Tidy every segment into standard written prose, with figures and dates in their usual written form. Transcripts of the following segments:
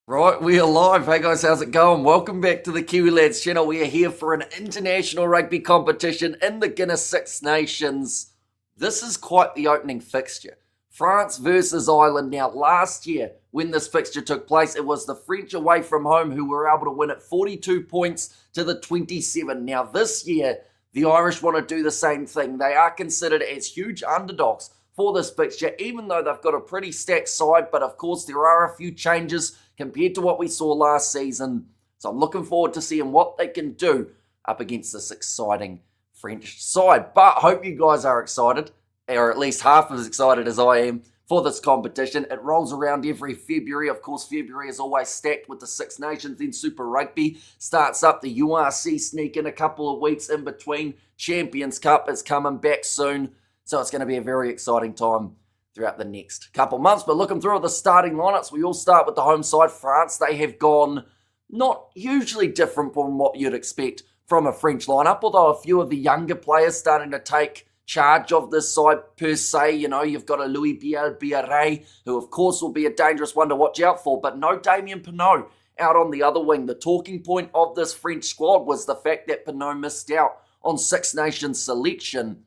Right, we are live. Hey guys, how's it going? Welcome back to the Kiwi Lads channel. We are here for an international rugby competition in the Guinness Six Nations. This is quite the opening fixture. France versus Ireland. Now, last year, when this fixture took place, it was the French away from home who were able to win it 42 points to the 27. Now, this year, the Irish want to do the same thing. They are considered as huge underdogs for this fixture, even though they've got a pretty stacked side. But of course, there are a few changes compared to what we saw last season. So I'm looking forward to seeing what they can do up against this exciting French side. But hope you guys are excited, or at least half as excited as I am for this competition. It rolls around every February. Of course, February is always stacked with the Six Nations. Then Super Rugby starts up. The URC sneak in a couple of weeks in between. Champions Cup is coming back soon. So it's going to be a very exciting time throughout the next couple months. But looking through at the starting lineups, we all start with the home side, France. They have gone not hugely different from what you'd expect from a French lineup, although a few of the younger players starting to take charge of this side per se. You know, you've got a Louis Biarré, who of course will be a dangerous one to watch out for, but no Damien Penaud out on the other wing. The talking point of this French squad was the fact that Penaud missed out on Six Nations selection,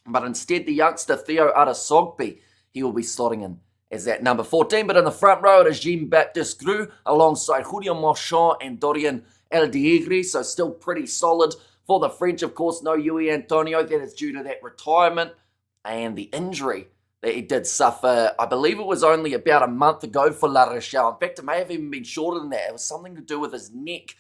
but instead the youngster Theo Arasogbe, he will be slotting in as that number 14. But in the front row, it is Jean-Baptiste Grue alongside Julien Marchand and Dorian Aldiegri. So still pretty solid for the French. Of course, no Yui Antonio. That is due to that retirement and the injury that he did suffer. I believe it was only about a month ago for La Rochelle. In fact, it may have even been shorter than that. It was something to do with his neck.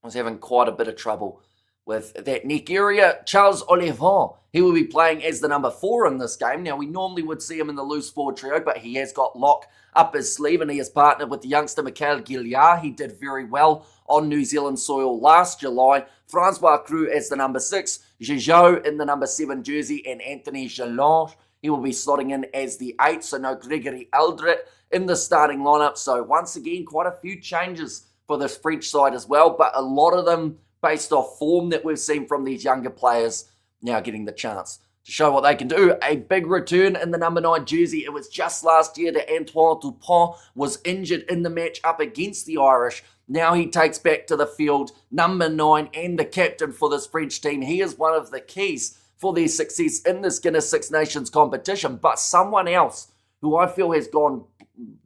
I was having quite a bit of trouble with that neck area. Charles Olivon, he will be playing as the number 4 in this game. Now, we normally would see him in the loose forward trio, but he has got Locke up his sleeve, and he has partnered with the youngster Michael Gilliard. He did very well on New Zealand soil last July. Francois Crew as the number 6, Gigot in the number 7 jersey, and Anthony Gelange, he will be slotting in as the 8, so no Gregory Aldrit in the starting lineup. So once again, quite a few changes for this French side as well, but a lot of them based off form that we've seen from these younger players now getting the chance to show what they can do. A big return in the number 9 jersey. It was just last year that Antoine Dupont was injured in the match up against the Irish. Now he takes back to the field number 9 and the captain for this French team. He is one of the keys for their success in this Guinness Six Nations competition. But someone else who I feel has gone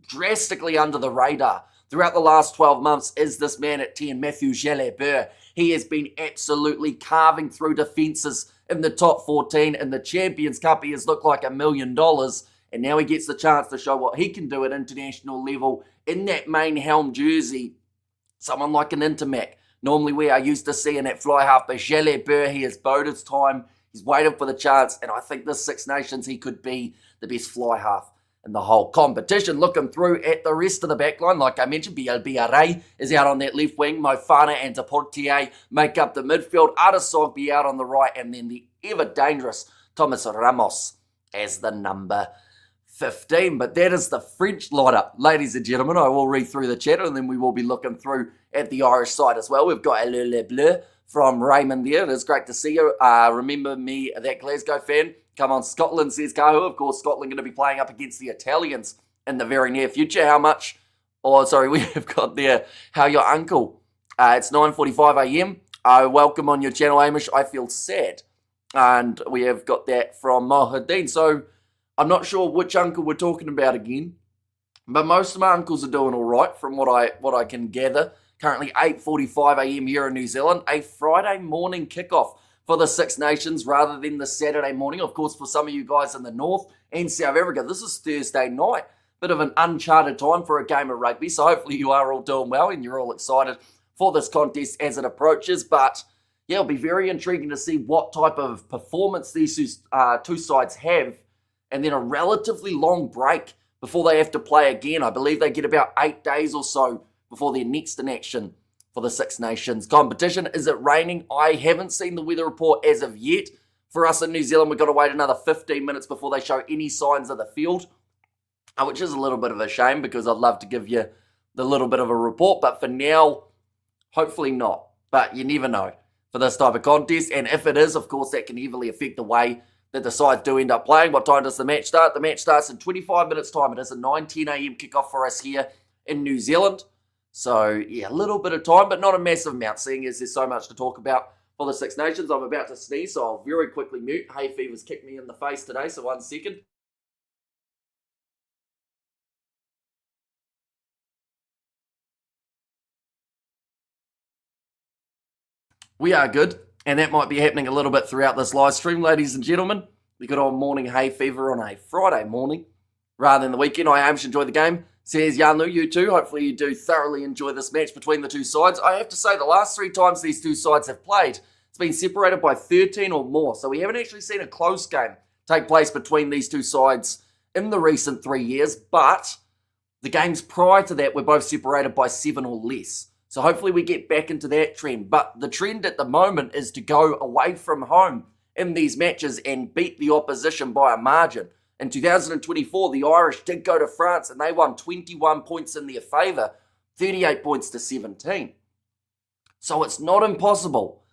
drastically under the radar throughout the last 12 months is this man at 10, Matthew Jalabert. He has been absolutely carving through defences in the top 14. In the Champions Cup, he has looked like $1 million. And now he gets the chance to show what he can do at international level in that main helm jersey. Someone like an Intermac. Normally we are used to seeing that fly half, but Jalabert, he has bode his time. He's waited for the chance. And I think this Six Nations, he could be the best fly half in the whole competition. Looking through at the rest of the backline, like I mentioned, Biarré is out on that left wing. Mofana and Deportier make up the midfield. Arasogbe out on the right, and then the ever-dangerous Thomas Ramos as the number 15. But that is the French lineup. Ladies and gentlemen, I will read through the chat, and then we will be looking through at the Irish side as well. We've got Allure Le Bleu from Raymond there. It is great to see you. Remember me, that Glasgow fan? Come on, Scotland, says Kahu. Of course, Scotland going to be playing up against the Italians in the very near future. How much? Oh, sorry, we have got there. How your uncle? It's 9:45 a.m. Welcome on your channel, Amish. I feel sad. And we have got that from Mohadeen. So I'm not sure which uncle we're talking about again, but most of my uncles are doing all right from what I can gather. Currently 8:45 a.m. here in New Zealand. A Friday morning kickoff for the Six Nations rather than the Saturday morning. Of course, for some of you guys in the North and South Africa, this is Thursday night. Bit of an uncharted time for a game of rugby, so hopefully you are all doing well and you're all excited for this contest as it approaches. But yeah, it'll be very intriguing to see what type of performance these two sides have, and then a relatively long break before they have to play again. I believe they get about 8 days or so before their next in action for the Six Nations competition. Is it raining? I haven't seen the weather report as of yet. For us in New Zealand, we've got to wait another 15 minutes before they show any signs of the field, which is a little bit of a shame because I'd love to give you the little bit of a report. But for now, hopefully not. But you never know for this type of contest. And if it is, of course, that can heavily affect the way that the sides do end up playing. What time does the match start? The match starts in 25 minutes' time. It is a 9:10 a.m. kickoff for us here in New Zealand. So, yeah, a little bit of time, but not a massive amount, seeing as there's so much to talk about for the Six Nations. I'm about to sneeze, so I'll very quickly mute. Hay fever's kicked me in the face today, so 1 second. We are good, and that might be happening a little bit throughout this live stream, ladies and gentlemen. We got on morning hay fever on a Friday morning rather than the weekend. I aim to enjoy the game. Says Yanu, you too. Hopefully you do thoroughly enjoy this match between the two sides. I have to say, the last 3 times these two sides have played, it's been separated by 13 or more. So we haven't actually seen a close game take place between these two sides in the recent 3 years. But the games prior to that were both separated by 7 or less. So hopefully we get back into that trend. But the trend at the moment is to go away from home in these matches and beat the opposition by a margin. In 2024, the Irish did go to France and they won 21 points in their favour, 38 points to 17. So it's not impossible,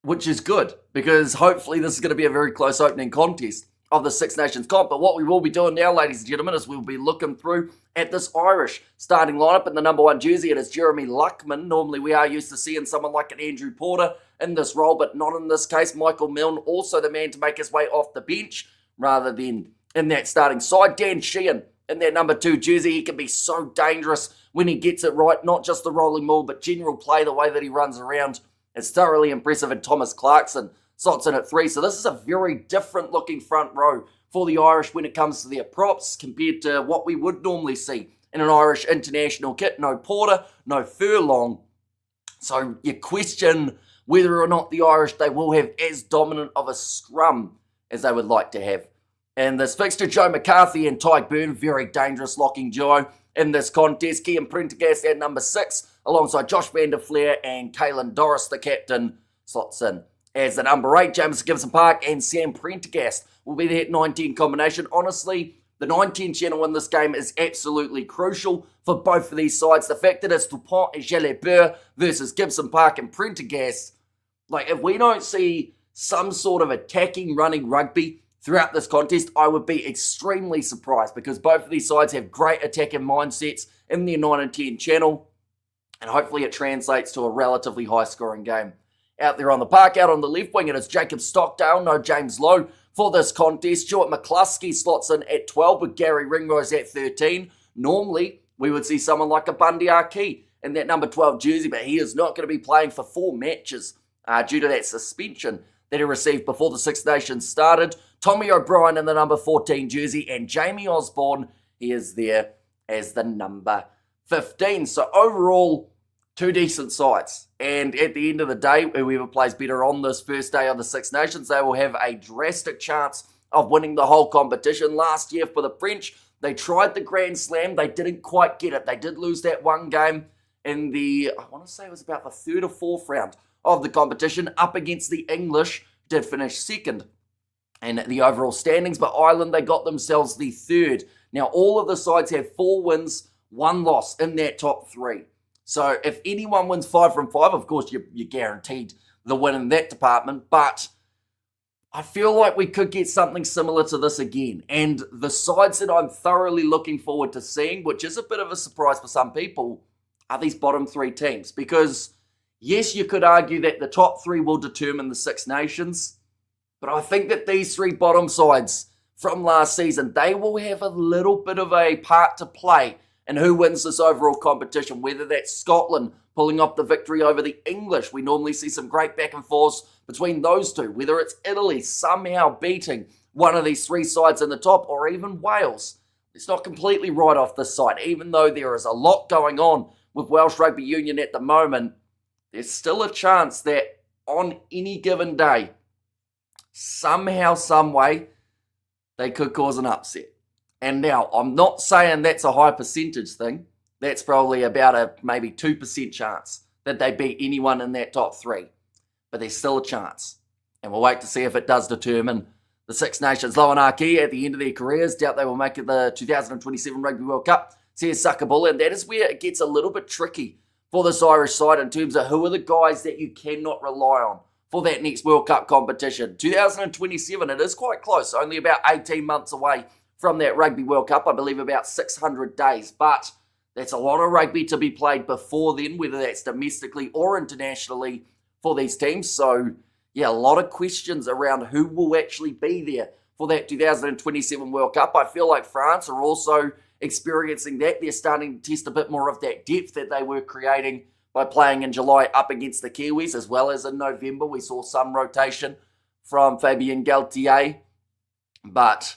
which is good, because hopefully this is going to be a very close opening contest of the Six Nations comp. But what we will be doing now, ladies and gentlemen, is we'll be looking through at this Irish starting lineup. In the number 1 jersey, it is Jeremy Luckman. Normally we are used to seeing someone like an Andrew Porter in this role, but not in this case. Michael Milne, also the man to make his way off the bench rather than in that starting side. Dan Sheehan in that number 2 jersey. He can be so dangerous when he gets it right. Not just the rolling maul, but general play, the way that he runs around. It's thoroughly impressive. And Thomas Clarkson slots in at 3. So this is a very different looking front row for the Irish when it comes to their props compared to what we would normally see in an Irish international kit. No Porter, no Furlong. So you question whether or not the Irish, they will have as dominant of a scrum as they would like to have. And this fixture, Joe McCarthy and Ty Byrne, very dangerous locking duo in this contest. Kian Prendergast at number 6, alongside Josh van der Fleer and Caelan Doris, the captain, slots in as the number 8. James Gibson Park and Sam Prendergast will be the 9-10 combination. Honestly, the 9-10 channel in this game is absolutely crucial for both of these sides. The fact that it's Dupont and Jalabert versus Gibson Park and Prendergast, like if we don't see some sort of attacking, running rugby throughout this contest, I would be extremely surprised, because both of these sides have great attacking mindsets in their 9 and 10 channel, and hopefully it translates to a relatively high-scoring game. Out there on the park, out on the left wing, it is Jacob Stockdale, no James Lowe for this contest. Stuart McCluskey slots in at 12 with Gary Ringrose at 13. Normally, we would see someone like a Bundy Arkey in that number 12 jersey, but he is not going to be playing for 4 matches due to that suspension that he received before the Six Nations started. Tommy O'Brien in the number 14 jersey, and Jamie Osborne, he is there as the number 15. So overall, 2 decent sides. And at the end of the day, whoever plays better on this first day of the Six Nations, they will have a drastic chance of winning the whole competition. Last year for the French, they tried the Grand Slam. They didn't quite get it. They did lose that one game in the, I want to say it was about the 3rd or 4th round of the competition up against the English, did finish 2nd in the overall standings, but Ireland, they got themselves the 3rd. Now, all of the sides have 4 wins, 1 loss in that top 3. So if anyone wins 5 from 5, of course, you're guaranteed the win in that department, but I feel like we could get something similar to this again. And the sides that I'm thoroughly looking forward to seeing, which is a bit of a surprise for some people, are these bottom 3 teams. Because yes, you could argue that the top 3 will determine the Six Nations, but I think that these 3 bottom sides from last season, they will have a little bit of a part to play in who wins this overall competition, whether that's Scotland pulling off the victory over the English. We normally see some great back and forths between those two, whether it's Italy somehow beating one of these 3 sides in the top, or even Wales. It's not completely right off this side, even though there is a lot going on with Welsh Rugby Union at the moment. There's still a chance that on any given day, somehow, some way, they could cause an upset. And now, I'm not saying that's a high percentage thing. That's probably about a maybe 2% chance that they beat anyone in that top 3. But there's still a chance. And we'll wait to see if it does determine the Six Nations. Low and Arkey at the end of their careers, doubt they will make it the 2027 Rugby World Cup. Says Suckerbull, and that is where it gets a little bit tricky for this Irish side in terms of who are the guys that you cannot rely on for that next World Cup competition. 2027, it is quite close, only about 18 months away from that Rugby World Cup, I believe about 600 days. But That's a lot of rugby to be played before then, whether that's domestically or internationally for these teams. So, yeah, a lot of questions around who will actually be there for that 2027 World Cup. I feel like France are also experiencing that. They're starting to test a bit more of that depth that they were creating by playing in July up against the Kiwis, as well as in November. We saw some rotation from Fabien Galtier. But,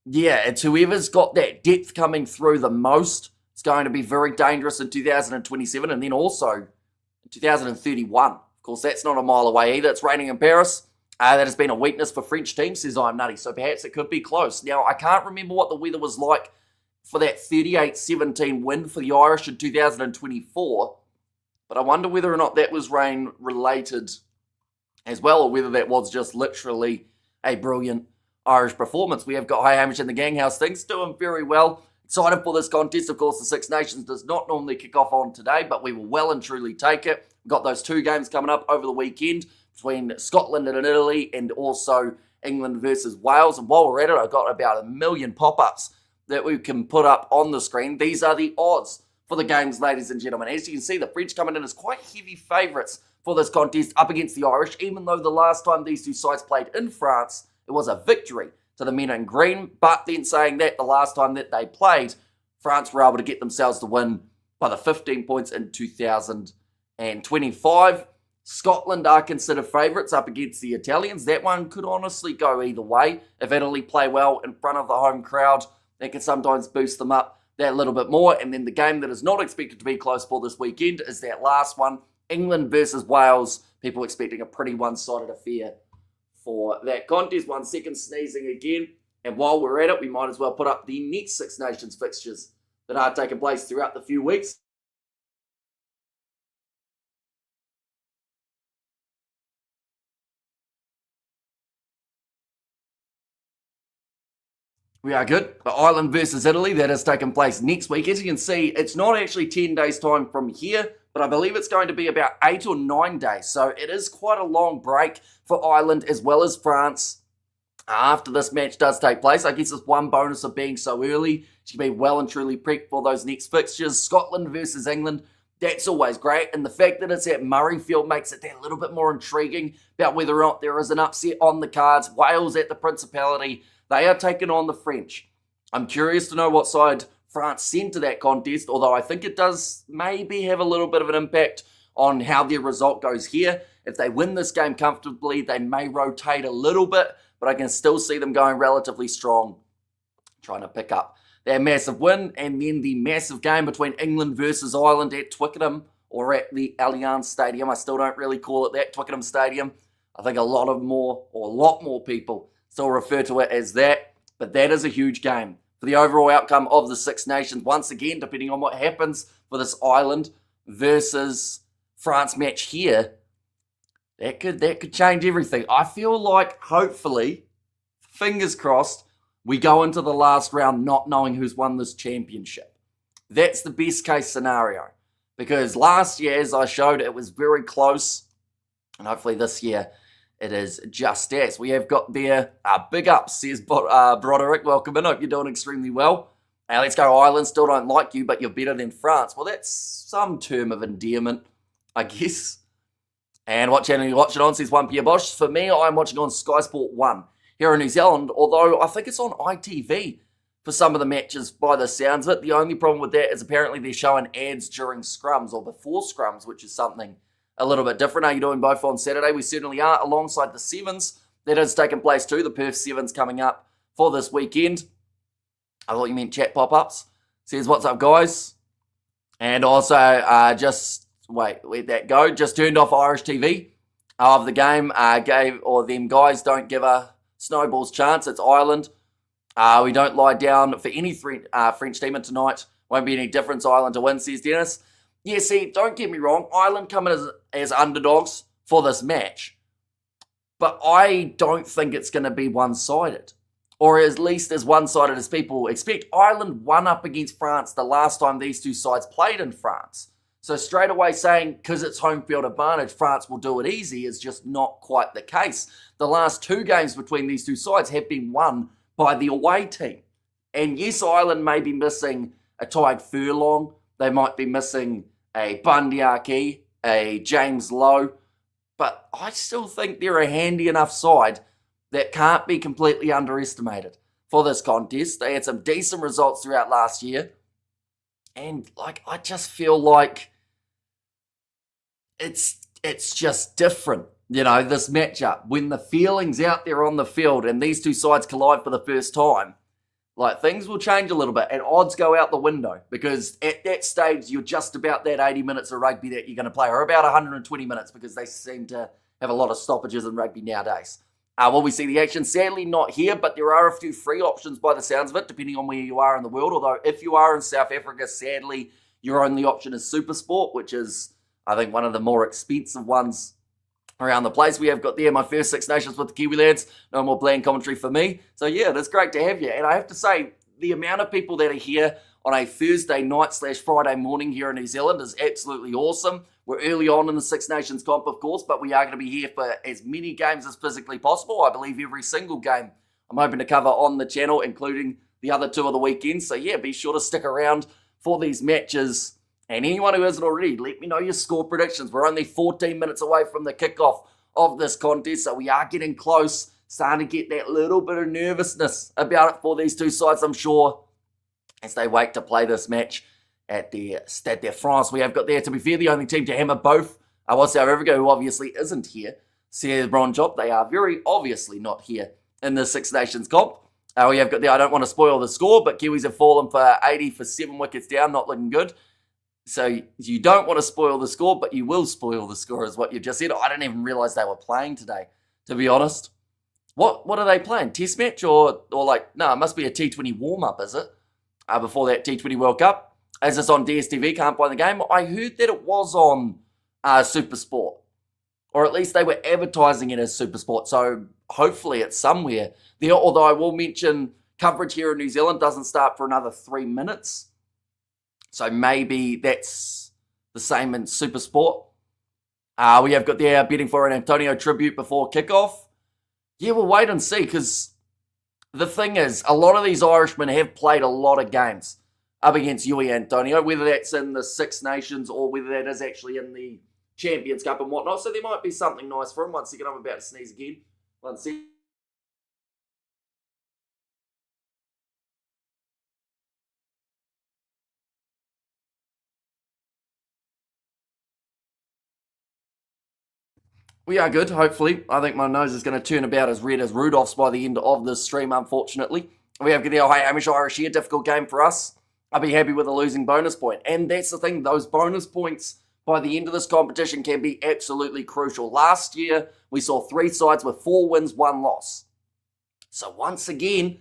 yeah, it's whoever's got that depth coming through the most. It's going to be very dangerous in 2027 and then also in 2031. Of course, that's not a mile away either. It's raining in Paris. That has been a weakness for French teams, says I'm Nutty. So perhaps it could be close. Now, I can't remember what the weather was like for that 38-17 win for the Irish in 2024. But I wonder whether or not that was rain related as well, or whether that was just literally a brilliant Irish performance. We have got High Hamish in the Ganghouse. Things doing very well. Excited for this contest. Of course, the Six Nations does not normally kick off on today, but we will well and truly take it. We've got those two games coming up over the weekend between Scotland and Italy and also England versus Wales. And while we're at it, I've got about 1 million pop-ups that we can put up on the screen. These are the odds for the games, ladies and gentlemen. As you can see, the French coming in as quite heavy favourites for this contest up against the Irish, even though the last time these two sides played in France, it was a victory to the men in green. But then saying that, the last time that they played, France were able to get themselves the win by the 15 points in 2025. Scotland are considered favourites up against the Italians. That one could honestly go either way. If Italy play well in front of the home crowd, that can sometimes boost them up that little bit more. And then the game that is not expected to be close for this weekend is that last one, England versus Wales. People expecting a pretty one-sided affair for that contest. 1 second, sneezing again. And while we're at it, we might as well put up the next Six Nations fixtures that are taking place throughout the few weeks. We are good. The Ireland versus Italy, that has taken place next week. As you can see, it's not actually 10 days' time from here, but I believe it's going to be about 8 or 9 days. So it is quite a long break for Ireland as well as France after this match does take place. I guess it's one bonus of being so early. She can be well and truly prepped for those next fixtures. Scotland versus England, that's always great. And the fact that it's at Murrayfield makes it that little bit more intriguing about whether or not there is an upset on the cards. Wales at the Principality. They are taking on the French. I'm curious to know what side France sent to that contest, although I think it does maybe have a little bit of an impact on how their result goes here. If they win this game comfortably, they may rotate a little bit, but I can still see them going relatively strong, trying to pick up their massive win. And then the massive game between England versus Ireland at Twickenham, or at the Allianz Stadium. I still don't really call it that, Twickenham Stadium. I think a lot more people still refer to it as that, but that is a huge game for the overall outcome of the Six Nations. Once again, depending on what happens for this Ireland versus France match here, that could change everything. I feel like, hopefully, fingers crossed, we go into the last round not knowing who's won this championship. That's the best case scenario, because last year, as I showed, it was very close, and hopefully this year it is just as. We have got there big ups, says Broderick. Welcome in. Hope you're doing extremely well. Let's go Ireland. Still don't like you, but you're better than France. Well, that's some term of endearment, I guess. And what channel are you watching on, says One Pierre Bosch. For me, I'm watching on Sky Sport 1 here in New Zealand, although I think it's on ITV for some of the matches by the sounds of it. The only problem with that is apparently they're showing ads during scrums or before scrums, which is something a little bit different. Are you doing both on Saturday? We certainly are, alongside the Sevens. That has taken place too. The Perth Sevens coming up for this weekend. I thought you meant chat pop-ups. Says, what's up, guys? And also, where'd that go? Just turned off Irish TV of the game. Them guys don't give a snowball's chance. It's Ireland. We don't lie down for any French team, and tonight won't be any difference. Ireland to win, says Dennis. Yeah, see, don't get me wrong. Ireland coming as underdogs for this match. But I don't think it's going to be one-sided. Or at least as one-sided as people expect. Ireland won up against France the last time these two sides played in France. So straight away saying, because it's home field advantage, France will do it easy is just not quite the case. The last two games between these two sides have been won by the away team. And yes, Ireland may be missing a Tyg Furlong. They might be missing a Bundyaki, a James Lowe. But I still think they're a handy enough side that can't be completely underestimated for this contest. They had some decent results throughout last year. And I just feel like it's just different, this matchup. When the feeling's out there on the field and these two sides collide for the first time, things will change a little bit and odds go out the window, because at that stage, you're just about that 80 minutes of rugby that you're going to play, or about 120 minutes, because they seem to have a lot of stoppages in rugby nowadays. Will we see the action? Sadly not here, but there are a few free options by the sounds of it, depending on where you are in the world. Although if you are in South Africa, sadly, your only option is Super Sport, which is, I think, one of the more expensive ones around the place. We have got there my first Six Nations with the Kiwi lads. No more bland commentary for me. So yeah, it's great to have you. And I have to say, the amount of people that are here on a Thursday night / Friday morning here in New Zealand is absolutely awesome. We're early on in the Six Nations comp, of course, but we are going to be here for as many games as physically possible. I believe every single game I'm hoping to cover on the channel, including the other two of the weekends. So yeah, be sure to stick around for these matches. And anyone who hasn't already, let me know your score predictions. We're only 14 minutes away from the kickoff of this contest, so we are getting close. Starting to get that little bit of nervousness about it for these two sides, I'm sure, as they wait to play this match at the Stade de France. We have got there, to be fair, the only team to hammer both was South Africa, who obviously isn't here. Sierra Bron Job, they are very obviously not here in the Six Nations comp. We have got there, I don't want to spoil the score, but Kiwis have fallen for 80 for 7 wickets down, not looking good. So you don't want to spoil the score, but you will spoil the score, is what you just said. I didn't even realise they were playing today, to be honest. What are they playing? Test match or no, it must be a T20 warm-up, is it? Before that T20 World Cup. As it's on DSTV, can't find the game. I heard that it was on Super Sport. Or at least they were advertising it as Super Sport. So hopefully it's somewhere there. Although I will mention coverage here in New Zealand doesn't start for another 3 minutes. So maybe that's the same in Super Sport. We have got there bidding for an Antonio tribute before kickoff. Yeah, we'll wait and see, because the thing is, a lot of these Irishmen have played a lot of games up against Yui Antonio, whether that's in the Six Nations or whether that is actually in the Champions Cup and whatnot. So there might be something nice for him. Once again, I'm about to sneeze again. One second. We are good, hopefully. I think my nose is going to turn about as red as Rudolph's by the end of this stream, unfortunately. We have the hey, Hamish Irish here, difficult game for us. I'll be happy with a losing bonus point. And that's the thing, those bonus points by the end of this competition can be absolutely crucial. Last year, we saw 3 sides with 4 wins, 1 loss. So once again,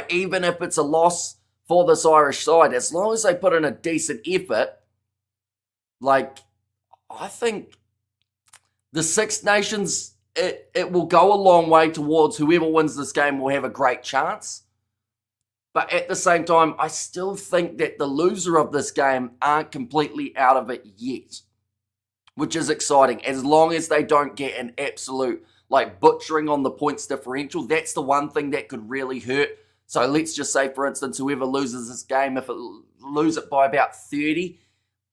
even if it's a loss for this Irish side, as long as they put in a decent effort, I think the Six Nations, it will go a long way towards whoever wins this game will have a great chance. But at the same time, I still think that the loser of this game aren't completely out of it yet, which is exciting. As long as they don't get an absolute butchering on the points differential, that's the one thing that could really hurt. So let's just say, for instance, whoever loses this game, if it lose it by about 30,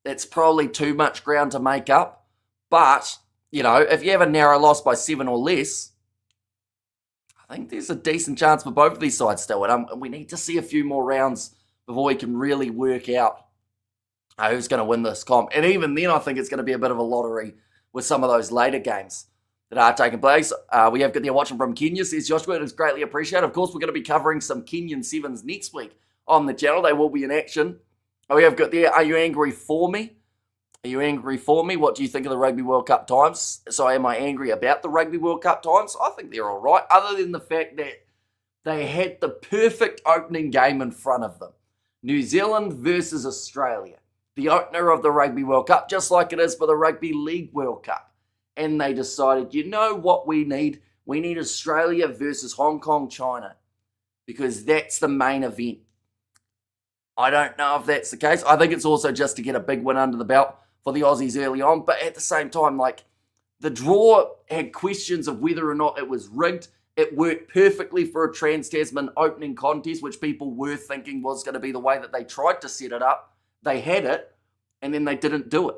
that's probably too much ground to make up. But if you have a narrow loss by 7 or less, I think there's a decent chance for both of these sides still. And we need to see a few more rounds before we can really work out who's going to win this comp. And even then, I think it's going to be a bit of a lottery with some of those later games that are taking place. We have got there watching from Kenya, says Joshua. It is greatly appreciated. Of course, we're going to be covering some Kenyan Sevens next week on the channel. They will be in action. We have got there, are you angry for me? Are you angry for me? What do you think of the Rugby World Cup times? So am I angry about the Rugby World Cup times? I think they're all right, other than the fact that they had the perfect opening game in front of them. New Zealand versus Australia. The opener of the Rugby World Cup, just like it is for the Rugby League World Cup. And they decided, you know what we need? We need Australia versus Hong Kong, China. Because that's the main event. I don't know if that's the case. I think it's also just to get a big win under the belt for the Aussies early on. But at the same time, the draw had questions of whether or not it was rigged. It worked perfectly for a Trans-Tasman opening contest, which people were thinking was going to be the way that they tried to set it up. They had it, and then they didn't do it.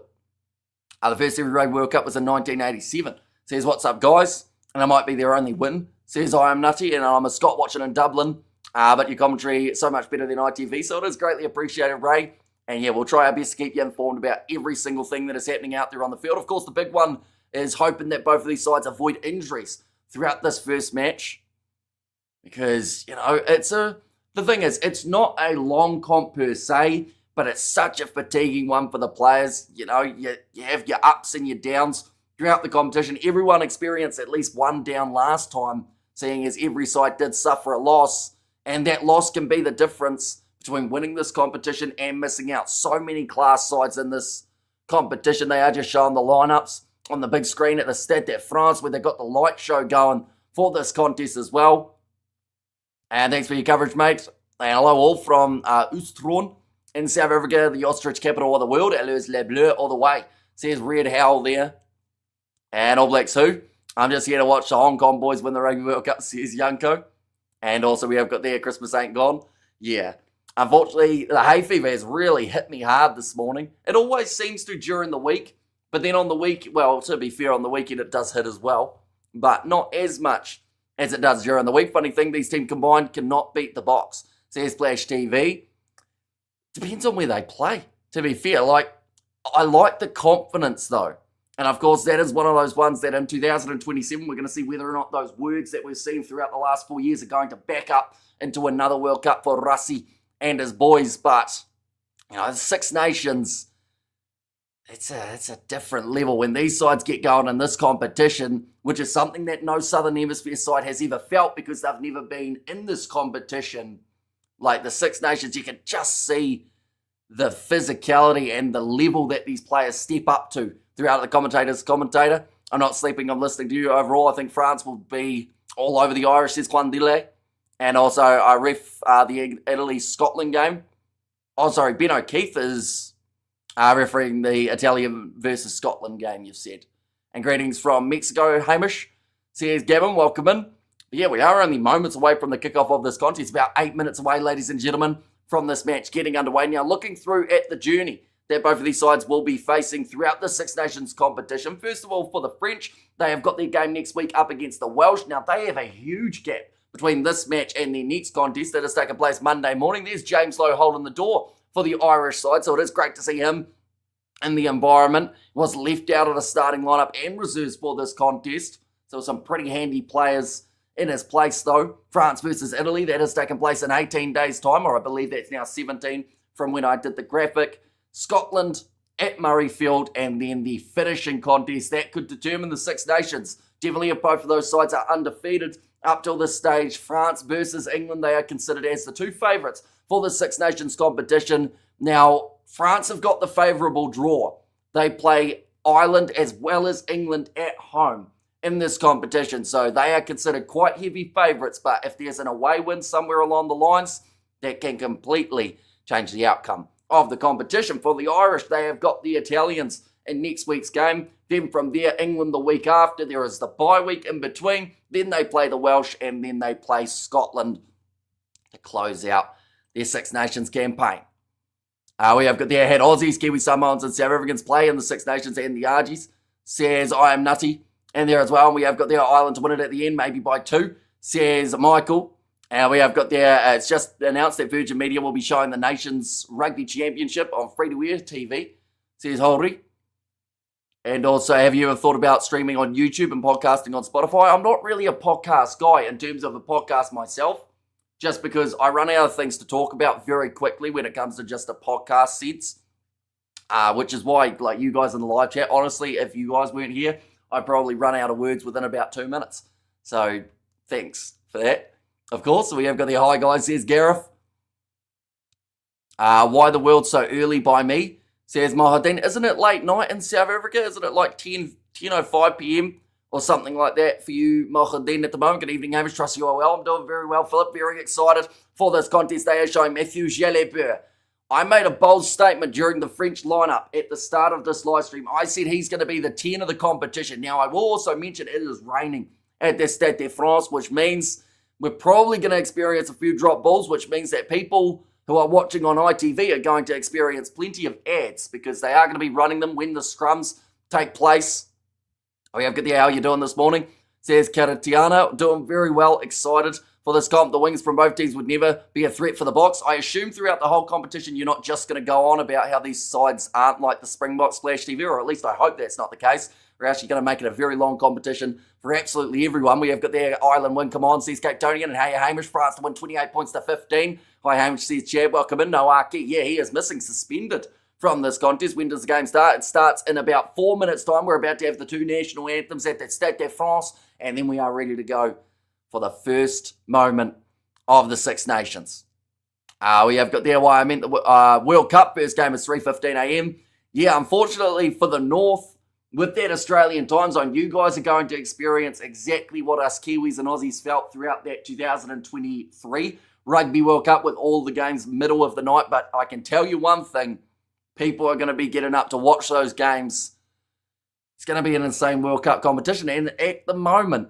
The first ever Rugby World Cup was in 1987. Says, what's up, guys? And it might be their only win. Says, I am Nutty, and I'm a Scot watching in Dublin. But your commentary is so much better than ITV, so it is greatly appreciated, Ray. And yeah, we'll try our best to keep you informed about every single thing that is happening out there on the field. Of course, the big one is hoping that both of these sides avoid injuries throughout this first match. Because, the thing is, it's not a long comp per se, but it's such a fatiguing one for the players. You have your ups and your downs throughout the competition. Everyone experienced at least one down last time, seeing as every side did suffer a loss. And that loss can be the difference between winning this competition and missing out. So many class sides in this competition. They are just showing the lineups on the big screen at the Stade de France, where they've got the light show going for this contest as well. And thanks for your coverage, mate. And hello all from Oostron in South Africa, the ostrich capital of the world. Hello's Le Bleu all the way. Says Red Howl there. And All Blacks who? I'm just here to watch the Hong Kong boys win the Rugby World Cup, says Yanko. And also we have got there, Christmas ain't gone. Yeah. Unfortunately, the hay fever has really hit me hard this morning. It always seems to during the week. But then on the week, well, to be fair, on the weekend it does hit as well. But not as much as it does during the week. Funny thing, these teams combined cannot beat the Box. Says Flash TV. Depends on where they play, to be fair. I like the confidence, though. And, of course, that is one of those ones that in 2027 we're going to see whether or not those words that we've seen throughout the last 4 years are going to back up into another World Cup for Rassi and his boys. But, the Six Nations, it's a different level. When these sides get going in this competition, which is something that no Southern Hemisphere side has ever felt because they've never been in this competition, like the Six Nations, you can just see the physicality and the level that these players step up to throughout the commentator. I'm not sleeping, I'm listening to you. Overall, I think France will be all over the Irish, says Quandile. And also, I ref the Italy-Scotland game. Oh, sorry, Ben O'Keefe is refereeing the Italian versus Scotland game, you've said. And greetings from Mexico, Hamish. Says Gavin, welcome in. But yeah, we are only moments away from the kickoff of this contest. About 8 minutes away, ladies and gentlemen, from this match getting underway. Now, looking through at the journey that both of these sides will be facing throughout the Six Nations competition. First of all, for the French, they have got their game next week up against the Welsh. Now, they have a huge gap between this match and their next contest that is taking place Monday morning. There's James Lowe holding the door for the Irish side, so it is great to see him in the environment. He was left out of the starting lineup and reserves for this contest. So some pretty handy players in his place, though. France versus Italy, that has taken place in 18 days' time, or I believe that's now 17 from when I did the graphic. Scotland at Murrayfield, and then the finishing contest that could determine the Six Nations. Definitely, if both of those sides are undefeated up till this stage, France versus England, they are considered as the two favourites for the Six Nations competition. Now, France have got the favourable draw. They play Ireland as well as England at home in this competition, so they are considered quite heavy favourites, but if there's an away win somewhere along the lines, that can completely change the outcome of the competition. For the Irish, they have got the Italians in next week's game. Then from there, England the week after. There is the bye week in between. Then they play the Welsh, and then they play Scotland to close out their Six Nations campaign. We have got there had Aussies, Kiwi, Samoans, and South Africans play in the Six Nations and the Argies. Says I am Nutty. And there as well, and we have got there Ireland to win it at the end, maybe by 2. Says Michael. And we have got there, it's just announced that Virgin Media will be showing the Nations Rugby Championship on free-to-air TV, says Holry. And also, have you ever thought about streaming on YouTube and podcasting on Spotify? I'm not really a podcast guy in terms of a podcast myself, just because I run out of things to talk about very quickly when it comes to just a podcast sense, which is why, like you guys in the live chat, honestly, if you guys weren't here, I'd probably run out of words within about 2 minutes. So, thanks for that. Of course, we have got the hi guys, says Gareth. Why the world so early by me, says Mahadin. Isn't it late night in South Africa? Isn't it like 10:05 p.m. or something like that for you, Mahadin, at the moment? Good evening, Hamish. Trust you are well. I'm doing very well, Philip. Very excited for this contest. They are showing Matthew Jalabert. I made a bold statement during the French lineup at the start of this live stream. I said he's going to be the 10 of the competition. Now, I will also mention it is raining at the Stade de France, which means we're probably going to experience a few drop balls, which means that people who are watching on ITV are going to experience plenty of ads because they are going to be running them when the scrums take place. We have good day. How are you doing this morning? Says Caratiana. Doing very well. Excited for this comp. The wings from both teams would never be a threat for the Box. I assume throughout the whole competition you're not just going to go on about how these sides aren't like the Springboks Flash TV, or at least I hope that's not the case. We're actually going to make it a very long competition for absolutely everyone. We have got their Ireland win. Come on, says Cape Tonian. And hey, Hamish, France to win 28 points to 15. Hi, Hamish, says Chad. Welcome in. No Aki. Yeah, he is missing, suspended from this contest. When does the game start? It starts in about 4 minutes' time. We're about to have the two national anthems at the Stade de France, and then we are ready to go for the first moment of the Six Nations. We have got there why I meant the World Cup. First game is 3:15 a.m. Yeah, unfortunately for the North, with that Australian time zone, you guys are going to experience exactly what us Kiwis and Aussies felt throughout that 2023 Rugby World Cup with all the games middle of the night. But I can tell you one thing, people are going to be getting up to watch those games. It's going to be an insane World Cup competition. And at the moment,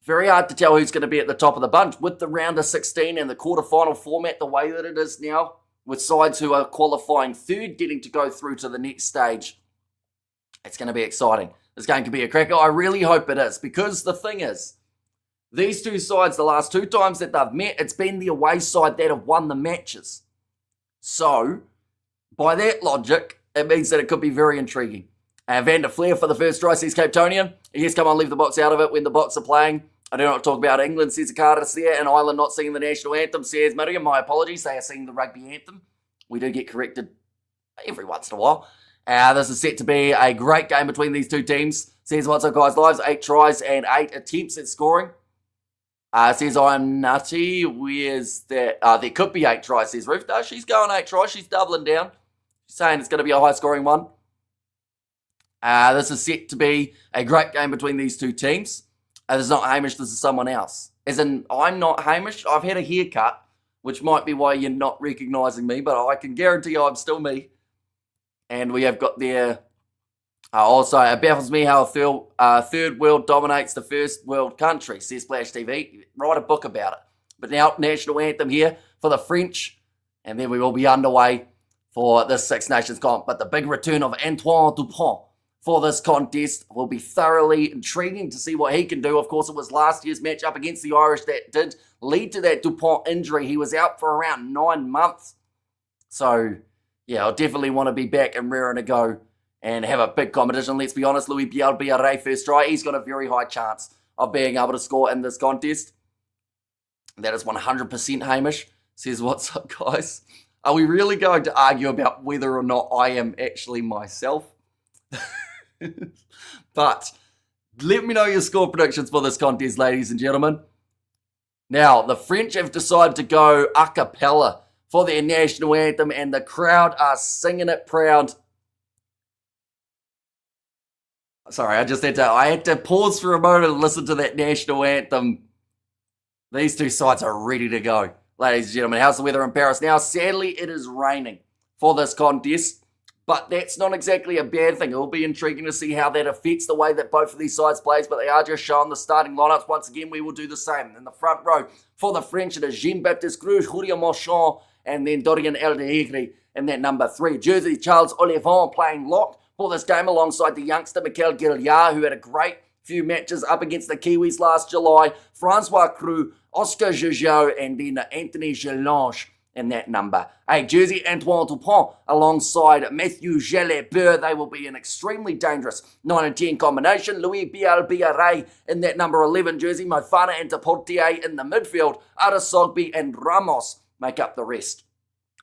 very hard to tell who's going to be at the top of the bunch with the round of 16 and the quarterfinal format the way that it is now, with sides who are qualifying third getting to go through to the next stage. It's going to be exciting. This game could be a cracker. I really hope it is, because the thing is, these two sides, the last two times that they've met, it's been the away side that have won the matches. So, by that logic, it means that it could be very intriguing. Van der Fleer for the first try, says Cape Tonian. Yes, come on, leave the Box out of it when the Box are playing. I do not talk about England, says Carter there, and Ireland not singing the national anthem, says Miriam. My apologies, they are singing the rugby anthem. We do get corrected every once in a while. This is set to be a great game between these two teams. Says What's Up Guys Lives, 8 tries and 8 attempts at scoring. Says I'm nutty. Where's that? There could be 8 tries, says Ruth. No, she's going 8 tries. She's doubling down. She's saying it's going to be a high scoring one. This is set to be a great game between these two teams. This is not Hamish, this is someone else. As in, I'm not Hamish. I've had a haircut, which might be why you're not recognising me, but I can guarantee you I'm still me. And we have got there, also, it baffles me how a third world dominates the first world country, says Flash TV. Write a book about it. But now, national anthem here for the French, and then we will be underway for this Six Nations comp. But the big return of Antoine Dupont for this contest will be thoroughly intriguing to see what he can do. Of course, it was last year's match up against the Irish that did lead to that Dupont injury. He was out for around 9 months. So, yeah, I'll definitely want to be back and raring to go and have a big competition. Let's be honest, Louis Bielbiaré first try. He's got a very high chance of being able to score in this contest. That is 100% Hamish. Says, what's up, guys? Are we really going to argue about whether or not I am actually myself? But let me know your score predictions for this contest, ladies and gentlemen. Now, the French have decided to go a cappella for their national anthem, and the crowd are singing it proud. Sorry, I had to pause for a moment and listen to that national anthem. These two sides are ready to go. Ladies and gentlemen, how's the weather in Paris now? Sadly, it is raining for this contest, but that's not exactly a bad thing. It will be intriguing to see how that affects the way that both of these sides plays, but they are just showing the starting lineups. Once again, we will do the same. In the front row for the French, it is Jean-Baptiste Cruz, Julio Marchand, and then Dorian Eldehegri in that number 3. Jersey, Charles Olivon playing lock for this game alongside the youngster Mikel Gilliard, who had a great few matches up against the Kiwis last July. Francois Cruz, Oscar Joujou, and then Anthony Gelange in that number 8. Jersey, Antoine Dupont alongside Matthew Jalabert. They will be an extremely dangerous 9 and 10 combination. Louis Bielbiaré in that number 11 jersey. Mofana and Deportier in the midfield. Arasogby and Ramos make up the rest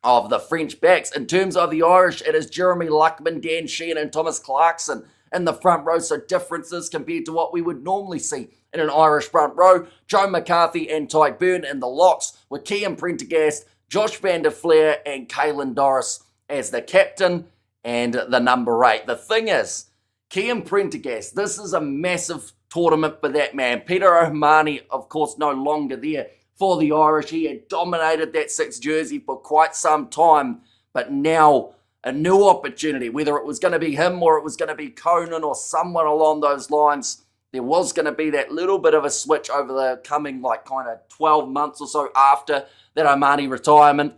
of the French backs. In terms of the Irish, it is Jeremy Luckman, Dan Sheehan, and Thomas Clarkson in the front row. So differences compared to what we would normally see in an Irish front row. Joe McCarthy and Ty Byrne in the locks, with Cian Prendergast, Josh Van der Fleer, and Caelan Doris as the captain and the number 8. The thing is, Cian Prendergast, this is a massive tournament for that man. Peter O'Mahony, of course, no longer there for the Irish. He had dominated that 6 jersey for quite some time, but now a new opportunity, whether it was going to be him or it was going to be Conan or someone along those lines, there was going to be that little bit of a switch over the coming kind of 12 months or so after that Omani retirement.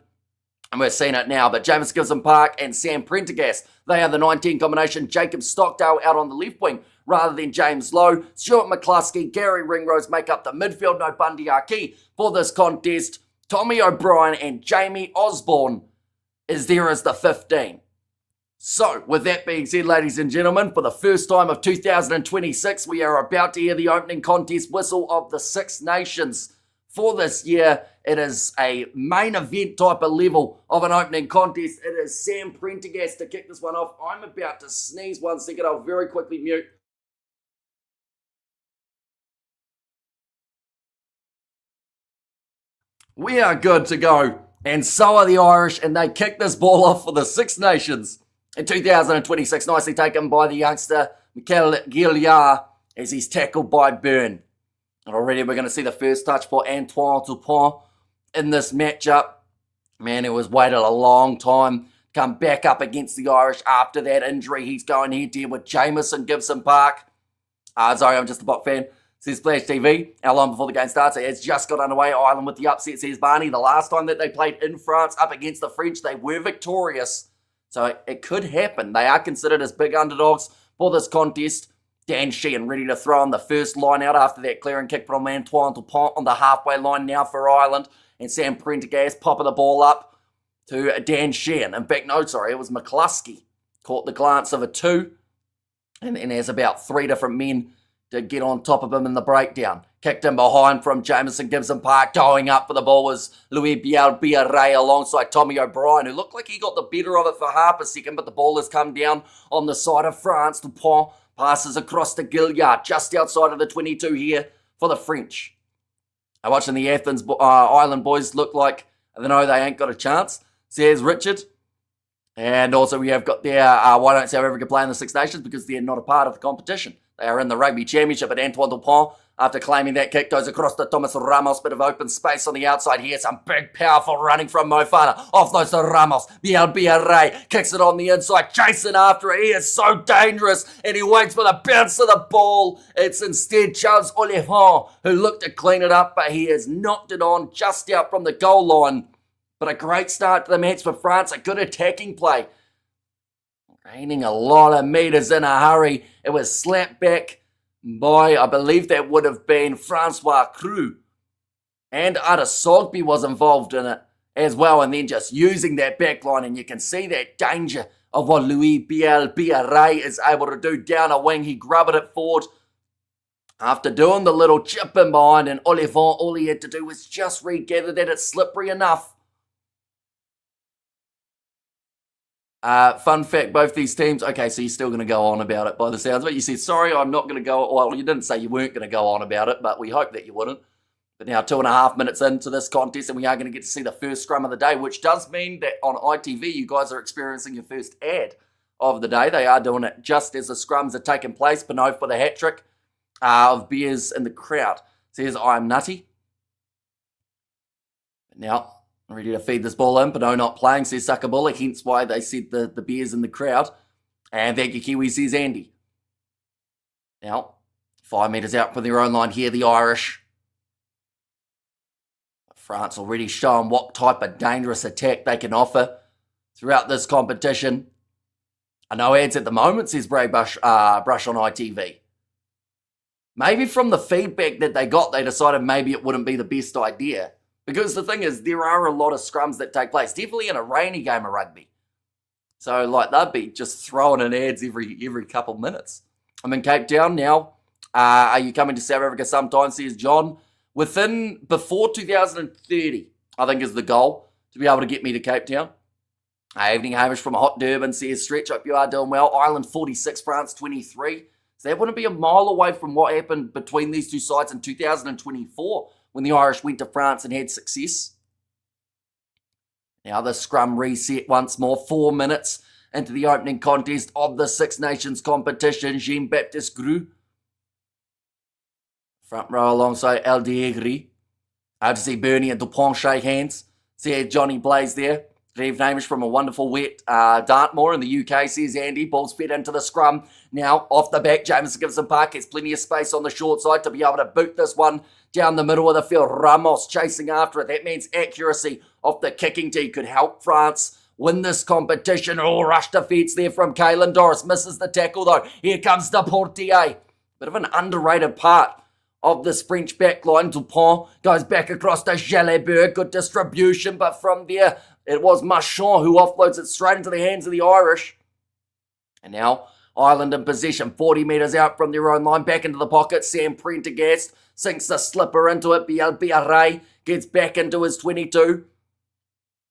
And we're seeing it now. But James Gibson Park and Sam Prendergast, they are the 19 combination. Jacob Stockdale out on the left wing rather than James Lowe. Stuart McCluskey, Gary Ringrose make up the midfield. No Bundy Aki for this contest. Tommy O'Brien and Jamie Osborne is there as the 15. So, with that being said, ladies and gentlemen, for the first time of 2026, we are about to hear the opening contest whistle of the Six Nations. For this year, it is a main event type of level of an opening contest. It is Sam Prendergast to kick this one off. I'm about to sneeze 1 second. I'll very quickly mute. We are good to go. And so are the Irish, and they kick this ball off for the Six Nations in 2026. Nicely taken by the youngster, Mikel Gilliard, as he's tackled by Byrne. And already we're going to see the first touch for Antoine Dupont in this matchup. Man, it was waited a long time to come back up against the Irish after that injury. He's going head-to-head with Jamison Gibson Park. Sorry, I'm just a bot fan. Says Splash TV. How long before the game starts? It has just got underway. Ireland with the upset, says Barney. The last time that they played in France up against the French, they were victorious. So it could happen. They are considered as big underdogs for this contest. Dan Sheehan ready to throw on the first line out after that clearing kick from Antoine Dupont on the halfway line now for Ireland. And Sam Prendergast popping the ball up to Dan Sheehan. In fact, no, sorry, it was McCluskey. Caught the glance of a 2. And then there's about 3 different men to get on top of him in the breakdown. Kicked in behind from Jamison Gibson Park. Going up for the ball was Louis Bielbiaré alongside Tommy O'Brien, who looked like he got the better of it for half a second, but the ball has come down on the side of France. Dupont passes across to Gilliard, just outside of the 22 here for the French. I'm watching the Athens Island boys look like, they ain't got a chance, says Richard. And also we have got there, why don't South Africa play in the Six Nations? Because they're not a part of the competition. They are in the Rugby Championship, but Antoine Dupont, after claiming that kick, goes across to Thomas Ramos. Bit of open space on the outside here. Some big, powerful running from Mofana. Offloads to Ramos. Bielbiaré kicks it on the inside. Chasing after it. He is so dangerous. And he waits for the bounce of the ball. It's instead Charles Oliphant who looked to clean it up, but he has knocked it on just out from the goal line. But a great start to the match for France. A good attacking play. Gaining a lot of metres in a hurry. It was slapped back by, I believe that would have been Francois Creux. And Ada Sogby was involved in it as well. And then just using that back line, and you can see that danger of what Louis Bielbiaré is able to do down a wing. He grubbed it forward after doing the little chip in behind, and Oliphant, all he had to do was just regather that it's slippery enough. Fun fact, both these teams, okay, so you're still going to go on about it by the sounds of it. You said, sorry, I'm not going to go, well, you didn't say you weren't going to go on about it, but we hope that you wouldn't. But now 2.5 minutes into this contest, and we are going to get to see the first scrum of the day, which does mean that on ITV, you guys are experiencing your first ad of the day. They are doing it just as the scrums are taking place. Pinot for the hat-trick of beers in the crowd. Says, I'm nutty. Now, ready to feed this ball in. Pinot not playing, says Sakabula, hence why they said the beers in the crowd. And thank you, Kiwi, says Andy. Now, 5 metres out from their own line here, the Irish. France already showing what type of dangerous attack they can offer throughout this competition. No ads at the moment, says Bray Brush on ITV. Maybe from the feedback that they got, they decided maybe it wouldn't be the best idea. Because the thing is, there are a lot of scrums that take place, definitely in a rainy game of rugby. So, they'll be just throwing in ads every couple minutes. I'm in Cape Town now. Are you coming to South Africa sometime, says John? Before 2030, I think is the goal, to be able to get me to Cape Town. Evening, Hamish from Hot Durban says, Stretch, hope you are doing well. Ireland 46, France 23. So that wouldn't be a mile away from what happened between these two sides in 2024. When the Irish went to France and had success. Now the scrum reset once more. 4 minutes into the opening contest of the Six Nations competition. Jean-Baptiste Grue. Front row alongside El Diegri. I have to see Bernie and Dupont shake hands. See Johnny Blaze there. Good evening, Hamish, from a wonderful wet Dartmoor in the UK, says Andy. Ball's fed into the scrum. Now, off the back, Jameson Gibson Park has plenty of space on the short side to be able to boot this one down the middle of the field. Ramos chasing after it. That means accuracy off the kicking tee could help France win this competition. Oh, rush defence there from Caelan Doris. Misses the tackle, though. Here comes Deportier. Bit of an underrated part of this French backline. Dupont goes back across to Jalabert. Good distribution, but from there, it was Marchand who offloads it straight into the hands of the Irish. And now, Ireland in possession, 40 metres out from their own line, back into the pocket. Sam Prendergast sinks the slipper into it. Biarray gets back into his 22.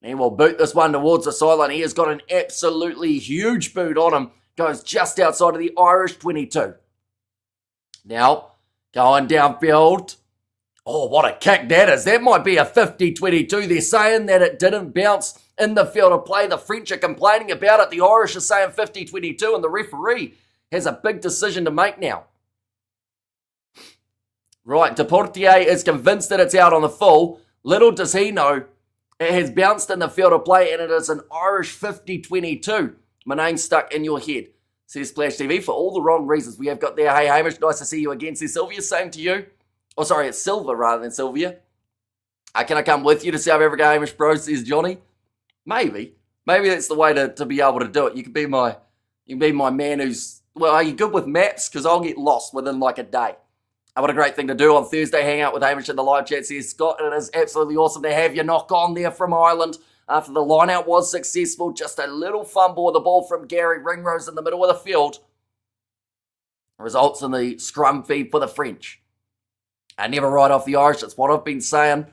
He will boot this one towards the sideline. He has got an absolutely huge boot on him. Goes just outside of the Irish 22. Now, going downfield. Oh, what a kick that is. That might be a 50-22. They're saying that it didn't bounce in the field of play. The French are complaining about it. The Irish are saying 50-22, and the referee has a big decision to make now. Right, Deportier is convinced that it's out on the full. Little does he know, it has bounced in the field of play, and it is an Irish 50-22. My name's stuck in your head, says Splash TV, for all the wrong reasons we have got there. Hey, Hamish, nice to see you again, says Sylvia. Same to you. Oh, sorry, it's Silver rather than Sylvia. Can I come with you to South Africa, Hamish, bro, says Johnny. Maybe that's the way to be able to do it. You can be my man who's, well, are you good with maps? Because I'll get lost within like a day. What a great thing to do on Thursday, hang out with Hamish in the live chat, says Scott. And it is absolutely awesome to have you knock on there from Ireland after the line-out was successful. Just a little fumble with the ball from Gary Ringrose in the middle of the field. Results in the scrum feed for the French. I never write off the Irish. That's what I've been saying.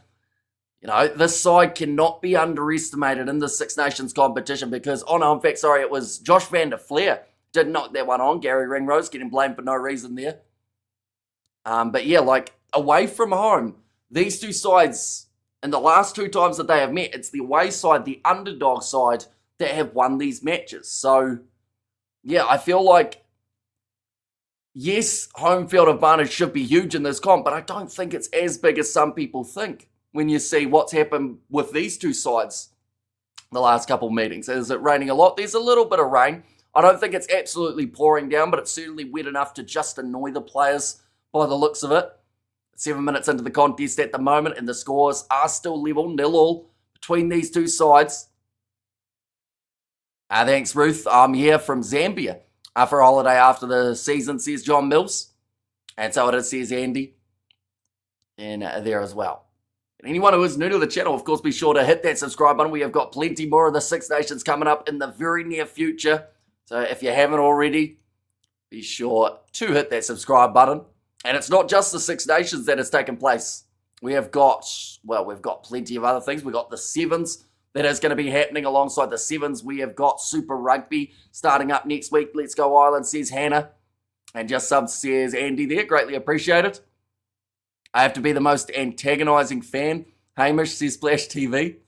You know, this side cannot be underestimated in the Six Nations competition because, it was Josh van der Fleer did knock that one on. Gary Ringrose getting blamed for no reason there. But yeah, like, away from home, these two sides, in the last two times that they have met, it's the away side, the underdog side, that have won these matches. So, yeah, I feel like, yes, home field advantage should be huge in this comp, but I don't think it's as big as some people think when you see what's happened with these two sides the last couple of meetings. Is it raining a lot? There's a little bit of rain. I don't think it's absolutely pouring down, but it's certainly wet enough to just annoy the players by the looks of it. 7 minutes into the contest at the moment, and the scores are still level, 0-0 between these two sides. Thanks, Ruth. I'm here from Zambia for a holiday after the season, says John Mills. And so it is, says Andy. And there as well. And anyone who is new to the channel, of course, be sure to hit that subscribe button. We have got plenty more of the Six Nations coming up in the very near future. So if you haven't already, be sure to hit that subscribe button. And it's not just the Six Nations that has taken place. We've got plenty of other things. We've got the Sevens that is going to be happening alongside the Sevens. We have got Super Rugby starting up next week. Let's go Ireland, says Hannah. And just subs, says Andy there. Greatly appreciated. I have to be the most antagonizing fan. Hamish, says Splash TV.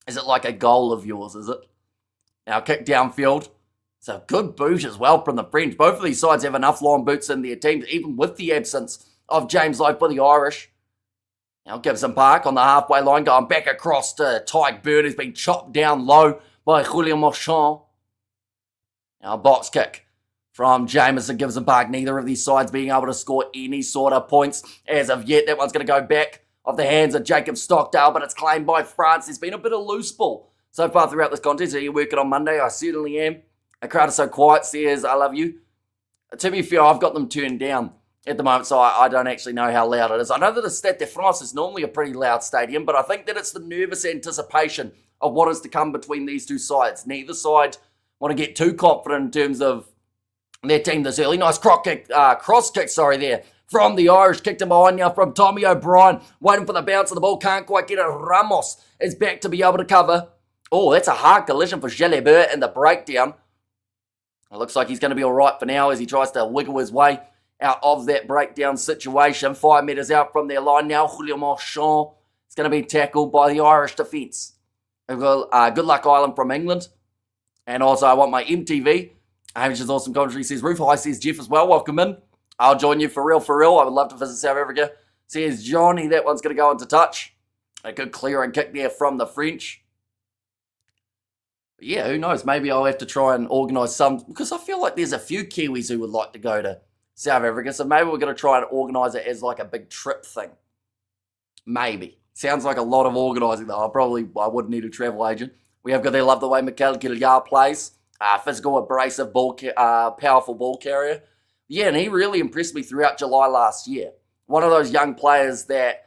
Is it like a goal of yours, is it? Now kick downfield. It's a good boot as well from the French. Both of these sides have enough long boots in their teams, even with the absence of James Lowe for the Irish. Now Gibson Park on the halfway line, going back across to Tyke Bird, who's been chopped down low by Julien Marchand. Now a box kick from Jameson Gibson Park. Neither of these sides being able to score any sort of points as of yet. That one's going to go back off the hands of Jacob Stockdale, but it's claimed by France. There's been a bit of loose ball so far throughout this contest. Are you working on Monday? I certainly am. The crowd is so quiet, says I love you. To be fair, I've got them turned down at the moment, so I don't actually know how loud it is. I know that the Stade de France is normally a pretty loud stadium, but I think that it's the nervous anticipation of what is to come between these two sides. Neither side want to get too confident in terms of their team this early. Nice cross kick there from the Irish. Kicked him behind now from Tommy O'Brien. Waiting for the bounce of the ball. Can't quite get it. Ramos is back to be able to cover. Oh, that's a hard collision for Jalabert in the breakdown. It looks like he's going to be all right for now as he tries to wiggle his way out of that breakdown situation. 5 metres out from their line now. Julien Marchand is going to be tackled by the Irish defence. Good luck, Ireland, from England. And also, I want my MTV. Hamish's awesome commentary, says Roof. Hi, says Jeff as well. Welcome in. I'll join you for real, for real. I would love to visit South Africa. Says Johnny. That one's going to go into touch. A good clear and kick there from the French. Yeah, who knows? Maybe I'll have to try and organise some, because I feel like there's a few Kiwis who would like to go to South Africa. So maybe we're going to try and organise it as like a big trip thing. Maybe. Sounds like a lot of organising though. I wouldn't need a travel agent. We have got there, love the way Mikel Gilliard plays. Physical, abrasive, powerful ball carrier. Yeah, and he really impressed me throughout July last year. One of those young players that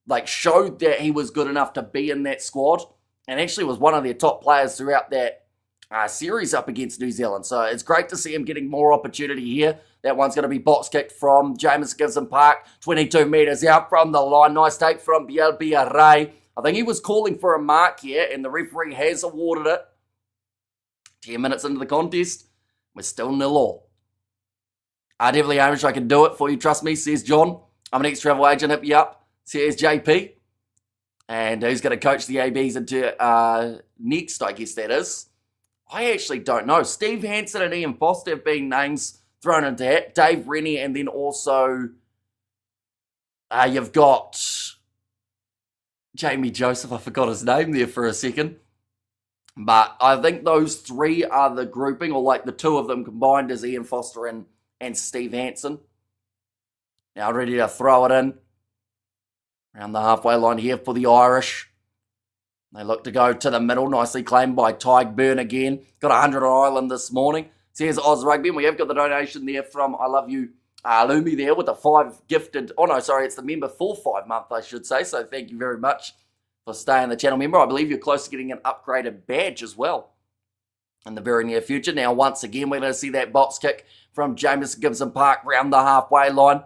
like showed that he was good enough to be in that squad, and actually was one of their top players throughout that series up against New Zealand. So it's great to see him getting more opportunity here. That one's going to be box kicked from James Gibson Park, 22 metres out from the line. Nice take from Biel Ray. I think he was calling for a mark here, and the referee has awarded it. 10 minutes into the contest, we're still 0-all. Definitely, Hamish, I can do it for you. Trust me, says John. I'm an ex-travel agent. Hit me up, says JP. And who's going to coach the ABs into next, I guess that is. I actually don't know. Steve Hansen and Ian Foster have been names thrown into it. Dave Rennie, and then also you've got Jamie Joseph. I forgot his name there for a second. But I think those three are the grouping, or like the two of them combined as Ian Foster and Steve Hansen. Now ready to throw it in. Around the halfway line here for the Irish. They look to go to the middle. Nicely claimed by Tyg Byrne again. Got 100 on Ireland this morning. Says Oz Rugby. And we have got the donation there from I Love You Lumi there with the 5 gifted. Oh no, sorry, it's the member for 5 month, I should say. So thank you very much for staying the channel member. I believe you're close to getting an upgraded badge as well in the very near future. Now, once again, we're going to see that box kick from James Gibson Park round the halfway line.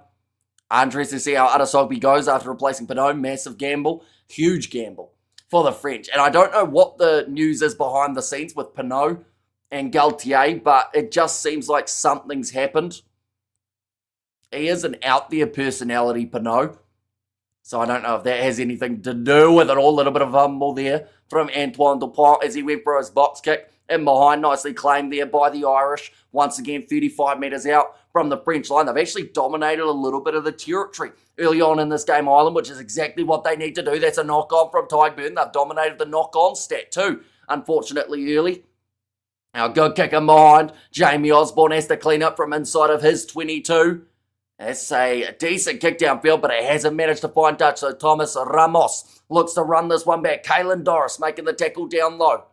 Interesting to see how Adesogby goes after replacing Pinot. Massive gamble. Huge gamble for the French. And I don't know what the news is behind the scenes with Pinot and Galtier, but it just seems like something's happened. He is an out-there personality, Pinot. So I don't know if that has anything to do with it all. A little bit of humble there from Antoine Dupont as he went for his box kick. And behind, nicely claimed there by the Irish. Once again, 35 metres out from the French line. They've actually dominated a little bit of the territory early on in this game, Ireland, which is exactly what they need to do. That's a knock-on from Tyg Byrne. They've dominated the knock-on stat too, unfortunately, early. Now, good kick in behind. Jamie Osborne has to clean up from inside of his 22. That's a decent kick downfield, but it hasn't managed to find touch. So Thomas Ramos looks to run this one back. Kalen Doris making the tackle down low.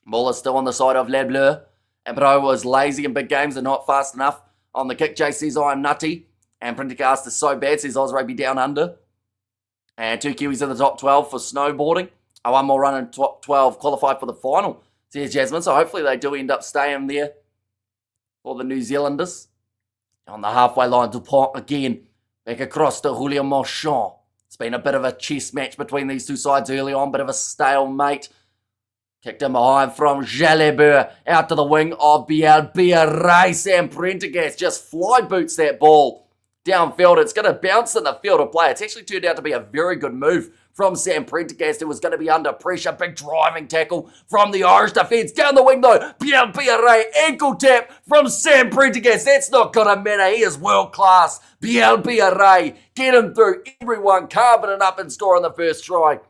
Ball is still on the side of Les Bleus. And Bro was lazy in big games and not fast enough on the kick. Jay says, I am nutty. And Prendergast is so bad, says Oz Rugby down under. And 2 Kiwis in the top 12 for snowboarding. One more run in top 12 qualified for the final, says Jasmine. So hopefully they do end up staying there for the New Zealanders. On the halfway line, Dupont again. Back across to Julien Marchand. It's been a bit of a chess match between these two sides early on. Bit of a stalemate. Kicked in behind from Jalabert. Out to the wing of Biel Ray. Sam Prendergast just fly boots that ball downfield. It's going to bounce in the field of play. It's actually turned out to be a very good move from Sam Prendergast, who was going to be under pressure. Big driving tackle from the Irish defence. Down the wing though. Biel Ray. Ankle tap from Sam Prendergast. That's not going to matter. He is world class. Biel Ray. Get him through. Everyone carboning up and scoring the first try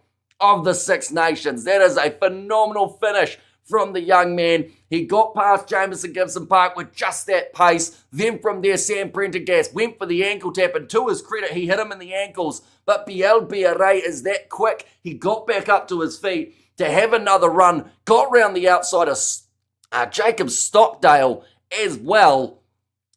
of the Six Nations. That is a phenomenal finish from the young man. He got past Jameson Gibson Park with just that pace. Then from there, Sam Prendergast went for the ankle tap, and to his credit, he hit him in the ankles. But Biel Ray is that quick. He got back up to his feet to have another run. Got round the outside of Jacob Stockdale as well,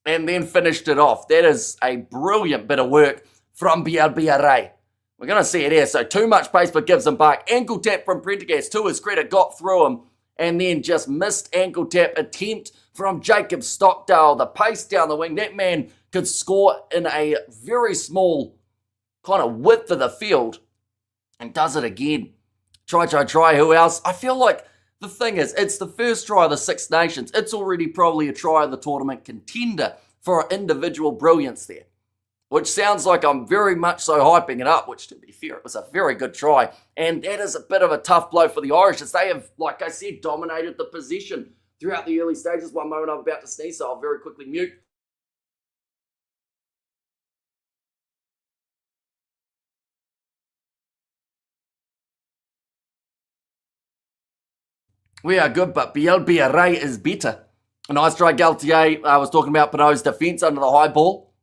and then finished it off. That is a brilliant bit of work from Biel Ray. We're going to see it here. So too much pace for Gibson Park. Ankle tap from Prendergast. To his credit, got through him. And then just missed ankle tap attempt from Jacob Stockdale. The pace down the wing. That man could score in a very small kind of width of the field. And does it again. Try. Who else? I feel like the thing is, it's the first try of the Six Nations. It's already probably a try of the tournament contender for individual brilliance there. Which sounds like I'm very much so hyping it up, which to be fair, it was a very good try. And that is a bit of a tough blow for the Irish, as they have, like I said, dominated the possession throughout the early stages. One moment I'm about to sneeze, so I'll very quickly mute. We are good, but Bielbiaré is better. A nice try, Galtier. I was talking about Pinot's defence under the high ball.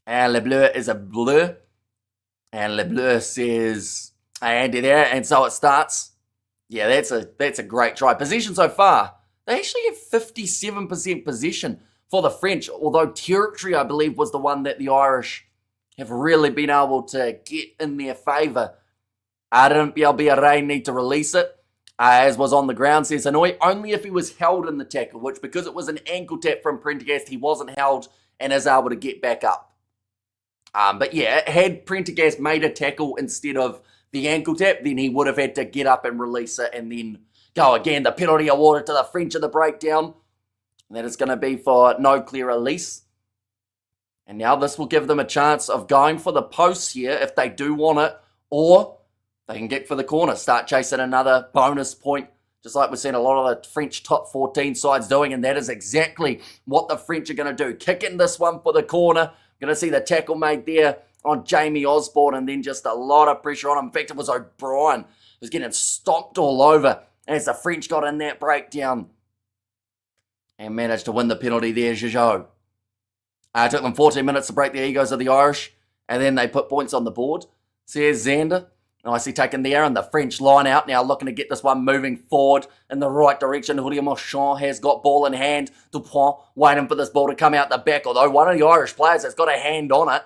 And Le Bleu is a bleu. And Le Bleu says, Andy there, and so it starts. Yeah, that's a great try. Possession so far. They actually have 57% possession for the French, although territory, I believe, was the one that the Irish have really been able to get in their favour. Didn't Bielbiaré need to release it, as was on the ground, says Hanoi, only if he was held in the tackle, which because it was an ankle tap from Prendergast, he wasn't held and is able to get back up. But yeah, had Prendergast made a tackle instead of the ankle tap, then he would have had to get up and release it and then go again. The penalty awarded to the French in the breakdown. And that is going to be for no clear release. And now this will give them a chance of going for the posts here if they do want it, or they can get for the corner, start chasing another bonus point, just like we've seen a lot of the French top 14 sides doing, and that is exactly what the French are going to do. Kicking this one for the corner. Going to see the tackle made there on Jamie Osborne, and then just a lot of pressure on him. In fact, it was O'Brien who was getting stomped all over as the French got in that breakdown and managed to win the penalty there, Gigot. It took them 14 minutes to break the egos of the Irish, and then they put points on the board. So here's Xander, nicely taken there, and the French line out now, looking to get this one moving forward in the right direction. Julio Marchand has got ball in hand. Dupont waiting for this ball to come out the back, although one of the Irish players has got a hand on it.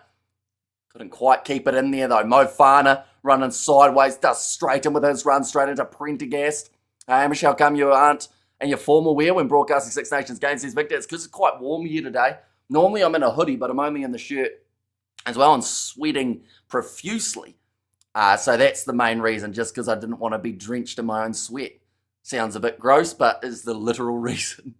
Couldn't quite keep it in there, though. Mo Farner running sideways, does straight in with his run, straight into Prendergast. Hamish, how come you aren't in your formal wear when broadcasting Six Nations games? Says Victor, it's because it's quite warm here today. Normally I'm in a hoodie, but I'm only in the shirt as well and sweating profusely. So that's the main reason, just because I didn't want to be drenched in my own sweat. Sounds a bit gross, but is the literal reason.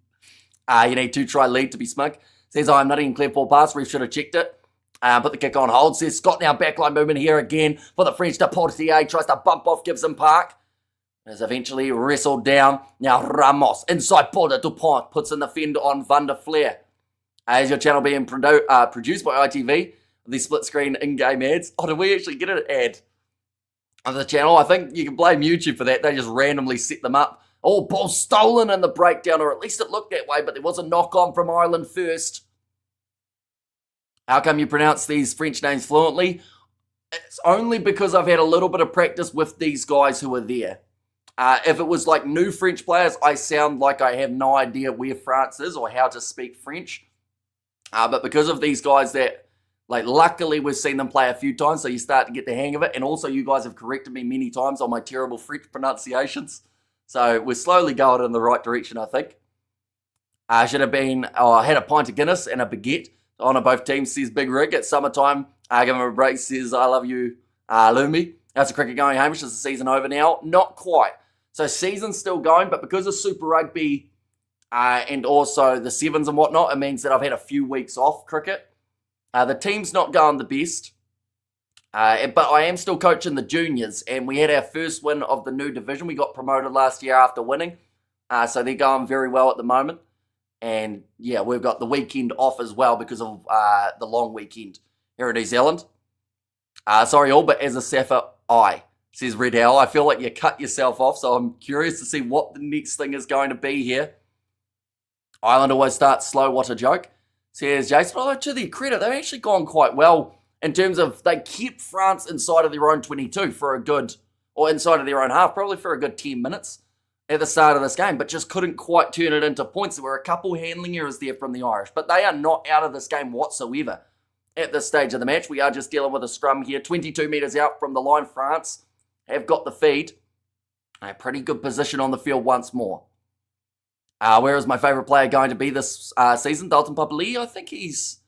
You need 2-try lead to be smug. Says, I'm not even clear for pass. Ref should have checked it. Put the kick on hold. Says, Scott now backline movement here again for the French. Deportier tries to bump off Gibson Park. Is eventually wrestled down. Now Ramos inside border. Dupont puts in the fend on Van der Flair. Is your channel being produced by ITV? The split screen in-game ads. Oh, did we actually get an ad on the channel? I think you can blame YouTube for that. They just randomly set them up. Oh, ball stolen in the breakdown, or at least it looked that way, but there was a knock-on from Ireland first. How come you pronounce these French names fluently? It's only because I've had a little bit of practice with these guys who are there. If it was like new French players, I sound like I have no idea where France is or how to speak French. But because of these guys that, like, luckily we've seen them play a few times, so you start to get the hang of it. And also you guys have corrected me many times on my terrible French pronunciations. So we're slowly going in the right direction, I think. Should have been, I had a pint of Guinness and a baguette on both teams, says Big Rig. It's summertime. Give him a break, says I love you, Lumi. How's the cricket going, Hamish? Is the season over now? Not quite. So season's still going, but because of Super Rugby and also the sevens and whatnot, it means that I've had a few weeks off cricket. The team's not going the best, but I am still coaching the juniors, and we had our first win of the new division. We got promoted last year after winning, so they're going very well at the moment. And yeah, we've got the weekend off as well because of the long weekend here in New Zealand. Sorry all, but as a Safa, says Red Owl. I feel like you cut yourself off, so I'm curious to see what the next thing is going to be here. Ireland always starts slow, what a joke, says Jason. Although to their credit, they've actually gone quite well in terms of they kept France inside of their own 22 for a good, or inside of their own half, probably for a good 10 minutes at the start of this game, but just couldn't quite turn it into points. There were a couple handling errors there from the Irish, but they are not out of this game whatsoever at this stage of the match. We are just dealing with a scrum here, 22 metres out from the line. France have got the feed. A pretty good position on the field once more. Where is my favourite player going to be this season? Dalton Papali'i, I think is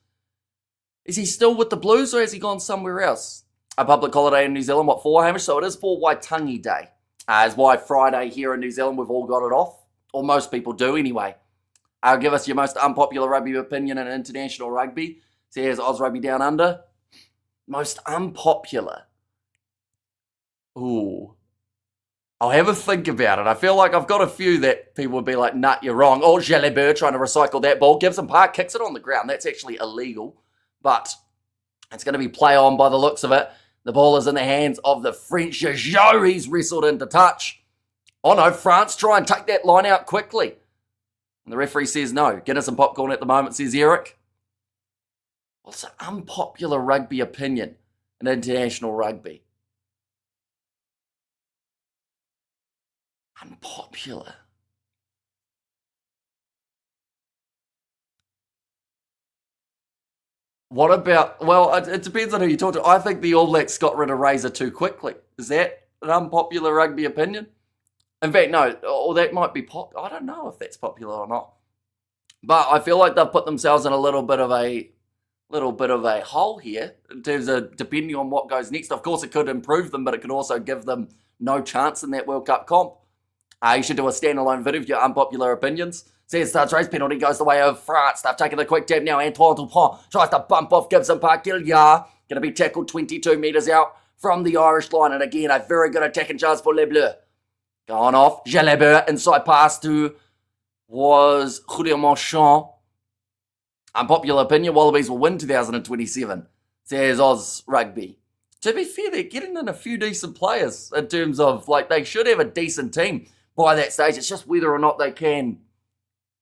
he still with the Blues or has he gone somewhere else? A public holiday in New Zealand, what for, Hamish? So it is for Waitangi Day. Is why Friday here in New Zealand we've all got it off. Or most people do anyway. Give us your most unpopular rugby opinion in international rugby. So here's Oz Rugby Down Under. Most unpopular. Ooh. I'll have a think about it. I feel like I've got a few that people would be like, nah, you're wrong. Oh, Jalibert trying to recycle that ball. Gibson Park kicks it on the ground. That's actually illegal. But it's going to be play on by the looks of it. The ball is in the hands of the French Gigot. He's wrestled into touch. Oh no, France try and take that line out quickly. And the referee says no. Getting some popcorn at the moment, says Eric. What's an unpopular rugby opinion in international rugby? Unpopular. What about, well, it depends on who you talk to. I think the All Blacks got rid of Razor too quickly. Is that an unpopular rugby opinion? In fact, no, or that might be I don't know if that's popular or not. But I feel like they've put themselves in a little bit of a hole here in terms of depending on what goes next. Of course, it could improve them, but it could also give them no chance in that World Cup comp. You should do a standalone video of your unpopular opinions. Says touch race penalty goes the way of France. They've taken the quick tap now. Antoine Dupont tries to bump off Gibson Park. Gilliard going to be tackled 22 metres out from the Irish line. And again, a very good attacking chance for Les Bleus. Going off. Jalabert inside pass to was Julien Marchand. Unpopular opinion, Wallabies will win 2027, says Oz Rugby. To be fair, they're getting in a few decent players in terms of, like, they should have a decent team by that stage. It's just whether or not they can.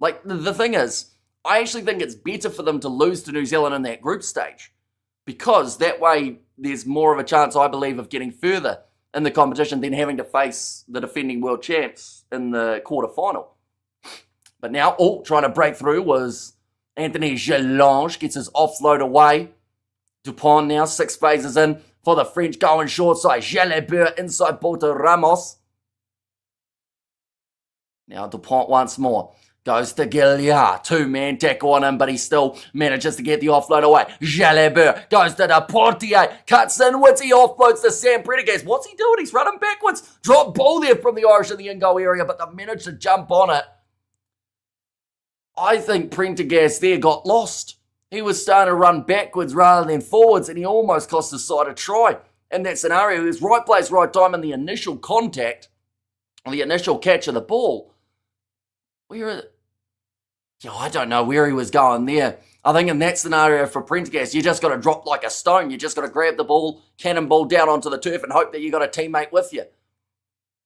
Like, the thing is, I actually think it's better for them to lose to New Zealand in that group stage because that way there's more of a chance, I believe, of getting further in the competition than having to face the defending world champs in the quarterfinal. But now, trying to break through was Anthony Gelange, gets his offload away. Dupont now 6 phases in for the French going short side. Jalabert inside ball to Ramos. Now Dupont once more. Goes to Gilliard. 2-man tackle on him, but he still manages to get the offload away. Jalabert goes to the Portier. Cuts in, Witty offloads to Sam Prendergast. What's he doing? He's running backwards. Drop ball there from the Irish in the in-goal area, but they managed to jump on it. I think Prendergast there got lost. He was starting to run backwards rather than forwards, and he almost cost his side a try. In that scenario, he was right place, right time in the initial contact, the initial catch of the ball. I don't know where he was going there. I think in that scenario for Prendergast, you just got to drop like a stone. You just got to grab the ball, cannonball down onto the turf, and hope that you got a teammate with you.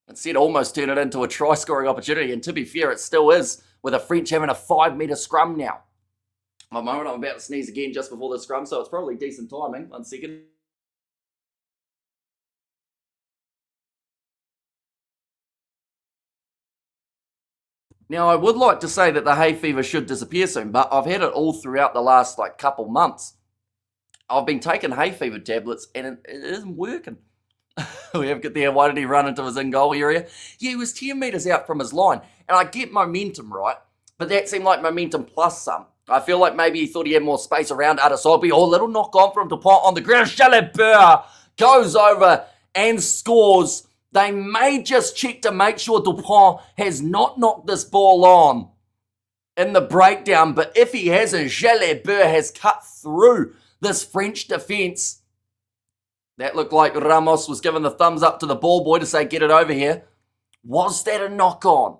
Instead, almost turn it into a try-scoring opportunity, and to be fair, it still is, with the French having a 5-metre scrum now. One moment, I'm about to sneeze again just before the scrum, so it's probably decent timing. 1 second. Now, I would like to say that the hay fever should disappear soon, but I've had it all throughout the last couple months. I've been taking hay fever tablets, and it isn't working. We have got there. Why did he run into his in-goal area? Yeah, he was 10 metres out from his line, and I get momentum, right? But that seemed like momentum plus some. I feel like maybe he thought he had more space around Adasobi. A little knock on from Dupont on the ground. Jalabert goes over and scores. They may just check to make sure Dupont has not knocked this ball on in the breakdown, but if he hasn't, Jalabert has cut through this French defence. That looked like Ramos was giving the thumbs up to the ball boy to say, get it over here. Was that a knock-on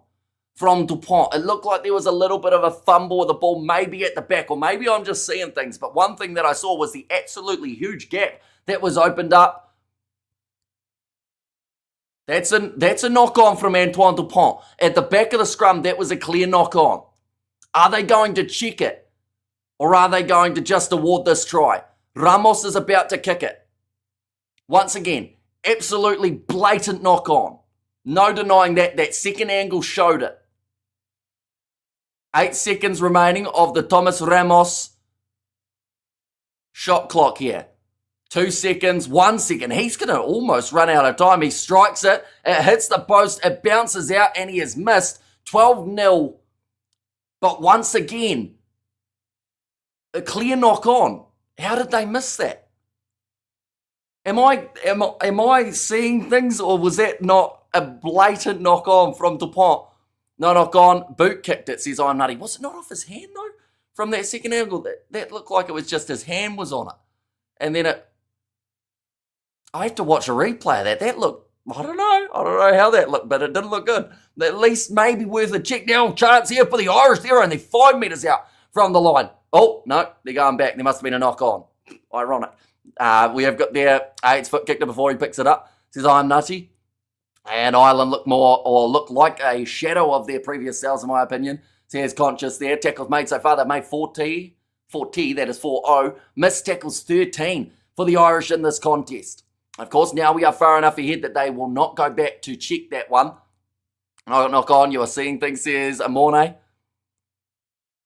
from Dupont? It looked like there was a little bit of a fumble with the ball maybe at the back, or maybe I'm just seeing things. But one thing that I saw was the absolutely huge gap that was opened up. That's a knock-on from Antoine Dupont. At the back of the scrum, that was a clear knock-on. Are they going to check it? Or are they going to just award this try? Ramos is about to kick it. Once again, absolutely blatant knock-on. No denying that. That second angle showed it. 8 seconds remaining of the Thomas Ramos shot clock here. 2 seconds, 1 second. He's going to almost run out of time. He strikes it. It hits the post. It bounces out and he has missed. 12-0. But once again, a clear knock-on. How did they miss that? Am I seeing things, or was that not a blatant knock-on from Dupont? No knock-on. Boot kicked it, says I'm nutty. Was it not off his hand, though? From that second angle, that looked like it was just his hand was on it. And then I have to watch a replay of that. That looked, I don't know how that looked, but it didn't look good. At least maybe worth a check. Now, chance here for the Irish. They're only 5 metres out from the line. Oh, no, they're going back. There must have been a knock-on. Ironic. We have got there, it's foot kicked it before he picks it up. Says, I'm nutty. And Ireland look like a shadow of their previous selves, in my opinion. Says Conscious there. Tackles made so far. They've made 40, that is 4-0. Missed tackles 13 for the Irish in this contest. Of course, now we are far enough ahead that they will not go back to check that one. Knock on, you are seeing things, says Amorne.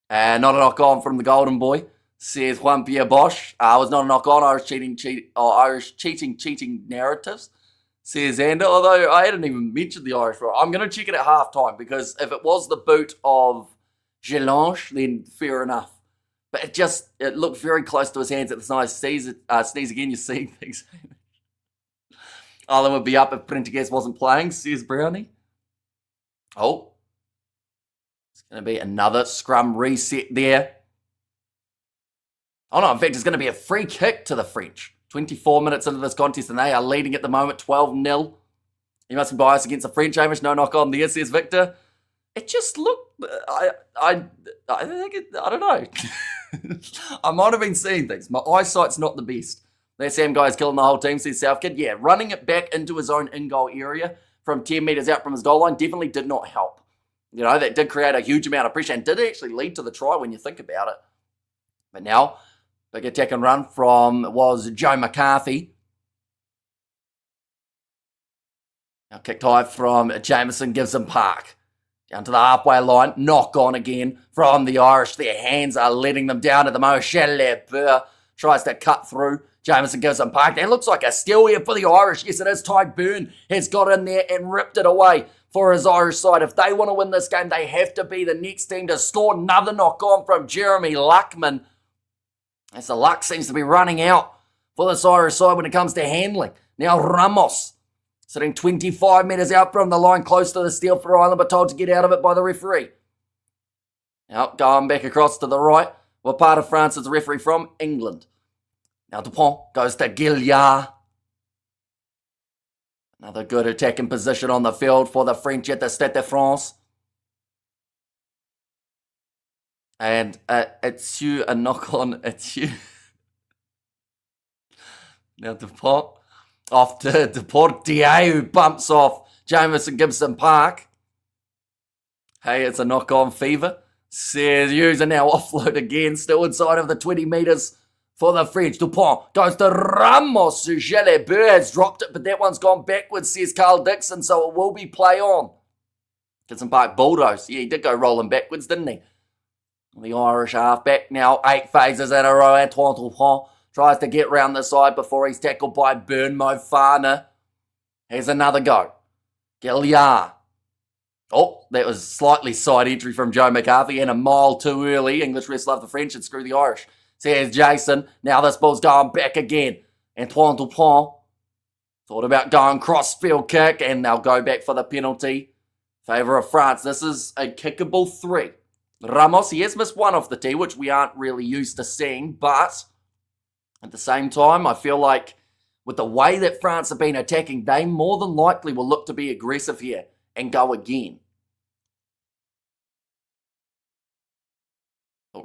And not a knock on from the Golden Boy, says Juan Pierre Bosch. Was not a knock on. Irish cheating narratives, says Ander. Although I hadn't even mentioned the Irish. I'm going to check it at halftime, because if it was the boot of Gelange, then fair enough. But it looked very close to his hands at the nice sneeze again. You're seeing things. Ireland would be up if Prendergast wasn't playing, says Brownie. Oh. It's going to be another scrum reset there. Oh no, in fact, it's going to be a free kick to the French. 24 minutes into this contest, and they are leading at the moment, 12-0. You must be biased against the French, Amish. No knock on there, says Victor. It just looked... I don't know. I might have been seeing things. My eyesight's not the best. That Sam guy's killing the whole team, says Southkid. Yeah, running it back into his own in-goal area from 10 metres out from his goal line definitely did not help. You know, that did create a huge amount of pressure and did actually lead to the try when you think about it. But now, big attack and run was Joe McCarthy. Now kicked high from Jameson, gives him Park. Down to the halfway line, knock on again from the Irish. Their hands are letting them down at the moment. Chalabur tries to cut through. Jameson gives him Park. That looks like a steal here for the Irish. Yes, it is. Ty Byrne has got in there and ripped it away for his Irish side. If they want to win this game, they have to be the next team to score. Another knock on from Jeremy Luckman. As the luck seems to be running out for this Irish side when it comes to handling. Now Ramos sitting 25 metres out from the line, close to the steal for Ireland, but told to get out of it by the referee. Now going back across to the right. What part of France is the referee from? England. Now Dupont goes to Gilliard. Another good attacking position on the field for the French at the Stade de France. And it's you, a knock on, it's you. Now Dupont off to Deportier, who bumps off Jameson Gibson Park. Hey, it's a knock on fever. Says Hughes, and now offload again, still inside of the 20 metres for the French. Dupont goes to Ramos. Jalabert has dropped it, but that one's gone backwards, says Carl Dixon, so it will be play on. Gibson Park bulldoze. Yeah, he did go rolling backwards, didn't he? The Irish halfback now 8 phases in a row. Antoine Dupont tries to get round the side before he's tackled by Byrne. Mofana. Here's another go. Gilliard. Oh, that was slightly side entry from Joe McCarthy and a mile too early. English refs love the French and screw the Irish. Says Jason. Now this ball's going back again. Antoine Dupont thought about going cross-field kick, and they'll go back for the penalty. Favour of France. This is a kickable 3. Ramos, he has missed one off the tee, which we aren't really used to seeing, but at the same time, I feel like with the way that France have been attacking, they more than likely will look to be aggressive here and go again.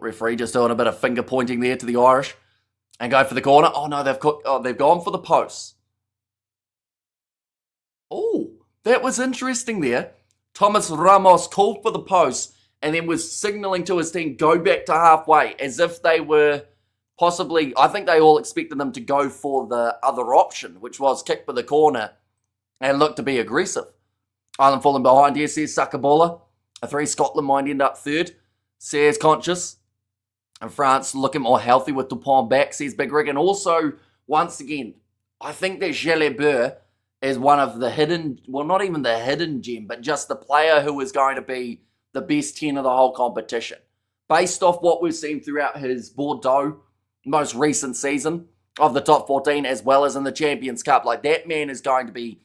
Referee just doing a bit of finger pointing there to the Irish and go for the corner. Oh no, they've gone for the post. Oh, that was interesting there. Thomas Ramos called for the post and then was signalling to his team, go back to halfway, as if they were possibly, I think they all expected them to go for the other option, which was kick for the corner and look to be aggressive. Ireland falling behind here, says Sakabola. A 3, Scotland might end up 3rd, says Conscious. And France looking more healthy with Dupont back, says Big Rig. And also, once again, I think that Jalabert is one of the hidden, well, not even the hidden gem, but just the player who is going to be the best 10 of the whole competition. Based off what we've seen throughout his Bordeaux most recent season of the top 14, as well as in the Champions Cup. Like, that man is going to be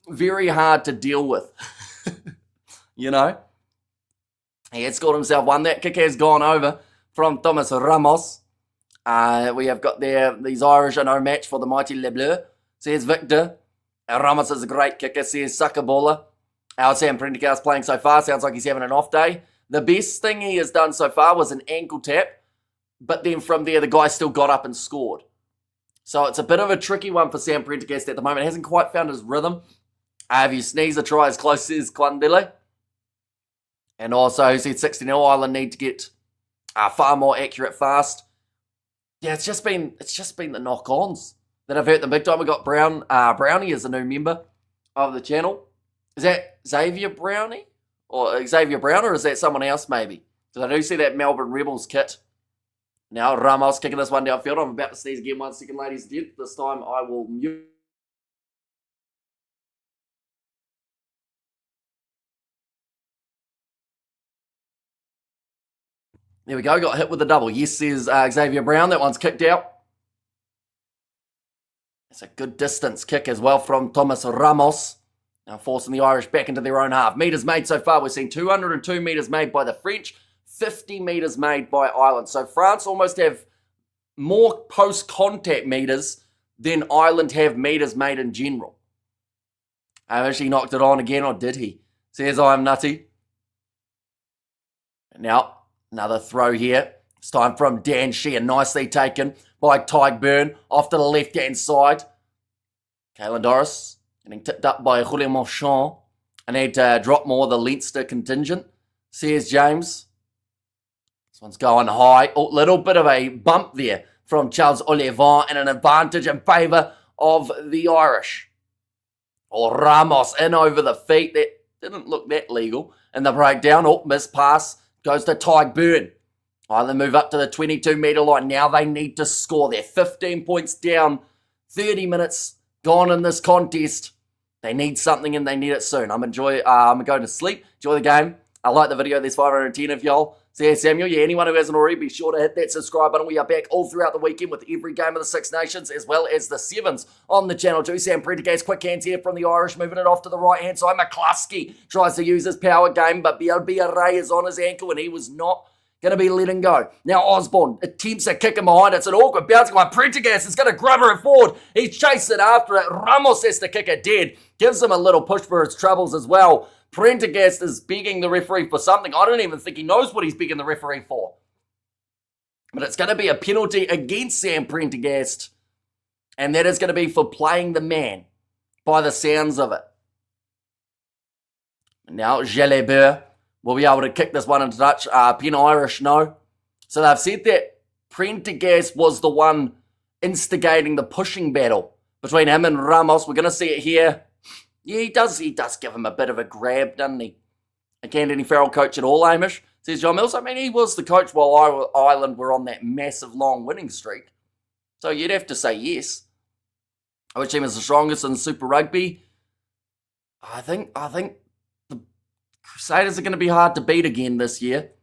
very hard to deal with. You know? He had scored himself one. That kick has gone over from Thomas Ramos. We have got there, these Irish are no match for the mighty Le Bleu, says Victor. Ramos is a great kicker, says Sakabola. Our Sam Prendergast playing so far, sounds like he's having an off day. The best thing he has done so far was an ankle tap, but then from there the guy still got up and scored. So it's a bit of a tricky one for Sam Prendergast at the moment. He hasn't quite found his rhythm. If you sneeze a try as close as Quandele. And also, he said 60-0, Ireland need to get far more accurate fast. Yeah, it's just been the knock-ons that have hurt them big time. We got Brownie as a new member of the channel. Is that Xavier Brownie? Or Xavier Brown, or is that someone else maybe? Because I do see that Melbourne Rebels kit. Now Ramos kicking this one downfield. I'm about to sneeze again 1 second, ladies and gents. This time I will mute. There we go, got hit with the double. Yes, says Xavier Brown. That one's kicked out. It's a good distance kick as well from Thomas Ramos. Now forcing the Irish back into their own half. Metres made so far. We've seen 202 metres made by the French, 50 metres made by Ireland. So France almost have more post-contact metres than Ireland have metres made in general. Actually knocked it on again, or did he? Says I'm nutty. Now, another throw here. It's time from Dan Sheehan. Nicely taken by Tyburn off to the left-hand side. Caelan Doris getting tipped up by Julien Marchand. And had to drop more the Leinster contingent. Says James. This one's going high. Oh, little bit of a bump there from Charles Olivan and an advantage in favour of the Irish. Or Ramos in over the feet. That didn't look that legal. And the breakdown. Oh, missed pass. Goes to Tyburn. Ireland move up to the 22-metre line. Now they need to score. They're 15 points down. 30 minutes gone in this contest. They need something and they need it soon. I'm going to sleep. Enjoy the game. I like the video. There's 510 of y'all. So yeah, Samuel, anyone who hasn't already, be sure to hit that subscribe button. We are back all throughout the weekend with every game of the Six Nations as well as the Sevens on the channel too. Sam Prendergast, quick hands here from the Irish, moving it off to the right-hand side. McCluskey tries to use his power game, but Bielbiaré is on his ankle and he was not going to be letting go. Now Osborne attempts a kick in behind. It's an awkward bounce by Prendergast. It's going to grab her forward. He's chasing after it. Ramos has to kick it dead. Gives him a little push for his troubles as well. Prendergast is begging the referee for something. I don't even think he knows what he's begging the referee for. But it's going to be a penalty against Sam Prendergast. And that is going to be for playing the man, by the sounds of it. Now Jalabert will be able to kick this one into touch. Penn Irish, no. So they've said that Prendergast was the one instigating the pushing battle between him and Ramos. We're going to see it here. Yeah, he does give him a bit of a grab, doesn't he? Again, any Farrell coach at all, Amish? Says John Mills. I mean, he was the coach while Ireland were on that massive long winning streak. So you'd have to say yes. Which team is the strongest in Super Rugby? I think the Crusaders are going to be hard to beat again this year.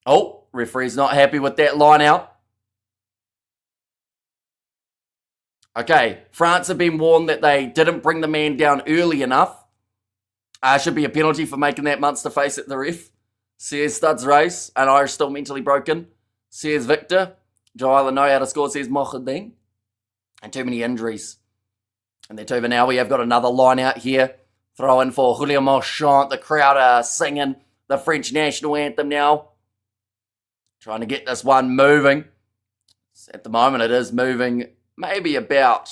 Oh, referee's not happy with that line out. Okay, France have been warned that they didn't bring the man down early enough. Should be a penalty for making that Munster face at the ref. Says Studs Race, and Irish still mentally broken. Says Victor. Joe Ireland know how to score, says Mohadeen. And too many injuries. And they're over now. We have got another line out here. Throw in for Julien Marchand. The crowd are singing the French national anthem now. Trying to get this one moving. At the moment it is moving maybe about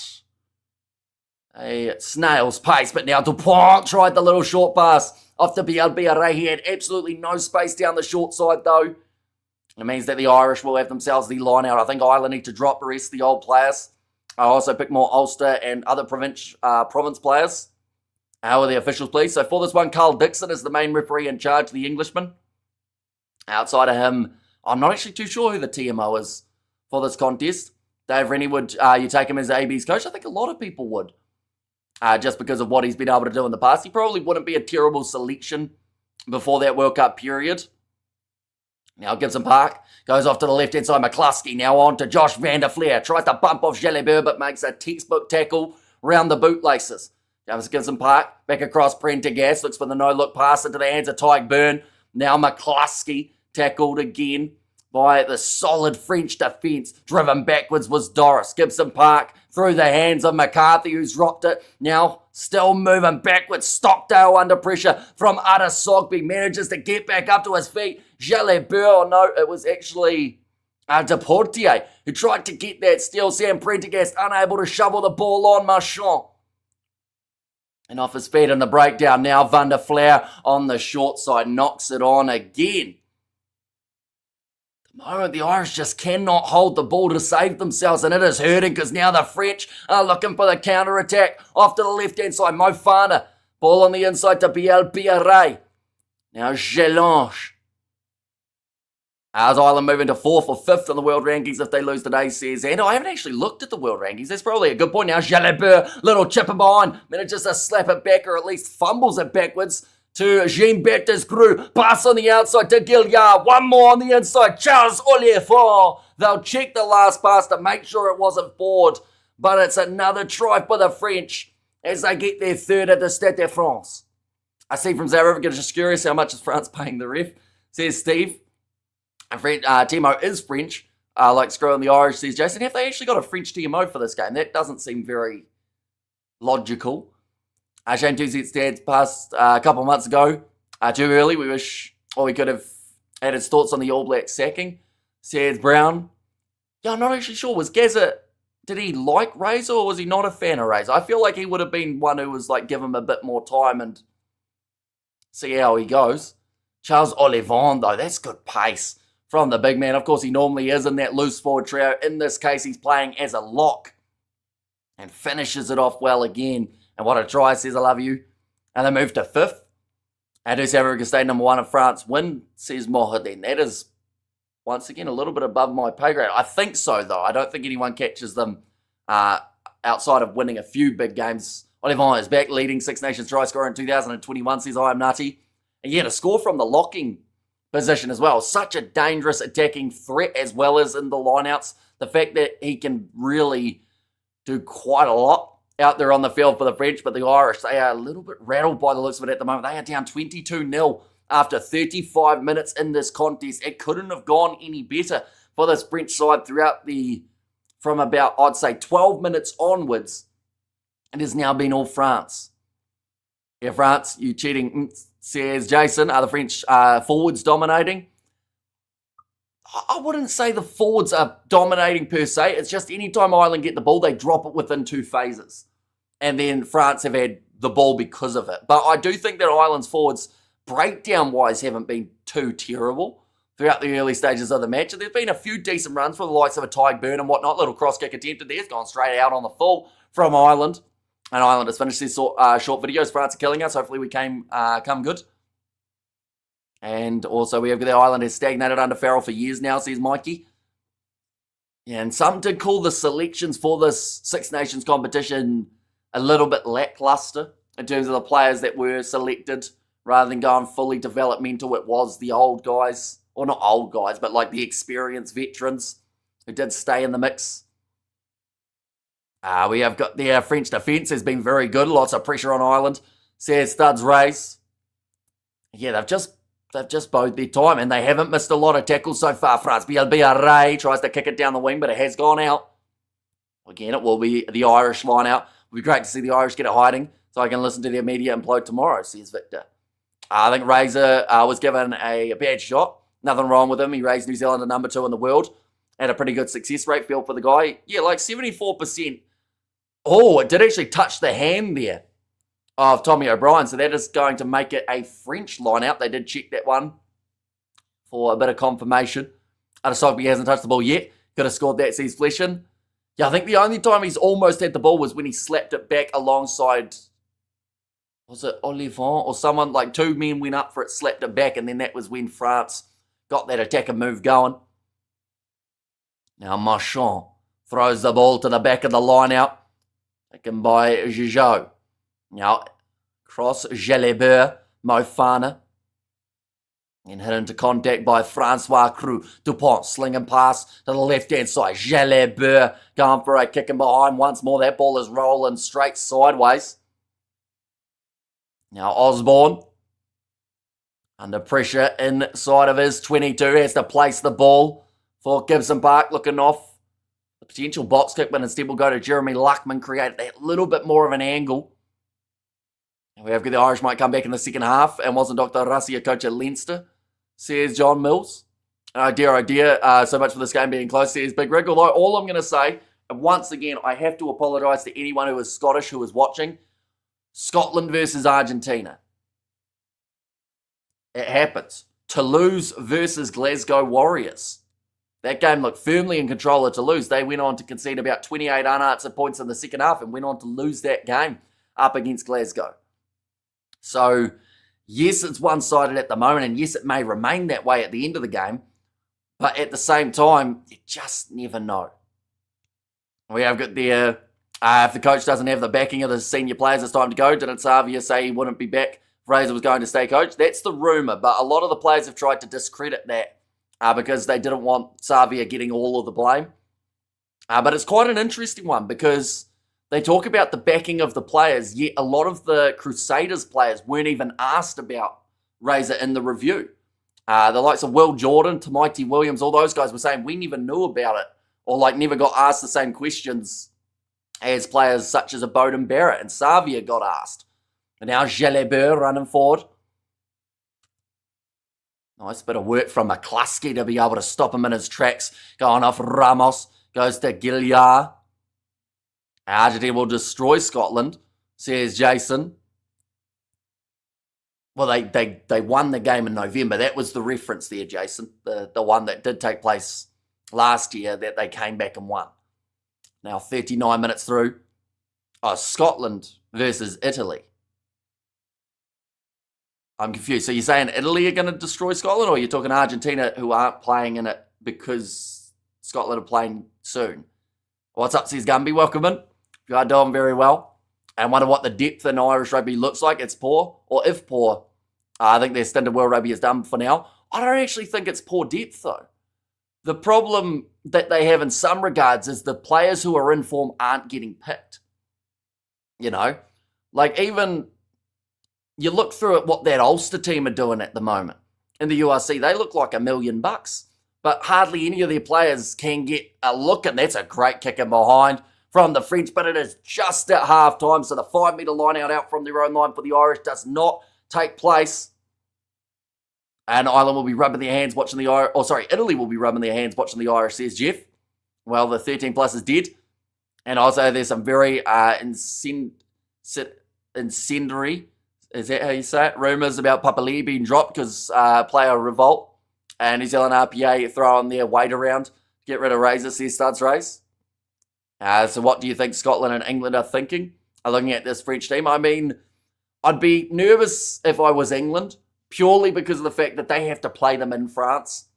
a snail's pace, but now Dupont tried the little short pass off to Bielbiaré. He had absolutely no space down the short side though. It means that the Irish will have themselves the line out. I think Ireland need to drop the rest of the old players. I also pick more Ulster and other province players. How are the officials, please? So for this one, Carl Dixon is the main referee in charge, the Englishman. Outside of him, I'm not actually too sure who the TMO is for this contest. Dave Rennie, would you take him as AB's coach? I think a lot of people would. Just because of what he's been able to do in the past. He probably wouldn't be a terrible selection before that World Cup period. Now Gibson Park goes off to the left-hand side. McCluskey now on to Josh van der Fleer. Tries to bump off Jalabert, but makes a textbook tackle round the bootlaces. James Gibson Park back across Prendergast. Looks for the no-look pass into the hands of Tyburn. Now McCluskey tackled again by the solid French defence. Driven backwards was Doris. Gibson Park through the hands of McCarthy, who's dropped it. Now still moving backwards. Stockdale under pressure from Adesogby. Manages to get back up to his feet. Jalabert, oh no, it was actually Deportier, who tried to get that steal. Sam Prendergast unable to shovel the ball on Marchand. And off his feet in the breakdown. Now Van der Flair on the short side knocks it on again. The moment the Irish just cannot hold the ball to save themselves, and it is hurting because now the French are looking for the counter-attack. Off to the left-hand side, Mofana. Ball on the inside to Biel. Now Gelange. As Ireland move into 4th or 5th in the world rankings if they lose today, says and I haven't actually looked at the world rankings. That's probably a good point. Now Jalabert, little chipper behind, manages to slap it back or at least fumbles it backwards to Jean-Baptiste Grou. Pass on the outside to Gilliard. One more on the inside. Charles Olivier. They'll check the last pass to make sure it wasn't forward, but it's another try for the French as they get their 3rd at the Stade de France. I see from South Africa, just curious how much is France paying the ref, says Steve. And Timo is French, like screwing the Irish, says Jason. Have they actually got a French TMO for this game? That doesn't seem very logical. Shane Tuzet's dad passed a couple of months ago, too early. We wish, or we could have had his thoughts on the All Blacks sacking, says Brown. Yeah, I'm not actually sure. Was Gazza, did he like Razor or was he not a fan of Razor? I feel like he would have been one who was like, give him a bit more time and see how he goes. Charles Olivon, though, that's good pace from the big man. Of course, he normally is in that loose forward trio. In this case, he's playing as a lock and finishes it off well again. And what a try, says I love you. And they move to 5th. And do South Africa stay number 1 of France win, says Mohadin. That is, once again, a little bit above my pay grade. I think so, though. I don't think anyone catches them outside of winning a few big games. Olivon is back, leading Six Nations try scorer in 2021, says I am nutty. And yeah, to score from the locking position as well. Such a dangerous attacking threat as well as in the lineouts. The fact that he can really do quite a lot out there on the field for the French, but the Irish, they are a little bit rattled by the looks of it at the moment. They are down 22-0 after 35 minutes in this contest. It couldn't have gone any better for this French side from about, I'd say, 12 minutes onwards. It has now been all France. Yeah, France, you cheating, says Jason. Are the French forwards dominating? I wouldn't say the forwards are dominating per se. It's just anytime Ireland get the ball, they drop it within 2 phases. And then France have had the ball because of it. But I do think that Ireland's forwards, breakdown-wise, haven't been too terrible throughout the early stages of the match. There's been a few decent runs for the likes of a Tyg Burn and whatnot. Little cross-kick attempted there. It's gone straight out on the full from Ireland. And Ireland has finished these short videos. France are killing us. Hopefully we come good. And also we have the Ireland has stagnated under Farrell for years now, says Mikey. Yeah, and some did call the selections for this Six Nations competition a little bit lackluster in terms of the players that were selected rather than going fully developmental. It was the old guys, or not old guys, but like the experienced veterans who did stay in the mix. We have got the French defence has been very good. Lots of pressure on Ireland, says Studs Race. Yeah, they've just bowed their time and they haven't missed a lot of tackles so far. France Biel tries to kick it down the wing, but it has gone out. Again, it will be the Irish line out. It would be great to see the Irish get it hiding so I can listen to their media implode tomorrow, says Victor. I think Razor was given a bad shot. Nothing wrong with him. He raised New Zealand to number 2 in the world. Had a pretty good success rate feel for the guy. Yeah, like 74%. Oh, it did actually touch the hand there of Tommy O'Brien. So that is going to make it a French line out. They did check that one for a bit of confirmation. Adesogby hasn't touched the ball yet. Could have scored that, says Fleshin. Yeah, I think the only time he's almost had the ball was when he slapped it back alongside, was it Olivon or someone, like 2 men went up for it, slapped it back, and then that was when France got that attack and move going. Now Marchand throws the ball to the back of the line out. Taken by Gigot. Now, cross Jalabert, Mofana. And hit into contact by Francois Creux. Dupont slinging pass to the left-hand side. Jalabert going for a kick in behind once more. That ball is rolling straight sideways. Now Osborne, under pressure inside of his 22, has to place the ball for Gibson Park, looking off. The potential box kick, but instead will go to Jeremy Luckman, create that little bit more of an angle. And we have the Irish might come back in the second half, and wasn't Dr. Rassi a coach at Leinster, says John Mills. Oh dear, so much for this game being close. Says Big Rig. Although all I'm going to say, and once again, I have to apologise to anyone who is Scottish who is watching, Scotland versus Argentina. It happens. Toulouse versus Glasgow Warriors. That game looked firmly in control of Toulouse. They went on to concede about 28 unanswered points in the second half and went on to lose that game up against Glasgow. So, yes, it's one-sided at the moment, and yes, it may remain that way at the end of the game, but at the same time, you just never know. We have got the, if the coach doesn't have the backing of the senior players, it's time to go. Didn't Savia say he wouldn't be back if Razor was going to stay coach? That's the rumour, but a lot of the players have tried to discredit that because they didn't want Savia getting all of the blame. But it's quite an interesting one because they talk about the backing of the players, yet a lot of the Crusaders players weren't even asked about Razor in the review. The likes of Will Jordan, Tamaiti Williams, all those guys were saying we never knew about it or like never got asked the same questions as players such as a Bowden Barrett, and Savia got asked. And now Jalabert running forward. Nice bit of work from McCluskey to be able to stop him in his tracks. Going off Ramos, goes to Gilliard. Argentina will destroy Scotland, says Jason. Well, they won the game in November. That was the reference there, Jason. The one that did take place last year that they came back and won. Now 39 minutes through. Oh, Scotland versus Italy. I'm confused. So you're saying Italy are going to destroy Scotland, or you're talking Argentina who aren't playing in it because Scotland are playing soon? What's up, says Gumby? Welcome in. You are doing very well. And wonder what the depth in Irish rugby looks like. It's poor, or if poor. I think their stint in World Rugby is done for now. I don't actually think it's poor depth, though. The problem that they have in some regards is the players who are in form aren't getting picked. You know? Like, even you look through at what that Ulster team are doing at the moment. In the URC, they look like $1 million. But hardly any of their players can get a look, and that's a great kick in behind from the French, but it is just at half-time, so the 5-metre line out from their own line for the Irish does not take place. And Ireland will be rubbing their hands watching the Irish, Italy will be rubbing their hands watching the Irish, says Jeff. Well, the 13 plus is dead. And also there's some very incendiary, is that how you say it? Rumours about Papali'i being dropped because player revolt. And New Zealand RPA throwing their weight around. Get rid of Razor, says Studs Race. So what do you think Scotland and England are thinking? Looking at this French team, I mean, I'd be nervous if I was England, purely because of the fact that they have to play them in France.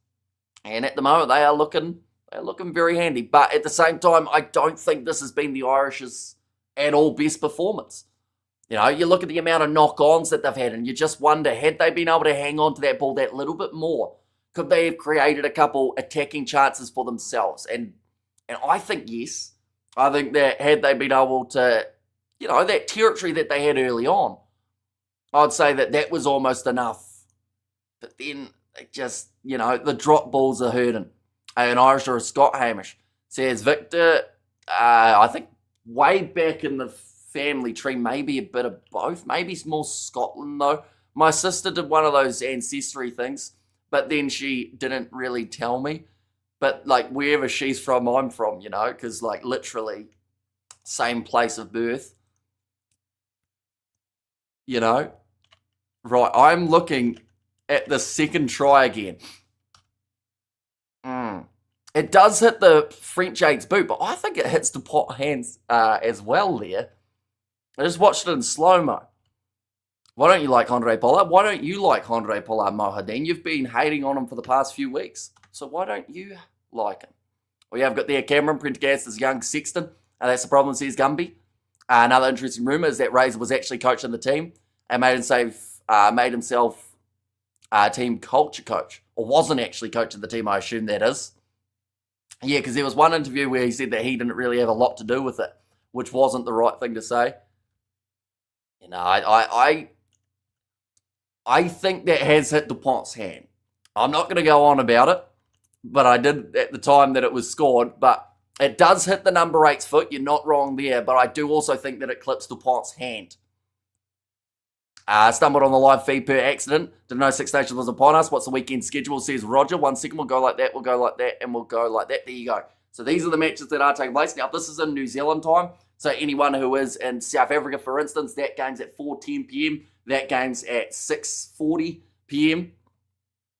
And at the moment, they're looking very handy. But at the same time, I don't think this has been the Irish's at all best performance. You know, you look at the amount of knock-ons that they've had, and you just wonder, had they been able to hang on to that ball that little bit more, could they have created a couple attacking chances for themselves? And I think yes. I think that had they been able to, you know, that territory that they had early on, I'd say that that was almost enough. But then it just, you know, the drop balls are hurting. An Irish or a Scott Hamish says Victor, I think way back in the family tree, maybe a bit of both. Maybe more Scotland though. My sister did one of those ancestry things, but then she didn't really tell me. But like wherever she's from, I'm from, you know, because like literally same place of birth. You know? Right, I'm looking at the second try again. It does hit the French 8's boot, but I think it hits the pot hands as well there. I just watched it in slow-mo. Why don't you like Andre Pollard? Why don't you like Andre Pollard, Mohadine? You've been hating on him for the past few weeks. So why don't you like him? We have got there Cameron, Prendergast as young Sexton. That's the problem, says Gumby. Another interesting rumour is that Razor was actually coaching the team and made himself team culture coach. Or wasn't actually coaching the team, I assume that is. Yeah, because there was one interview where he said that he didn't really have a lot to do with it, which wasn't the right thing to say. You know, I think that has hit Dupont's hand. I'm not going to go on about it, but I did at the time that it was scored. But it does hit the number 8's foot. You're not wrong there. But I do also think that it clips Dupont's hand. Stumbled on the live feed per accident. Didn't know Six Nations was upon us. What's the weekend schedule? Says Roger. 1 second. We'll go like that. We'll go like that. And we'll go like that. There you go. So these are the matches that are taking place. Now, this is in New Zealand time. So anyone who is in South Africa, for instance, that game's at 4:10 p.m. That game's at 6:40 p.m.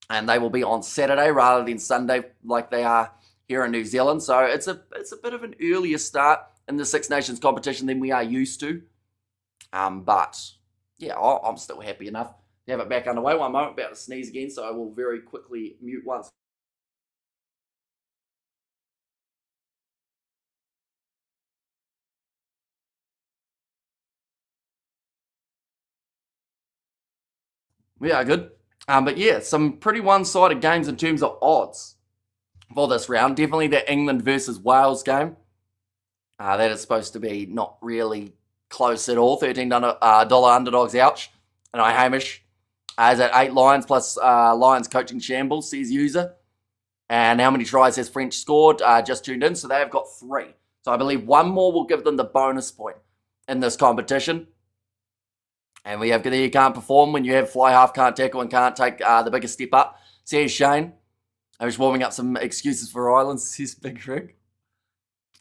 And they will be on Saturday rather than Sunday like they are here in New Zealand. So it's a bit of an earlier start in the Six Nations competition than we are used to. But yeah, I'm still happy enough to have it back underway. One moment, about to sneeze again, so I will very quickly mute once. We are good. But yeah, some pretty one-sided games in terms of odds for this round. Definitely that England versus Wales game. That is supposed to be not really close at all. $13 underdogs, ouch. And I Hamish is at 8 Lions plus Lions coaching shambles, says user. And how many tries has French scored? Just tuned in, so they have got 3. So I believe one more will give them the bonus point in this competition. And we have you can't perform when you have fly half, can't tackle, and can't take the biggest step up. Says Shane. I was warming up some excuses for Ireland, says Big Rig.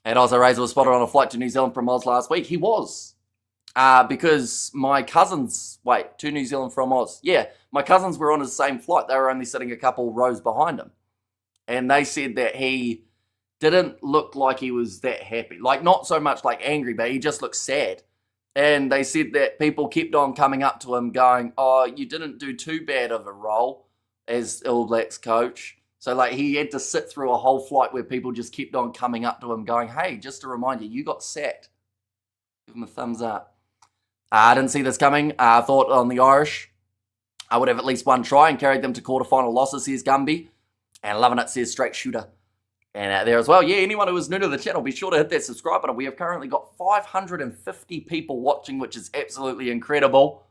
And also Razor was spotted on a flight to New Zealand from Oz last week. He was. Because my cousins, to New Zealand from Oz. Yeah, my cousins were on his same flight. They were only sitting a couple rows behind him. And they said that he didn't look like he was that happy. Like, not so much like angry, but he just looked sad. And they said that people kept on coming up to him going, oh, you didn't do too bad of a role as All Blacks coach. So, like, he had to sit through a whole flight where people just kept on coming up to him going, hey, just to remind you, you got sacked. Give him a thumbs up. I didn't see this coming. I thought on the Irish, I would have at least one try and carried them to quarterfinal losses, says Gumby. And Loving It says Straight Shooter. And there as well, yeah, anyone who is new to the channel, be sure to hit that subscribe button. We have currently got 550 people watching, which is absolutely incredible.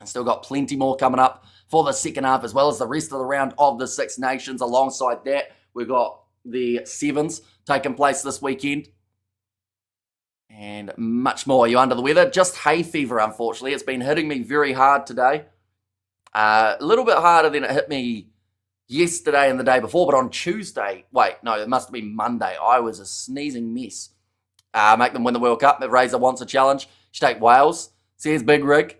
And still got plenty more coming up for the second half, as well as the rest of the round of the Six Nations. Alongside that, we've got the Sevens taking place this weekend. And much more. Are you under the weather? Just hay fever, unfortunately. It's been hitting me very hard today. A little bit harder than it hit me yesterday and the day before, but on Tuesday, it must have been Monday, I was a sneezing mess. Make them win the World Cup. Razor wants a challenge. Should take Wales. Says Big Rig.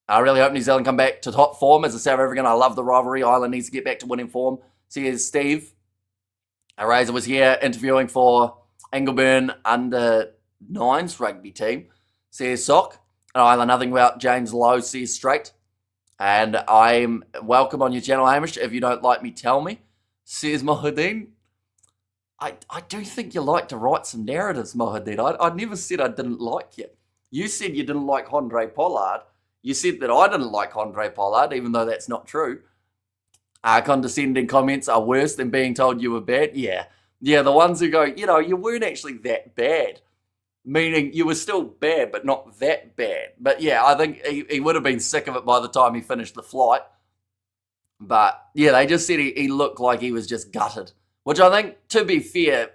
I really hope New Zealand come back to top form. As a South African, I love the rivalry. Ireland needs to get back to winning form. Says Steve. Razor was here interviewing for Ingleburn under 9s rugby team. Says Sock. Ireland nothing about James Lowe, says Straight. And I'm welcome on your channel, Hamish. If you don't like me, tell me, says Mohadeen. I do think you like to write some narratives, Mohadeen. I never said I didn't like you. You said you didn't like Andre Pollard. You said that I didn't like Andre Pollard, even though that's not true. Condescending comments are worse than being told you were bad. Yeah, the ones who go, you weren't actually that bad. Meaning you were still bad, but not that bad. But yeah, I think he would have been sick of it by the time he finished the flight. But yeah, they just said he looked like he was just gutted. Which I think, to be fair,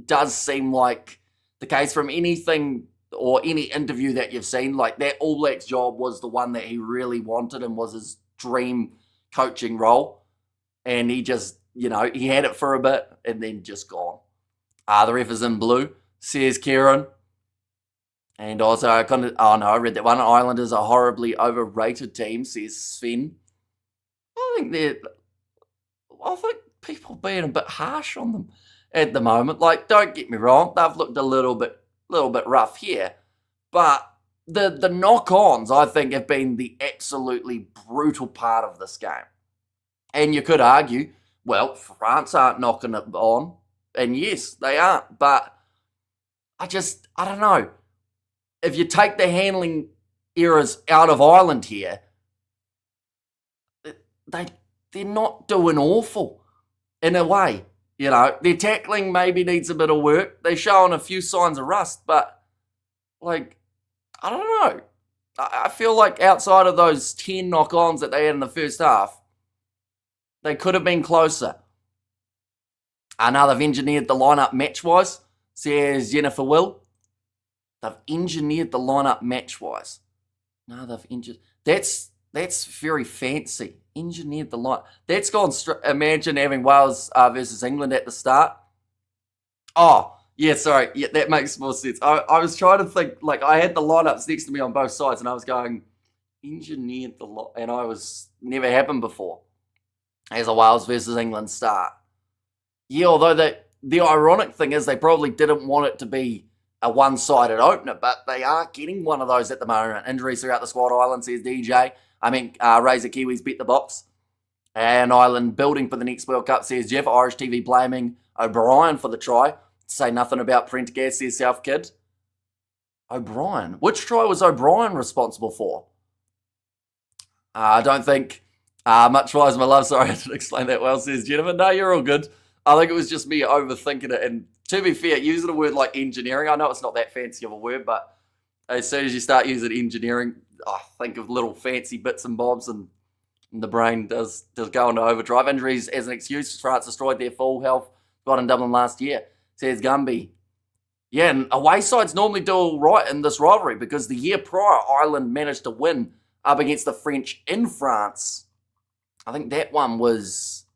does seem like the case from anything or any interview that you've seen. Like, that All Blacks job was the one that he really wanted and was his dream coaching role. And he just, he had it for a bit and then just gone. The ref is in blue, says Kieran. And also, I read that one. Ireland is a horribly overrated team, says Sven. I think people being a bit harsh on them at the moment. Like, don't get me wrong, they've looked a little bit rough here. But the knock-ons, I think, have been the absolutely brutal part of this game. And you could argue, well, France aren't knocking it on. And yes, they aren't. But I don't know. If you take the handling errors out of Ireland here, they're not doing awful in a way. Their tackling maybe needs a bit of work. They're showing a few signs of rust, but, I don't know. I feel like outside of those 10 knock-ons that they had in the first half, they could have been closer. Now they've engineered the lineup match-wise, says Jennifer Will. They've engineered the lineup match-wise. No, they've injured. That's very fancy. Engineered the line. That's gone. Imagine having Wales versus England at the start. Oh, yeah, sorry. Yeah, that makes more sense. I was trying to think, like, I had the lineups next to me on both sides, and I was going, engineered the line. And I was, never happened before as a Wales versus England start. Yeah, although the ironic thing is they probably didn't want it to be a one-sided opener, but they are getting one of those at the moment. Injuries throughout the squad, Ireland, says DJ. Razor Kiwis beat the box. And Ireland building for the next World Cup, says Jeff. Irish TV blaming O'Brien for the try. Say nothing about Prendergast, says South Kid. O'Brien. Which try was O'Brien responsible for? I don't think... much wise, my love. Sorry, I didn't explain that well, says Jennifer. No, you're all good. I think it was just me overthinking it. And to be fair, using a word like engineering, I know it's not that fancy of a word, but as soon as you start using engineering, I think of little fancy bits and bobs, and the brain does go into overdrive. Injuries as an excuse. France destroyed their full health. Got in Dublin last year, says Gumby. Yeah, and away sides normally do all right in this rivalry because the year prior, Ireland managed to win up against the French in France. I think that one was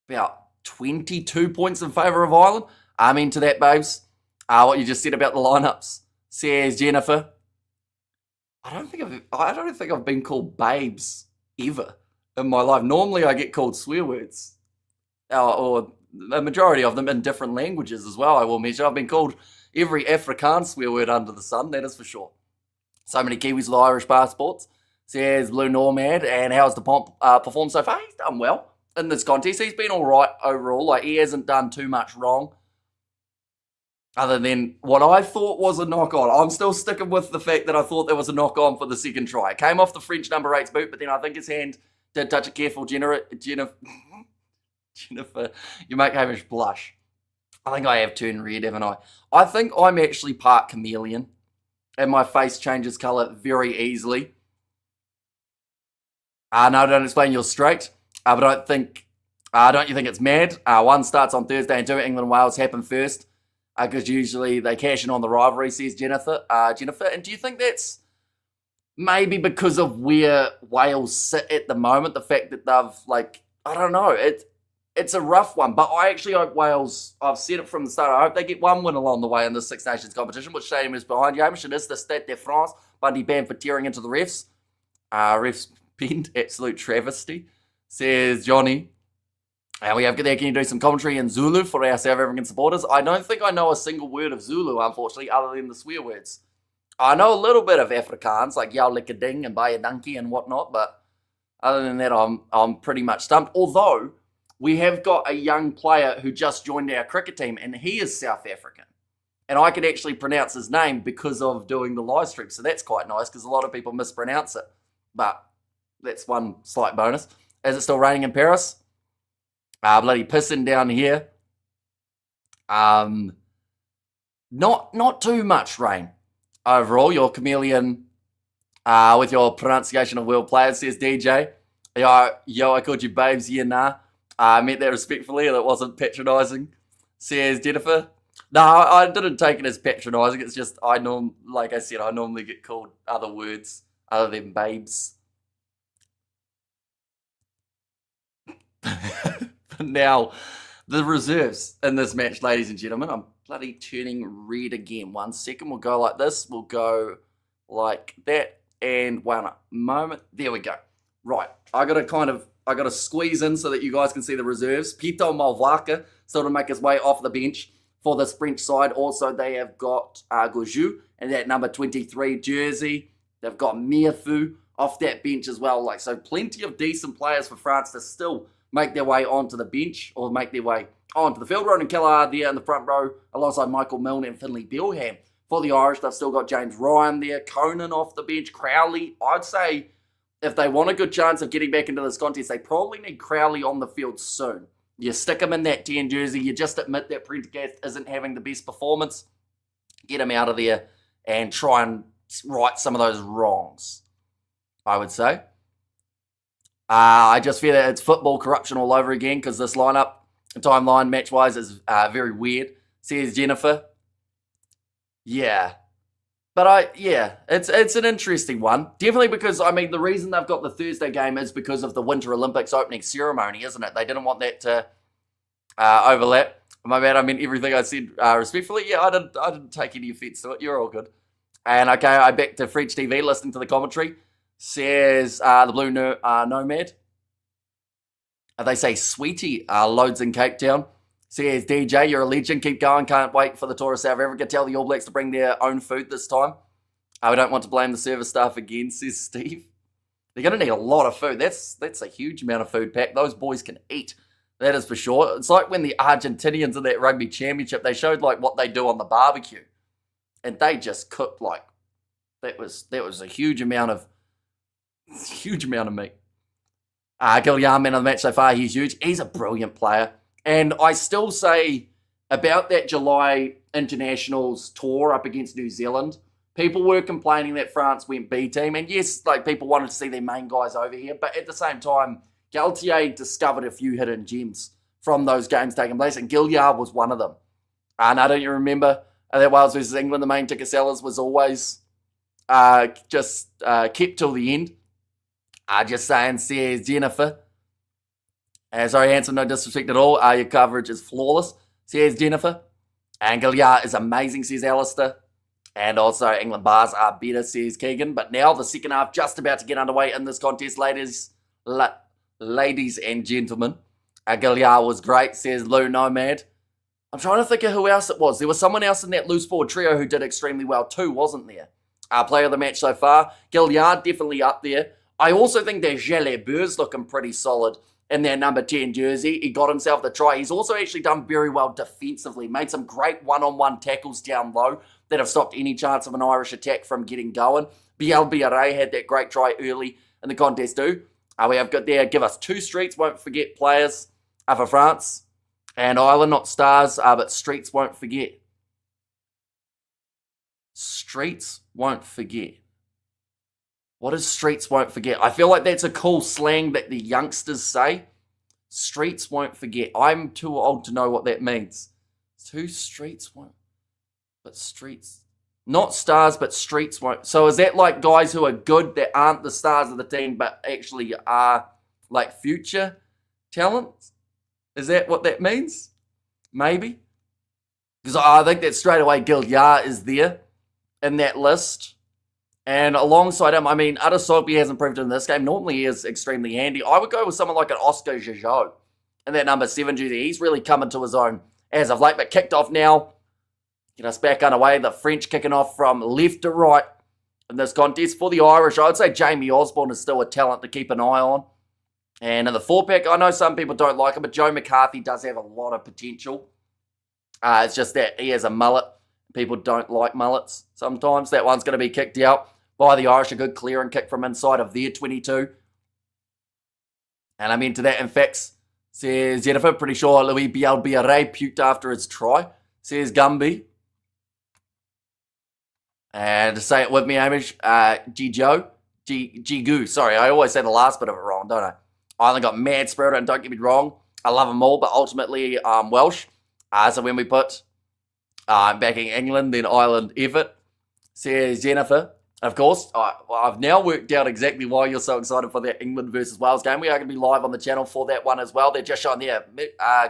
about 22 points in favour of Ireland. Amen to that, babes. What you just said about the lineups, says Jennifer. I don't think I've been called babes ever in my life. Normally, I get called swear words, or a majority of them in different languages as well. I will mention I've been called every Afrikaans swear word under the sun. That is for sure. So many Kiwis with Irish passports, says Blue Normad. And how's the Pomp performed so far? He's done well in this contest. He's been all right overall. Like, he hasn't done too much wrong, other than what I thought was a knock-on. I'm still sticking with the fact that I thought there was a knock-on for the second try. It came off the French number 8's boot, but then I think his hand did touch a careful Jennifer. You make Hamish blush. I think I have turned red, haven't I? I think I'm actually part chameleon, and my face changes colour very easily. No, don't explain you're straight. But don't you think it's mad? One starts on Thursday and 2 England and Wales happen first. Because usually they cash in on the rivalry, says Jennifer. And do you think that's maybe because of where Wales sit at the moment? The fact that they've, I don't know. It's a rough one. But I actually hope Wales, I've said it from the start, I hope they get one win along the way in the Six Nations competition. Which stadium is behind you, Hamish? It is the Stade de France. Bundy banned for tearing into the refs. Refs bend, absolute travesty, says Johnny. And we have there, can you do some commentary in Zulu for our South African supporters? I don't think I know a single word of Zulu, unfortunately, other than the swear words. I know a little bit of Afrikaans, like Yao Likading and Baya Donkey and whatnot, but other than that, I'm pretty much stumped. Although, we have got a young player who just joined our cricket team, and he is South African. And I could actually pronounce his name because of doing the live stream, so that's quite nice, because a lot of people mispronounce it. But that's one slight bonus. Is it still raining in Paris? Bloody pissing down here. Not too much rain overall. Your chameleon with your pronunciation of world players, says DJ. Yo, I called you babes, yeah, nah. I meant that respectfully and it wasn't patronising, says Jennifer. No, I didn't take it as patronising. It's just I normally get called other words other than babes. Now, the reserves in this match, ladies and gentlemen. I'm bloody turning red again. 1 second. We'll go like this. We'll go like that. And 1 moment. There we go. Right. I got to squeeze in so that you guys can see the reserves. Pito Malvaka still to make his way off the bench for this French side. Also, they have got Gojou and that number 23 jersey. They've got Miafu off that bench as well. So plenty of decent players for France to still make their way onto the bench or make their way onto the field. Ronan Kelleher there in the front row alongside Michael Milne and Finlay Bealham. For the Irish, they've still got James Ryan there, Conan off the bench, Crowley. I'd say if they want a good chance of getting back into this contest, they probably need Crowley on the field soon. You stick him in that 10 jersey, you just admit that Prendergast isn't having the best performance, get him out of there and try and right some of those wrongs, I would say. I just feel that it's football corruption all over again because this lineup, timeline, match-wise, is very weird, says Jennifer. Yeah. But it's an interesting one. Definitely because, I mean, the reason they've got the Thursday game is because of the Winter Olympics opening ceremony, isn't it? They didn't want that to overlap. My bad, I meant everything I said respectfully. Yeah, I didn't take any offense to it. You're all good. And okay, I back to French TV listening to the commentary. Says the Blue Nomad. They say Sweetie loads in Cape Town. Says DJ, you're a legend. Keep going. Can't wait for the tour of South Africa. Tell the All Blacks to bring their own food this time. We don't want to blame the service staff again, says Steve. They're going to need a lot of food. That's a huge amount of food pack. Those boys can eat. That is for sure. It's like when the Argentinians in that rugby championship, they showed like what they do on the barbecue. And they just cooked like, that was a huge amount of meat. Gillian, man of the match so far, he's huge. He's a brilliant player. And I still say about that July internationals tour up against New Zealand, people were complaining that France went B team. And yes, like people wanted to see their main guys over here. But at the same time, Galtier discovered a few hidden gems from those games taking place. And Gilliard was one of them. Now, don't you remember that Wales versus England, the main ticket sellers was always just kept till the end? Just saying, says Jennifer. Sorry, Hanson, no disrespect at all. Your coverage is flawless, says Jennifer. And Gilliard is amazing, says Alistair. And also, England bars are better, says Keegan. But now the second half just about to get underway in this contest, ladies and gentlemen. Gilliard was great, says Lou Nomad. I'm trying to think of who else it was. There was someone else in that loose forward trio who did extremely well too, wasn't there? Player of the match so far. Gilliard definitely up there. I also think that Jalabber's looking pretty solid in their number 10 jersey. He got himself the try. He's also actually done very well defensively. Made some great one-on-one tackles down low that have stopped any chance of an Irish attack from getting going. Bielbiere had that great try early in the contest too. We have got there, give us 2 streets, won't forget players for France. And Ireland, not stars, but streets won't forget. Streets won't forget. What is streets won't forget? I feel like that's a cool slang that the youngsters say. Streets won't forget. I'm too old to know what that means. 2 streets won't. But streets. Not stars, but streets won't. So is that like guys who are good that aren't the stars of the team, but actually are like future talents? Is that what that means? Maybe. Because I think that straight away Gilliard is there in that list. And alongside him, I mean, Adesogby hasn't proved it in this game. Normally he is extremely handy. I would go with someone like an Oscar Jajot in that number 7 jersey. He's really coming to his own as of late, but kicked off now. Get us back underway. The French kicking off from left to right in this contest. For the Irish, I would say Jamie Osborne is still a talent to keep an eye on. And in the 4-pack, I know some people don't like him, but Joe McCarthy does have a lot of potential. It's just that he has a mullet. People don't like mullets sometimes. That one's going to be kicked out by the Irish. A good clear and kick from inside of their 22. And I'm into that in facts, says Jennifer. Pretty sure Louis Bielbiere puked after his try, says Gumby. And to say it with me, Amish, Gigu. Sorry, I always say the last bit of it wrong, don't I? Ireland got mad spirit, and don't get me wrong, I love them all, but ultimately Welsh. So when we put backing England, then Ireland effort, says Jennifer. Of course, I've now worked out exactly why you're so excited for that England versus Wales game. We are going to be live on the channel for that one as well. They're just showing there,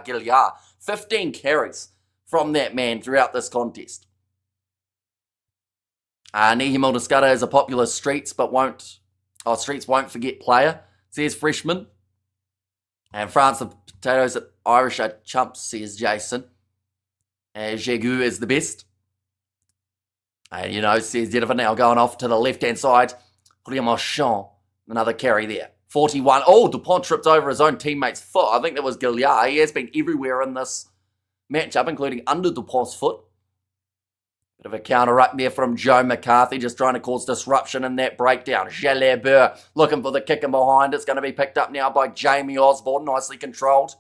Gilliard. 15 carries from that man throughout this contest. Nihi Maldiscata is a popular streets won't forget player, says Freshman. And France, the potatoes at Irish are chumps, says Jason. Jagu is the best. And, says Jennifer, now going off to the left-hand side. Another carry there. 41. Oh, Dupont tripped over his own teammate's foot. I think that was Gilliard. He has been everywhere in this matchup, including under Dupont's foot. Bit of a counter-ruck there from Joe McCarthy, just trying to cause disruption in that breakdown. Jalabber looking for the kick in behind. It's going to be picked up now by Jamie Osborne, nicely controlled.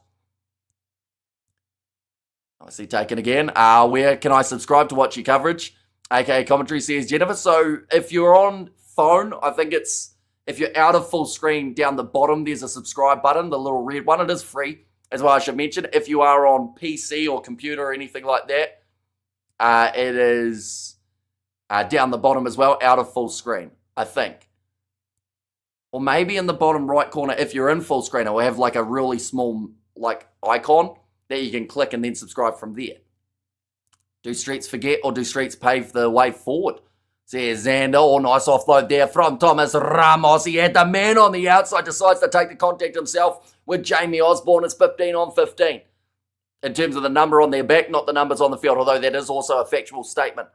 Nicely taken again. Where can I subscribe to watch your coverage? AKA commentary, says Jennifer. So if you're on phone, I think it's, if you're out of full screen, down the bottom, there's a subscribe button, the little red one. It is free, as well I should mention. If you are on PC or computer or anything like that, it is down the bottom as well, out of full screen, I think. Or maybe in the bottom right corner, if you're in full screen, it will have like a really small like icon that you can click and then subscribe from there. Do Streets forget or do Streets pave the way forward? Says Xander. Oh, nice offload there from Thomas Ramos. He had the man on the outside, decides to take the contact himself with Jamie Osborne. It's 15 on 15. In terms of the number on their back, not the numbers on the field, although that is also a factual statement.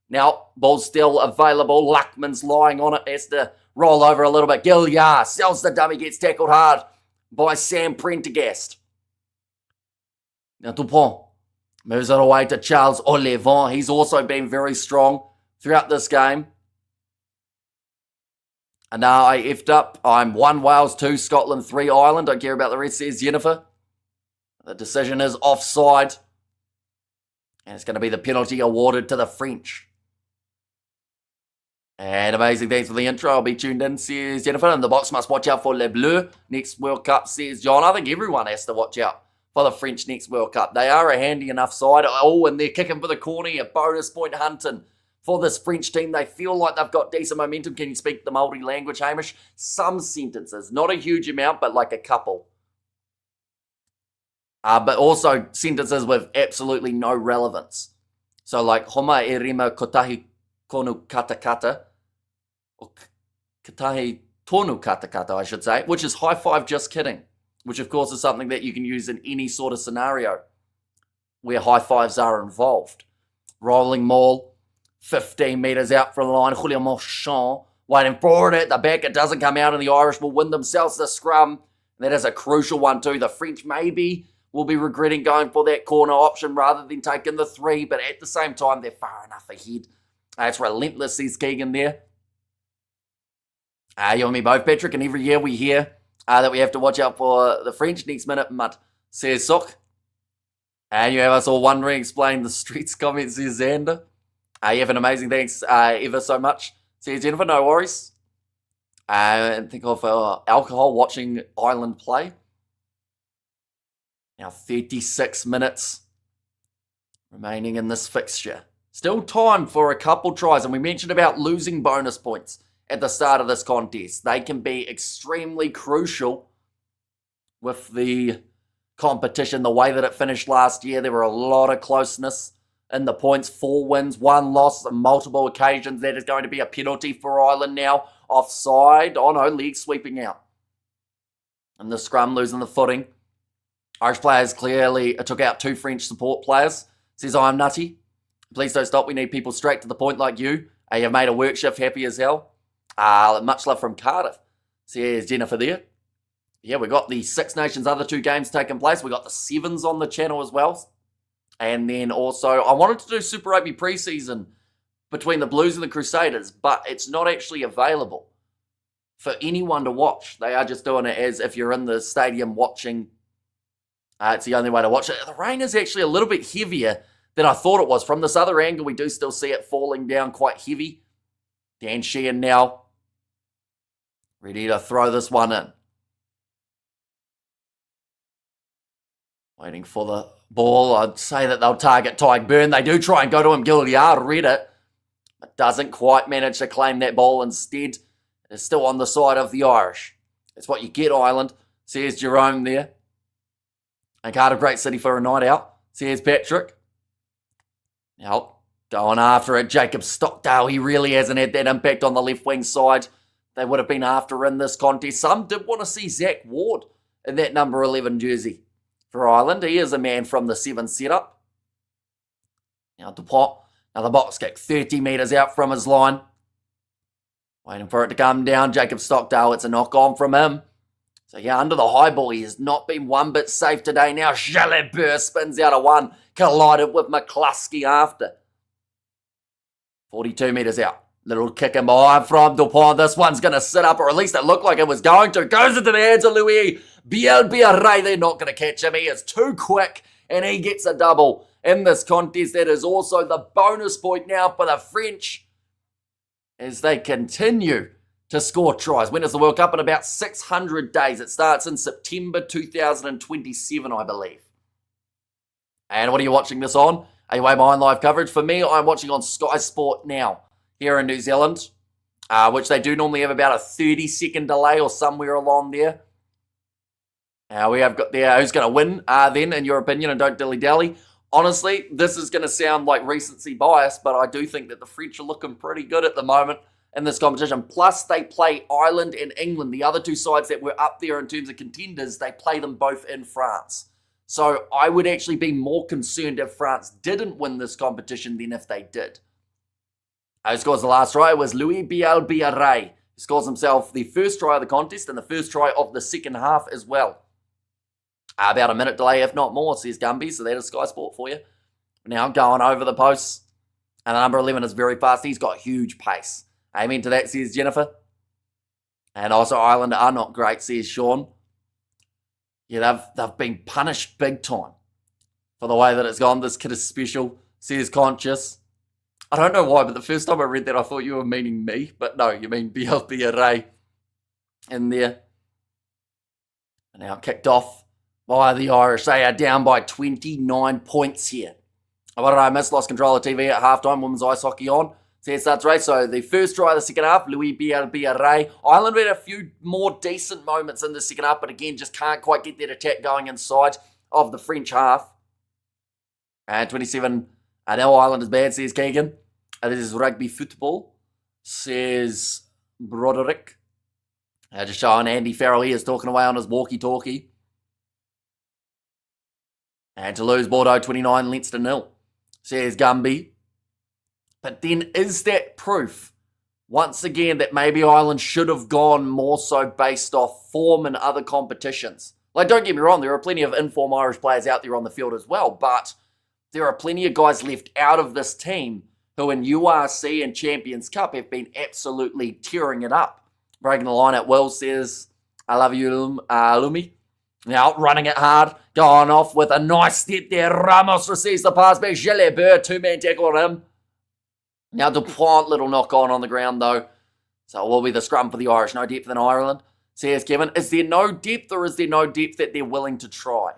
Now, ball's still available. Luckman's lying on it. Has to roll over a little bit. Gilliard sells the dummy, gets tackled hard by Sam Prendergast. Now, Dupont moves it away to Charles Olivon. He's also been very strong throughout this game. And now I effed up. I'm 1 Wales, 2 Scotland, 3 Ireland. Don't care about the rest, says Jennifer. The decision is offside. And it's going to be the penalty awarded to the French. And amazing, thanks for the intro. I'll be tuned in, says Jennifer. And the box must watch out for Les Bleus next World Cup, says John. I think everyone has to watch out for the French next World Cup. They are a handy enough side. Oh, and they're kicking for the corner here. Bonus point hunting for this French team. They feel like they've got decent momentum. Can you speak the Māori language, Hamish? Some sentences. Not a huge amount, but like a couple. But also sentences with absolutely no relevance. So like, Homa e rima kotahi konu katakata. Or katahi tonu katakata, I should say, which is high five, just kidding. Which, of course, is something that you can use in any sort of scenario where high fives are involved. Rolling maul, 15 metres out from the line. Julio Marchand waiting for it at the back. It doesn't come out, and the Irish will win themselves the scrum. And that is a crucial one too. The French maybe will be regretting going for that corner option rather than taking the 3, but at the same time, they're far enough ahead. It's relentless, says Keegan there. You and me both, Patrick, and every year we hear that we have to watch out for the French. Next minute, Mutt says Sock. And you have us all wondering, explain the streets comment, says Xander. You have an amazing thanks ever so much, says Jennifer, no worries. And think of alcohol watching Ireland play. Now 36 minutes remaining in this fixture. Still time for a couple tries, and we mentioned about losing bonus points at the start of this contest. They can be extremely crucial with the competition, the way that it finished last year. There were a lot of closeness in the points. 4 wins, 1 loss on multiple occasions. That is going to be a penalty for Ireland now. Offside. Oh no, leg sweeping out. And the scrum losing the footing. Irish players clearly took out 2 French support players. Says, I'm nutty. Please don't stop. We need people straight to the point like you. You've made a work shift happy as hell. Much love from Cardiff. Says Jennifer there. Yeah, we got the Six Nations other 2 games taking place. We got the Sevens on the channel as well. And then also, I wanted to do Super Rugby preseason between the Blues and the Crusaders, but it's not actually available for anyone to watch. They are just doing it as if you're in the stadium watching. It's the only way to watch it. The rain is actually a little bit heavier than I thought it was. From this other angle, we do still see it falling down quite heavy. Dan Sheehan now ready to throw this one in. Waiting for the ball. I'd say that they'll target Tyke Byrne. They do try and go to him. Gilliard read it, but doesn't quite manage to claim that ball. Instead, it's still on the side of the Irish. That's what you get, Ireland, says Jerome there. And Cardiff, great city for a night out, says Patrick. Now, going after it, Jacob Stockdale. He really hasn't had that impact on the left wing side. They would have been after in this contest. Some did want to see Zach Ward in that number 11 jersey for Ireland. He is a man from the 7 setup. Now Dupont, another box kick, 30 metres out from his line. Waiting for it to come down. Jacob Stockdale, it's a knock on from him. So yeah, under the high ball, he has not been one bit safe today. Now Jalabert spins out of one, collided with McCluskey after. 42 metres out. Little kick in behind from Dupont. This one's going to sit up, or at least it looked like it was going to. Goes into the hands of Louis Bielbiarray. They're not going to catch him. He is too quick, and he gets a double in this contest. That is also the bonus point now for the French as they continue to score tries. When is the World Cup? In about 600 days. It starts in September 2027, I believe. And what are you watching this on? Are you way behind live coverage? For me, I'm watching on Sky Sport now. here in New Zealand, which they do normally have about a 30-second delay or somewhere along there. We have got there who's going to win then, in your opinion, and don't dilly-dally. Honestly, this is going to sound like recency bias, but I do think that the French are looking pretty good at the moment in this competition. Plus, they play Ireland and England, the other two sides that were up there in terms of contenders. They play them both in France. So I would actually be more concerned if France didn't win this competition than if they did. Who scores the last try was Louis Bielbiaré. He scores himself the first try of the contest and the first try of the second half as well. About a minute delay, if not more, says Gumby. So that is Sky Sport for you. Now going over the posts. And the number 11 is very fast. He's got huge pace. Amen to that, says Jennifer. And also Ireland are not great, says Sean. Yeah, they've been punished big time for the way that it's gone. This kid is special, says Conscious. I don't know why, but the first time I read that, I thought you were meaning me. But no, you mean Bielbiaré in there. And now kicked off by the Irish. They are down by 29 points here. What did I miss? Lost control of TV at halftime. Women's ice hockey on. So it starts race. So the first try of the second half, Louis Bielbiaré. Ireland had a few more decent moments in the second half, but again, just can't quite get that attack going inside of the French half. And 27, now Ireland is bad, says Keegan. This is rugby football, says Broderick. Just showing Andy Farrell here is talking away on his walkie-talkie. And to lose Bordeaux 29, Leinster 0, says Gumby. But then is that proof, once again, that maybe Ireland should have gone more so based off form in other competitions? Like, don't get me wrong, there are plenty of inform Irish players out there on the field as well, but there are plenty of guys left out of this team who in URC and Champions Cup have been absolutely tearing it up. Breaking the line at Will, says, I love you, Lumi. Now running it hard, going off with a nice step there. Ramos receives the pass back. Gilles, two-man tackle on him. Now Dupont, little knock on the ground though. So it will be the scrum for the Irish. No depth in Ireland, says Kevin. Is there no depth or is there no depth that they're willing to try?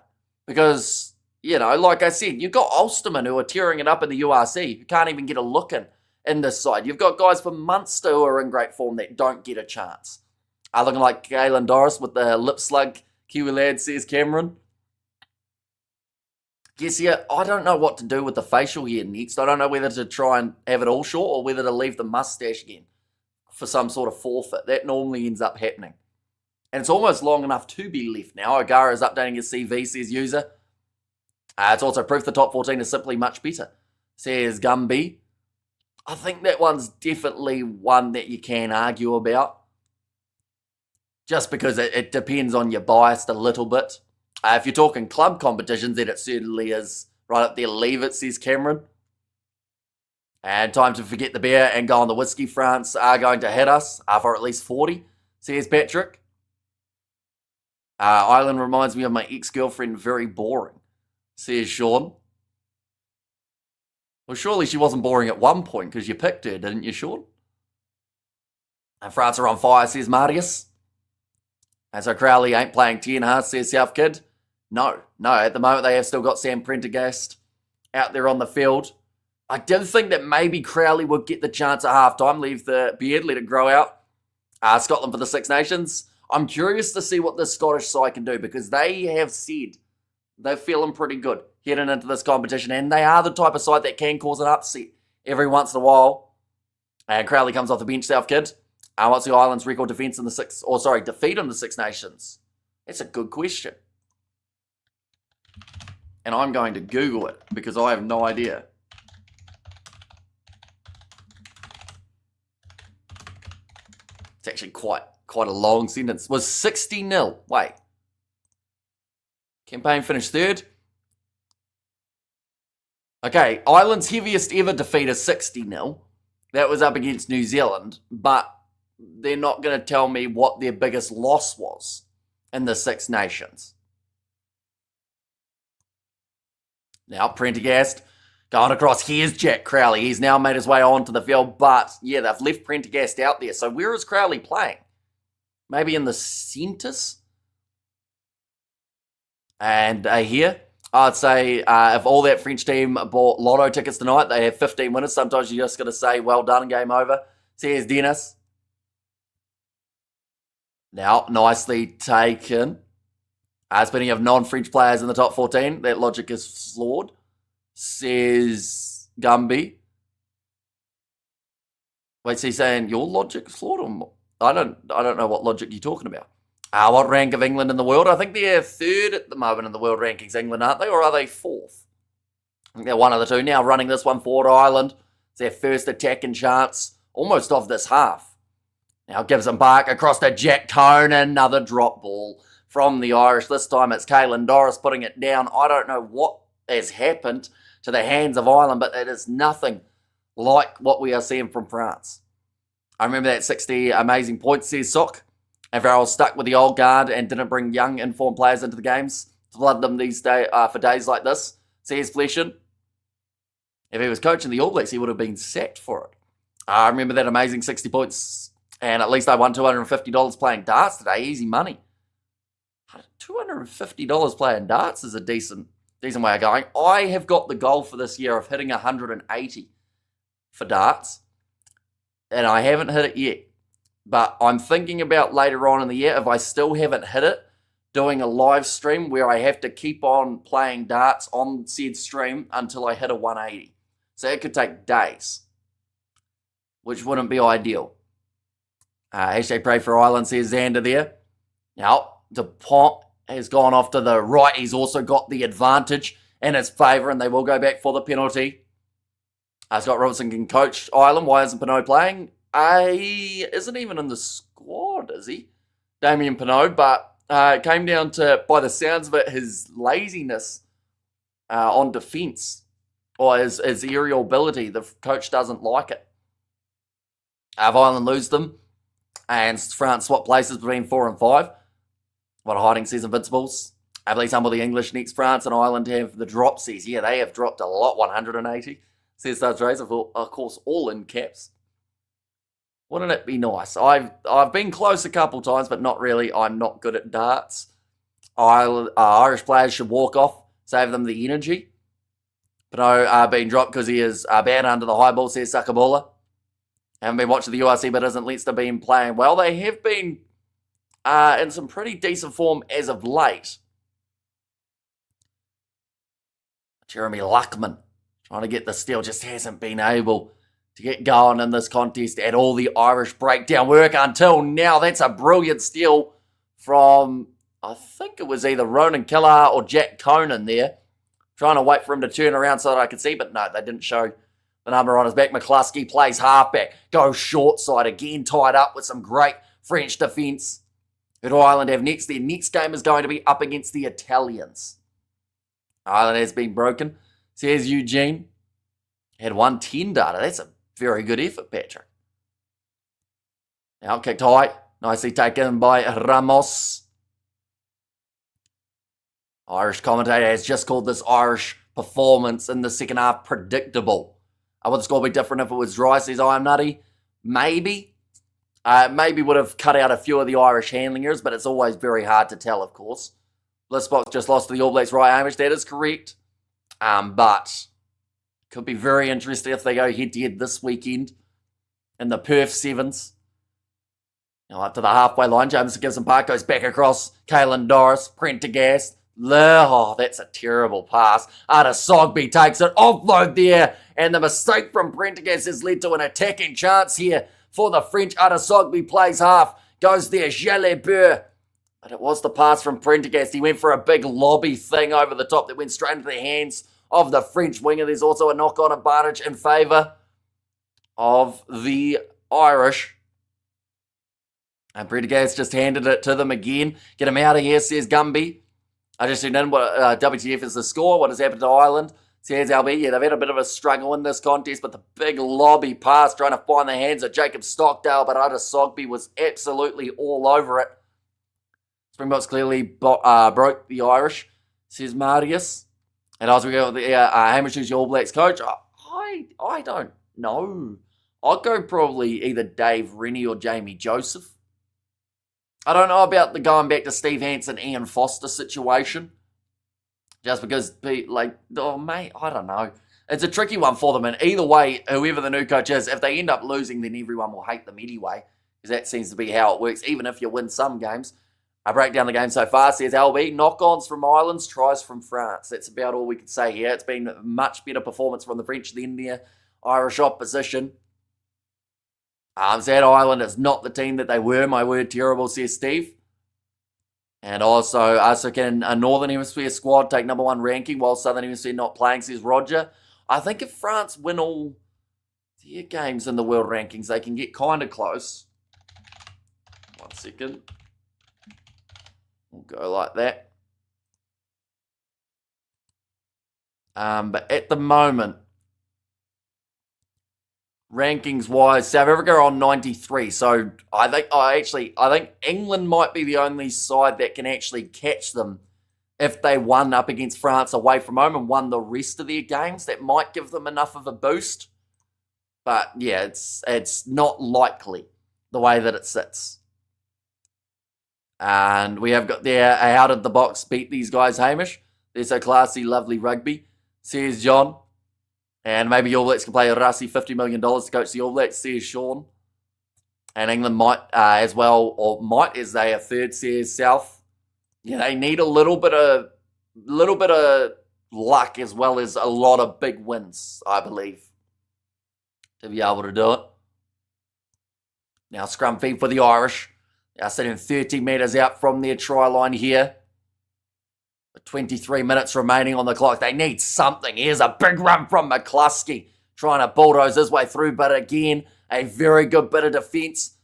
Because, you know, like I said, you've got Ulsterman who are tearing it up in the URC. You can't even get a look in this side. You've got guys from Munster who are in great form that don't get a chance. Looking like Galen Doris with the lip slug. Kiwi lad, says Cameron. Guess yeah, I don't know what to do with the facial hair next. I don't know whether to try and have it all short or whether to leave the mustache again for some sort of forfeit. That normally ends up happening. And it's almost long enough to be left now. O'Gara is updating his CV, says user. It's also proof the top 14 is simply much better, says Gumby. I think that one's definitely one that you can argue about. Just because it depends on your bias a little bit. If you're talking club competitions, then it certainly is right up there. Leave it, says Cameron. And time to forget the beer and go on the whiskey. France are going to hit us for at least 40, says Patrick. Ireland reminds me of my ex-girlfriend, very boring, says Sean. Well, surely she wasn't boring at one point because you picked her, didn't you, Sean? And France are on fire, says Marius. And so Crowley ain't playing 10 half, says South Kid. No, at the moment they have still got Sam Prendergast out there on the field. I did think that maybe Crowley would get the chance at halftime, leave the beard, let it grow out. Scotland for the Six Nations. I'm curious to see what this Scottish side can do because they have said they're feeling pretty good heading into this competition and they are the type of side that can cause an upset every once in a while. And Crowley comes off the bench, South Kid. What's the Ireland's record defeat in the defeat in the Six Nations? That's a good question. And I'm going to Google it because I have no idea. It's actually quite a long sentence. Was 60-0. Wait. Campaign finished third. Okay, Ireland's heaviest ever defeat is 60-0. That was up against New Zealand, but they're not going to tell me what their biggest loss was in the Six Nations. Now, Prendergast going across. Here's Jack Crowley. He's now made his way onto the field, but yeah, they've left Prendergast out there. So where is Crowley playing? Maybe in the centres? And here, I'd say if all that French team bought lotto tickets tonight, they have 15 winners. Sometimes you're just going to say, well done, game over. So here's Dennis. Now, nicely taken. Speaking of non-French players in the top 14, that logic is flawed, says Gumby. Wait, so he's saying your logic is flawed? Or I don't know what logic you're talking about. What rank of England in the world? I think they're third at the moment in the world rankings, England, aren't they? Or are they fourth? I think they're one of the two. Now running this one forward, Ireland. It's their first attacking chance, almost of this half. Now gives them back across to Jack Conan, another drop ball from the Irish. This time it's Caelan Doris putting it down. I don't know what has happened to the hands of Ireland, but it is nothing like what we are seeing from France. I remember that 60 amazing points, says Sock. And Farrell stuck with the old guard and didn't bring young, informed players into the games to flood them these days for days like this, says Fleshin. If he was coaching the All Blacks, he would have been sacked for it. I remember that amazing 60 points, and at least I won $250 playing darts today. Easy money. $250 playing darts is a decent way of going. I have got the goal for this year of hitting 180 for darts, and I haven't hit it yet. But I'm thinking about later on in the year, if I still haven't hit it, doing a live stream where I have to keep on playing darts on said stream until I hit a 180. So it could take days, which wouldn't be ideal. Hashtag pray for Ireland, says Xander there. Now, DuPont has gone off to the right. He's also got the advantage in his favour, and they will go back for the penalty. Scott Robertson can coach Ireland. Why isn't Pinot playing? He isn't even in the squad, is he? Damien Pinot, but it came down to, by the sounds of it, his laziness on defence, or his aerial ability. The coach doesn't like it. If Ireland lose them, and France swap places between 4 and 5, what a hiding, says Invincibles. I believe some of the English next France and Ireland have the drop, says. Yeah, they have dropped a lot, 180, says Suds Razor, of course, all in caps. Wouldn't it be nice? I've been close a couple times, but not really. I'm not good at darts. Irish players should walk off, save them the energy. Pinot being dropped because he is bad under the high ball, says Sakabola. Haven't been watching the URC, but isn't Leinster been playing well? They have been in some pretty decent form as of late. Jeremy Luckman trying to get the steal, just hasn't been able to get going in this contest at all. The Irish breakdown work until now. That's a brilliant steal from, I think it was either Ronan Killer or Jack Conan there. Trying to wait for him to turn around so that I could see, but no, they didn't show the number on his back. McCluskey plays halfback, goes short side again, tied up with some great French defence. Who do Ireland have next? Their next game is going to be up against the Italians. Ireland has been broken, says Eugene. Had 110 data. That's a very good effort, Patrick. Now kicked high. Nicely taken by Ramos. Irish commentator has just called this Irish performance in the second half predictable. Would the score be different if it was dry, says I am nutty? Maybe. Maybe would have cut out a few of the Irish handling errors, but it's always very hard to tell, of course. Blissbox just lost to the All Blacks, right, Hamish? That is correct. But could be very interesting if they go head-to-head this weekend in the Perth Sevens. Now up to the halfway line, James Gibson Park goes back across Caelan Doris, Prendergast. Oh, that's a terrible pass. Sogby takes it, offload there, and the mistake from Prendergast has led to an attacking chance here for the French. Sogby plays half, goes there, Jalabert. But it was the pass from Prendergast. He went for a big lobby thing over the top that went straight into the hands of the French winger. There's also a knock-on advantage in favour of the Irish. And Prendergast just handed it to them again. Get him out of here, says Gumby. I just tuned in. WTF is the score. What has happened to Ireland? Says LB. Yeah, they've had a bit of a struggle in this contest, but the big lobby pass trying to find the hands of Jacob Stockdale, but Sogby was absolutely all over it. Springboks clearly broke the Irish, says Marius. And as we go with the Hamish, who's your All Blacks coach? I don't know. I'd go probably either Dave Rennie or Jamie Joseph. I don't know about the going back to Steve Hansen, Ian Foster situation. Just because, oh, mate, I don't know. It's a tricky one for them. And either way, whoever the new coach is, if they end up losing, then everyone will hate them anyway. Because that seems to be how it works, even if you win some games. I break down the game so far, says LB. Knock-ons from Ireland, tries from France. That's about all we can say here. It's been a much better performance from the French than the Irish opposition. That Ireland is not the team that they were. My word, terrible, says Steve. And also can a Northern Hemisphere squad take number 1 ranking while Southern Hemisphere not playing, says Roger. I think if France win all their games in the world rankings, they can get kind of close. 1 second. We'll go like that. But at the moment, rankings-wise, South Africa are on 93. So I think England might be the only side that can actually catch them if they won up against France away from home and won the rest of their games. That might give them enough of a boost. But yeah, it's not likely the way that it sits. And we have got there, how did the box beat these guys, Hamish? They're so classy, lovely rugby, says John. And maybe All Blacks can play a Rassi $50 million to coach the All Blacks, says Sean. And England might as well, or might as they are third, says South. Yeah, they need a little bit of luck as well as a lot of big wins, I believe, to be able to do it. Now scrum feed for the Irish. They are sitting 30 metres out from their try line here. 23 minutes remaining on the clock. They need something. Here's a big run from McCluskey, trying to bulldoze his way through, but again, a very good bit of defence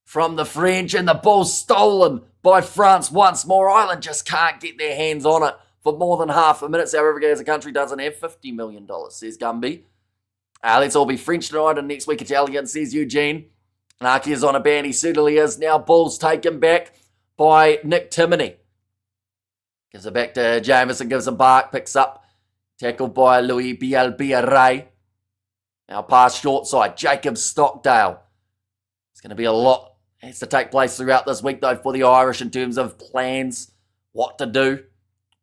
from the French, and the ball's stolen by France once more. Ireland just can't get their hands on it for more than half a minute. South Africa as a country doesn't have $50 million, says Gumby. Let's all be French tonight, and next week Italian, says Eugene. Naki is on a ban. He certainly is. Now ball's taken back by Nick Timoney. Gives it back to Jameson, gives him bark, picks up. Tackled by Louis Bielbiaré. Now pass short side, Jacob Stockdale. It's going to be a lot. Has to take place throughout this week, though, for the Irish in terms of plans, what to do.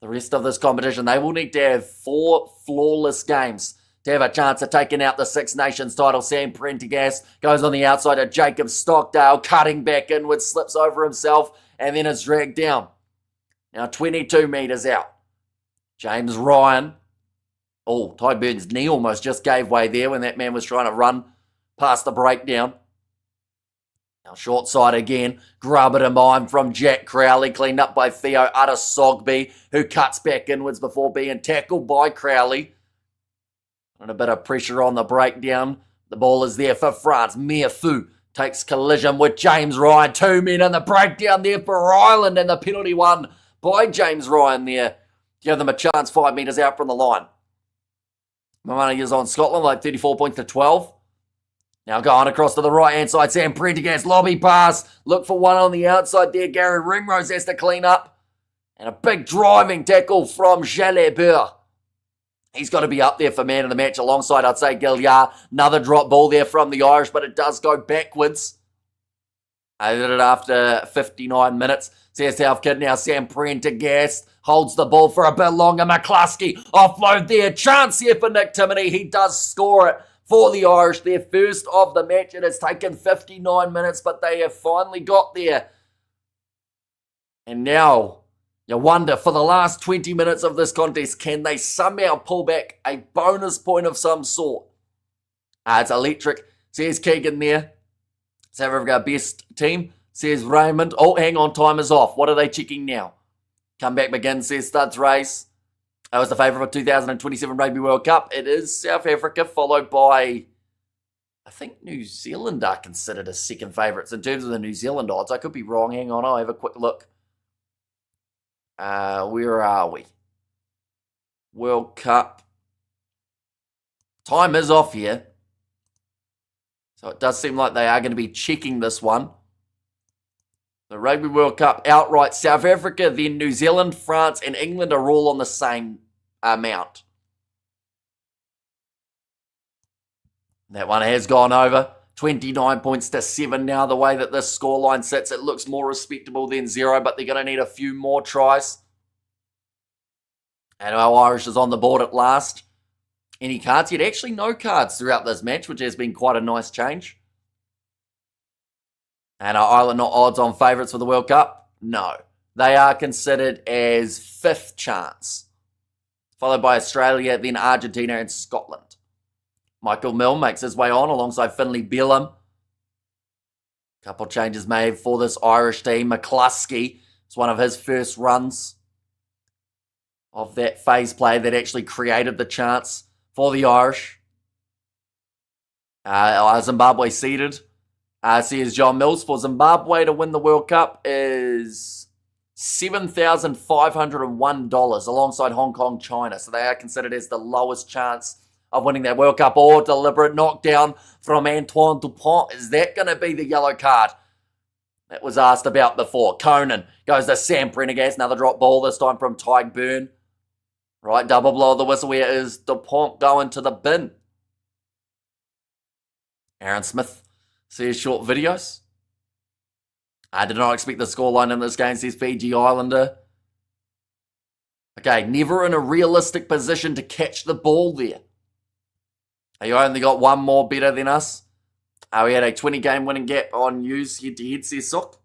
The rest of this competition, they will need to have 4 flawless games to have a chance of taking out the Six Nations title. Sam Prendergast goes on the outside of Jacob Stockdale, cutting back inwards, slips over himself, and then is dragged down. Now 22 metres out. James Ryan. Oh, Ty Burton's knee almost just gave way there when that man was trying to run past the breakdown. Now short side again. Grub it a mine from Jack Crowley, cleaned up by Theo Udder-Sogby, who cuts back inwards before being tackled by Crowley. And a bit of pressure on the breakdown. The ball is there for France. Meafu takes collision with James Ryan. 2 men in the breakdown there for Ireland, and the penalty won by James Ryan there. Give them a chance 5 metres out from the line. My money is on Scotland, like 34 points to 12. Now going across to the right-hand side. Sam Prendergast, lobby pass. Look for one on the outside there. Gary Ringrose has to clean up. And a big driving tackle from Jalabert. He's got to be up there for man of the match alongside, I'd say, Gilliard. Another drop ball there from the Irish, but it does go backwards. I did it after 59 minutes. Says South Kid now. Sam Prendergast holds the ball for a bit longer. McCluskey offload there. Chance here for Nick Timoney. He does score it for the Irish. Their first of the match. It has taken 59 minutes, but they have finally got there. And now you wonder, for the last 20 minutes of this contest, can they somehow pull back a bonus point of some sort? It's electric, says Keegan there. South Africa best team, says Raymond. Oh, hang on, time is off. What are they checking now? Comeback begins, says Studs Race. That was the favourite for 2027 Rugby World Cup. It is South Africa, followed by, I think New Zealand are considered as second favourites in terms of the New Zealand odds. I could be wrong. Hang on, I'll have a quick look. Where are we? World Cup. Time is off here. So it does seem like they are going to be checking this one. The Rugby World Cup outright. South Africa, then New Zealand, France, and England are all on the same amount. That one has gone over. 29 points to 7 now. The way that this scoreline sits, it looks more respectable than 0, but they're going to need a few more tries. And our Irish is on the board at last. Any cards yet? Actually, no cards throughout this match, which has been quite a nice change. And are Ireland not odds-on favourites for the World Cup? No. They are considered as 5th chance, followed by Australia, then Argentina and Scotland. Michael Milne makes his way on alongside Finlay Bealham. Couple changes made for this Irish team. McCluskey, it's one of his first runs of that phase play that actually created the chance for the Irish. Zimbabwe seeded. Says John Mills, for Zimbabwe to win the World Cup is $7,501 alongside Hong Kong, China. So they are considered as the lowest chance of winning that World Cup. Or deliberate knockdown from Antoine Dupont. Is that going to be the yellow card that was asked about before? Conan goes to Sam Prendergast. Another drop ball, this time from Tyke Byrne. Right, double blow of the whistle. Where is Dupont going to the bin? Aaron Smith says short videos. I did not expect the scoreline in this game, says Fiji Islander. Okay, never in a realistic position to catch the ball there. You only got one more better than us. We had a 20-game winning gap on Hughes head-to-head, says Sook.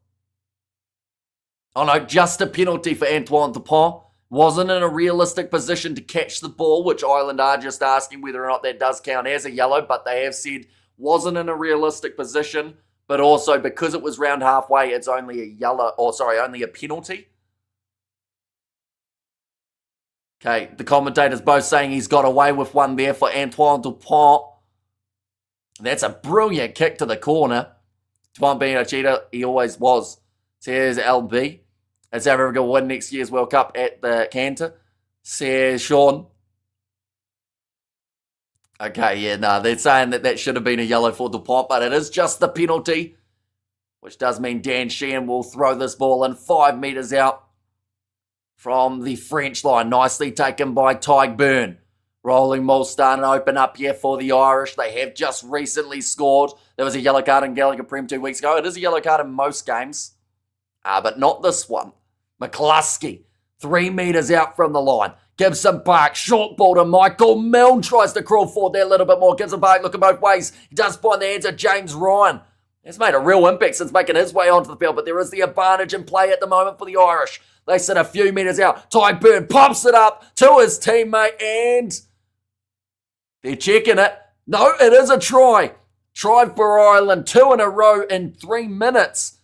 Oh no, just a penalty for Antoine Dupont. Wasn't in a realistic position to catch the ball, which Ireland are just asking whether or not that does count as a yellow, but they have said wasn't in a realistic position, but also because it was round halfway, it's only a yellow, only a penalty. Okay, the commentators both saying he's got away with one there for Antoine Dupont. That's a brilliant kick to the corner. Dupont being a cheater, he always was. Says LB. Is South Africa will win next year's World Cup at the Cantor? Says Sean. Okay, yeah, no, they're saying that should have been a yellow for Dupont, but it is just the penalty, which does mean Dan Sheehan will throw this ball in 5 metres out from the French line. Nicely taken by Tyke Byrne. Rolling ball starting to open up here for the Irish. They have just recently scored. There was a yellow card in Gallagher Prem 2 weeks ago. It is a yellow card in most games, but not this one. McCluskey, 3 metres out from the line. Gibson Park, short ball to Michael Milne, tries to crawl forward there a little bit more. Gibson Park looking both ways. He does find the hands of James Ryan. He's made a real impact since making his way onto the field, but there is the advantage in play at the moment for the Irish. They sit a few metres out. Tyke Byrne pops it up to his teammate, and they're checking it. No, it is a try. Try for Ireland, 2 in a row in 3 minutes.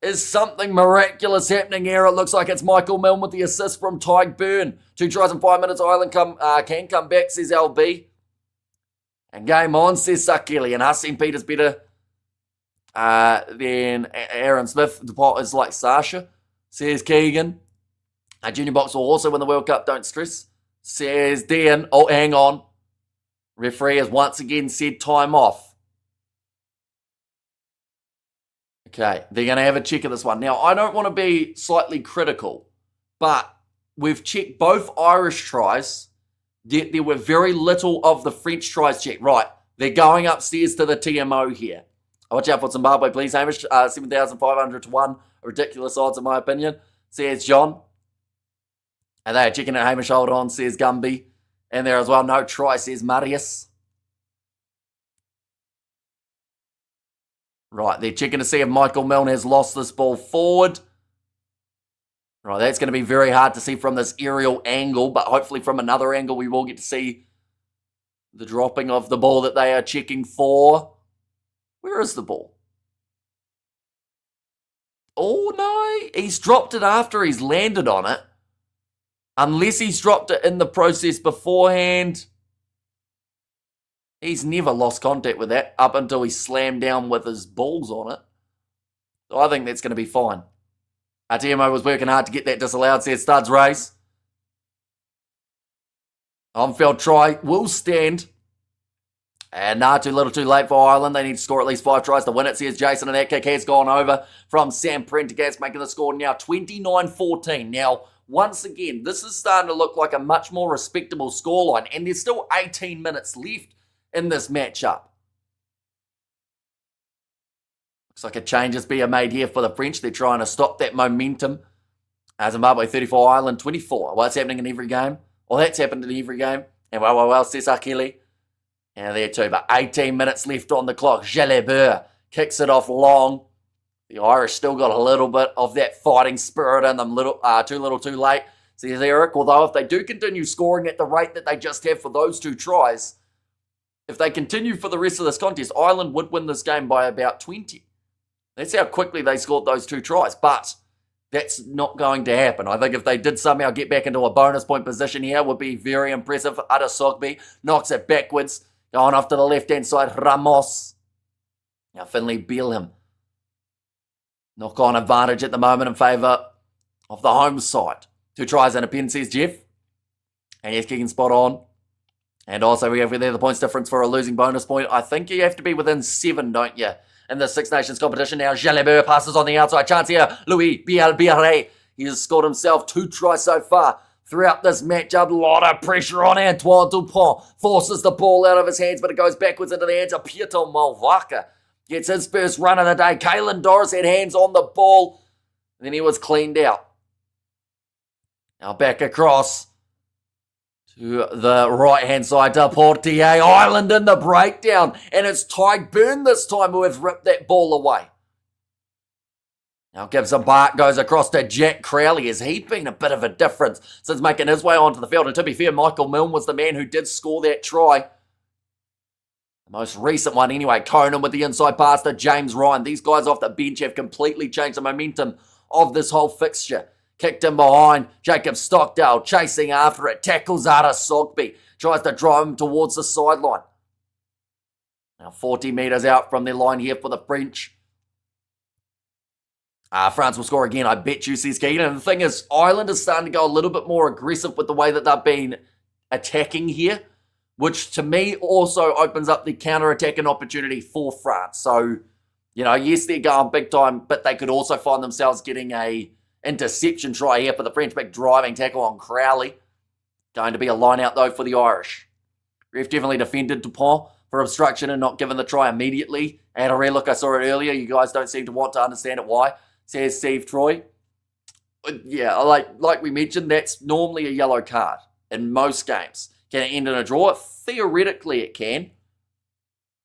Is something miraculous happening here? It looks like it's Michael Milne with the assist from Tyke Byrne. 2 tries in 5 minutes. Ireland can come back, says LB. And game on, says Sakili. And Hassan Peter's better than Aaron Smith. Dupont is like Sasha, says Keegan. Junior Box will also win the World Cup, don't stress, says Dan. Oh, hang on. Referee has once again said time off. Okay, they're going to have a check of this one. Now, I don't want to be slightly critical, but we've checked both Irish tries. There were very little of the French tries checked. Right, they're going upstairs to the TMO here. Watch out for Zimbabwe, please, Hamish. 7,500 to 1. Ridiculous odds, in my opinion, says John. And they're checking it, Hamish, hold on, says Gumby. And there as well, no try, says Marius. Right, they're checking to see if Michael Milne has lost this ball forward. Right, that's going to be very hard to see from this aerial angle, but hopefully from another angle we will get to see the dropping of the ball that they are checking for. Where is the ball? Oh, no, he's dropped it after he's landed on it. Unless he's dropped it in the process beforehand. He's never lost contact with that up until he slammed down with his balls on it. So I think that's going to be fine. TMO was working hard to get that disallowed, says Studs Race. On-field try will stand. And too little too late for Ireland. They need to score at least 5 tries to win it, says Jason. And that kick has gone over from Sam Prendergast, making the score now 29-14. Now, once again, this is starting to look like a much more respectable scoreline. And there's still 18 minutes left in this matchup. Looks like a change is being made here for the French. They're trying to stop that momentum. Zimbabwe 34, Ireland 24. What's happening in every game? Well, that's happened in every game. And well, Cesar Kelly. And there too, but 18 minutes left on the clock. Jalabert kicks it off long. The Irish still got a little bit of that fighting spirit in them. Too little, too late, says Eric. Although if they do continue scoring at the rate that they just have for those 2 tries, if they continue for the rest of this contest, Ireland would win this game by about 20. That's how quickly they scored those 2 tries. But that's not going to happen. I think if they did somehow get back into a bonus point position here, would be very impressive. Adesogbe knocks it backwards. Going off to the left-hand side, Ramos. Now Finlay Beelham. Knock-on advantage at the moment in favour of the home side. 2 tries and a pen, says Jeff. And he's kicking spot on. And also we have there the points difference for a losing bonus point. I think you have to be within 7, don't you? In the Six Nations competition now, Jalabert passes on the outside. Chance here, Louis Bielbiere. He has scored himself 2 tries so far throughout this matchup. A lot of pressure on Antoine Dupont. Forces the ball out of his hands, but it goes backwards into the hands of Pieter Malvaka. Gets his first run of the day. Caelan Doris had hands on the ball. And then he was cleaned out. Now back across to the right-hand side to Portier. Ireland in the breakdown. And it's Tyke Byrne this time who has ripped that ball away. Now Gibson Park goes across to Jack Crowley. Has he been a bit of a difference since making his way onto the field? And to be fair, Michael Milne was the man who did score that try. The most recent one anyway. Conan with the inside pass to James Ryan. These guys off the bench have completely changed the momentum of this whole fixture. Kicked him behind. Jacob Stockdale chasing after it. Tackles Adesogbe. Tries to drive him towards the sideline. Now 40 metres out from their line here for the French. France will score again, I bet you, says Keegan. And the thing is, Ireland is starting to go a little bit more aggressive with the way that they've been attacking here, which to me also opens up the counter-attacking opportunity for France. So, you know, yes, they're going big time, but they could also find themselves getting a interception try here for the French. Big driving tackle on Crowley. Going to be a line-out, though, for the Irish. Ref definitely defended Dupont for obstruction and not given the try immediately. Had a rare look, I saw it earlier. You guys don't seem to want to understand it. Why? Says Steve Troy. Yeah, like we mentioned, that's normally a yellow card in most games. Can it end in a draw? Theoretically, it can.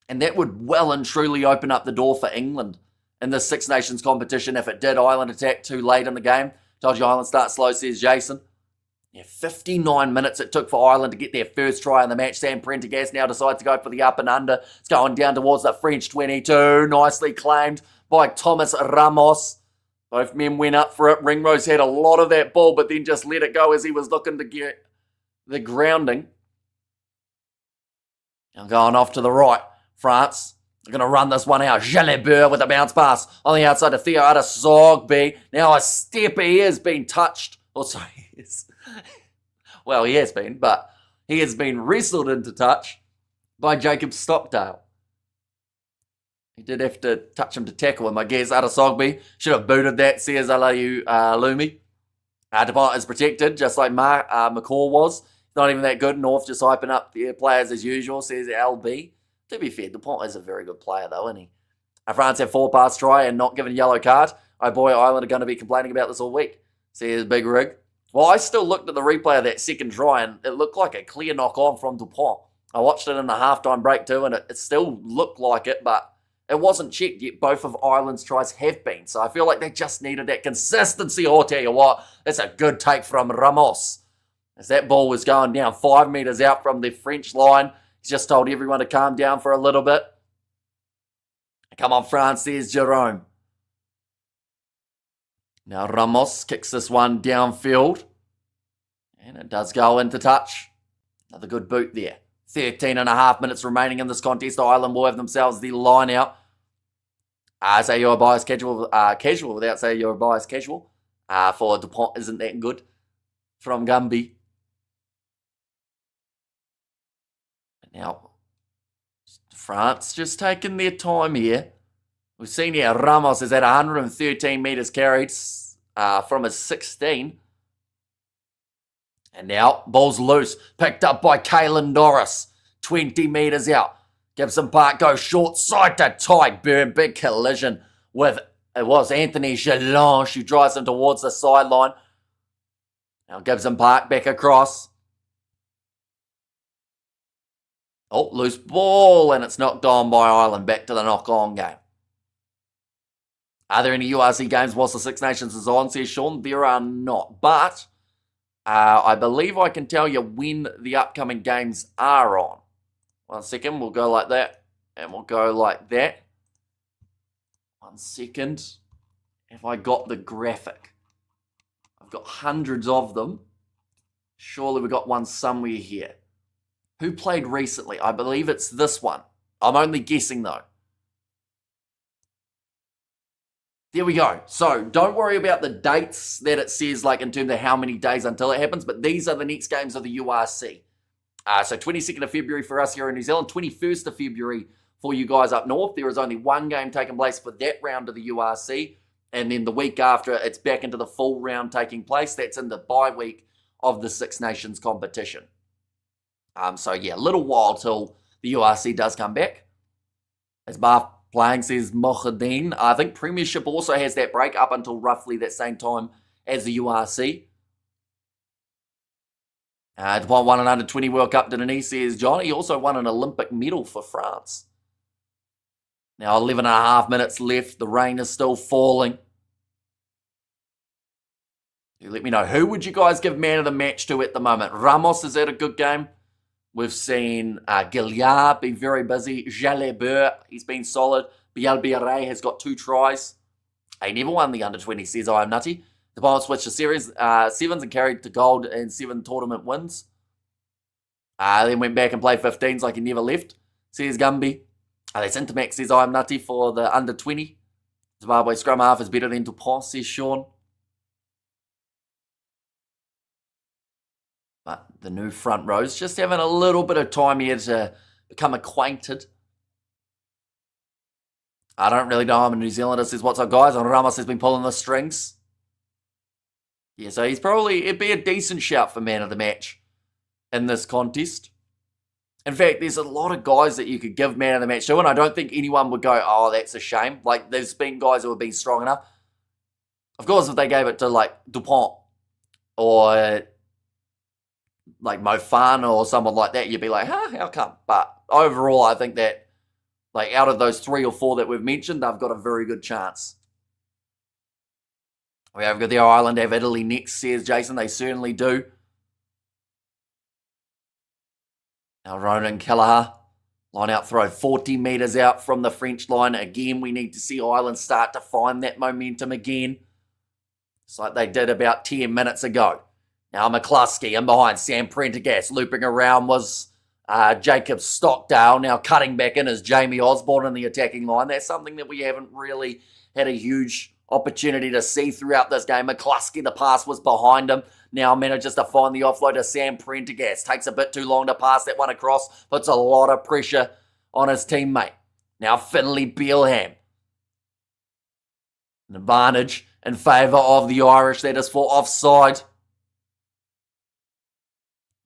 And that would well and truly open up the door for England in the Six Nations competition if it did. Ireland attack too late in the game. Told you Ireland start slow, says Jason. Yeah, 59 minutes it took for Ireland to get their first try in the match. Sam Prendergast now decides to go for the up and under. It's going down towards the French 22. Nicely claimed by Thomas Ramos. Both men went up for it. Ringrose had a lot of that ball, but then just let it go as he was looking to get the grounding. Now going off to the right. France are going to run this one out. Jalabert with a bounce pass on the outside to Theo Adesogbe. Now a step. He has been touched. Well, he has been, but he has been wrestled into touch by Jacob Stockdale. He did have to touch him to tackle him, I guess. Adesogbe should have booted that, says Alayu Lumi. Dupont is protected, just like McCall was. Not even that good. North just hyping up the players as usual, says LB. To be fair, Dupont is a very good player, though, isn't he? France have 4-pass try and not given a yellow card. Oh boy, Ireland are going to be complaining about this all week, says Big Rig. Well, I still looked at the replay of that second try, and it looked like a clear knock-on from Dupont. I watched it in the halftime break, too, and it still looked like it, but it wasn't checked yet. Both of Ireland's tries have been. So I feel like they just needed that consistency. I'll tell you what, that's a good take from Ramos. As that ball was going down 5 metres out from the French line. He's just told everyone to calm down for a little bit. Come on, France, there's Jerome. Now Ramos kicks this one downfield. And it does go into touch. Another good boot there. 13 and a half minutes remaining in this contest. Ireland will have themselves the line out. Say you're biased casual without say you're biased casual. For Dupont isn't that good from Gumby. Now, France just taking their time here. We've seen here Ramos is at 113 metres carried from his 16. And now, ball's loose. Picked up by Caelan Doris. 20 metres out. Gibson Park goes short side to Tyke Byrne. Big collision with, it was Anthony Gelange who drives him towards the sideline. Now Gibson Park back across. Oh, loose ball, and it's knocked on by Ireland. Back to the knock-on game. Are there any URC games whilst the Six Nations is on, says Sean? There are not, but I believe I can tell you when the upcoming games are on. 1 second, we'll go like that, and we'll go like that. 1 second. Have I got the graphic? I've got hundreds of them. Surely we got one somewhere here. Who played recently? I believe it's this one. I'm only guessing though. There we go. So don't worry about the dates that it says, like in terms of how many days until it happens, but these are the next games of the URC. So 22nd of February for us here in New Zealand, 21st of February for you guys up north. There is only one game taking place for that round of the URC, and then the week after, it's back into the full round taking place. That's in the bye week of the Six Nations competition. So yeah, a little while till the URC does come back. As Bath playing, says Mohadeen. I think Premiership also has that break up until roughly that same time as the URC. DuPont won an under-20 World Cup, didn't he, says John. He also won an Olympic medal for France. Now 11 and a half minutes left. The rain is still falling. Let me know, who would you guys give man of the match to at the moment? Ramos, is that a good game? We've seen Gilliard be very busy. Jalabert, he's been solid. Bielbiere has got 2 tries. He never won the under-20, says I am nutty. The Bombers switched to series, sevens and carried to gold in 7 tournament wins. Then went back and played 15s like he never left, says Gumby. That's Intermax, says I am nutty for the under-20. Zimbabwe scrum half is better than DuPont, says Sean. But the new front rows just having a little bit of time here to become acquainted. I don't really know. I'm a New Zealander, says what's up guys, and Ramos has been pulling the strings. Yeah, so it'd be a decent shout for man of the match in this contest. In fact, there's a lot of guys that you could give man of the match to, and I don't think anyone would go, oh, that's a shame. Like, there's been guys who have been strong enough. Of course, if they gave it to, like, DuPont or like Mofana or someone like that, you'd be like, huh, how come? But overall, I think that, like, out of those 3 or 4 that we've mentioned, they've got a very good chance. We have got the Ireland have Italy next, says Jason. They certainly do. Now Ronan Kelleher, line out throw, 40 metres out from the French line. Again, we need to see Ireland start to find that momentum again. It's like they did about 10 minutes ago. Now McCluskey in behind, Sam Prendergast. Looping around was Jacob Stockdale. Now cutting back in is Jamie Osborne in the attacking line. That's something that we haven't really had a huge opportunity to see throughout this game. McCluskey, the pass was behind him. Now manages to find the offload to Sam Prendergast. Takes a bit too long to pass that one across. Puts a lot of pressure on his teammate. Now Finlay Bealham. An advantage in favour of the Irish. That is for offside.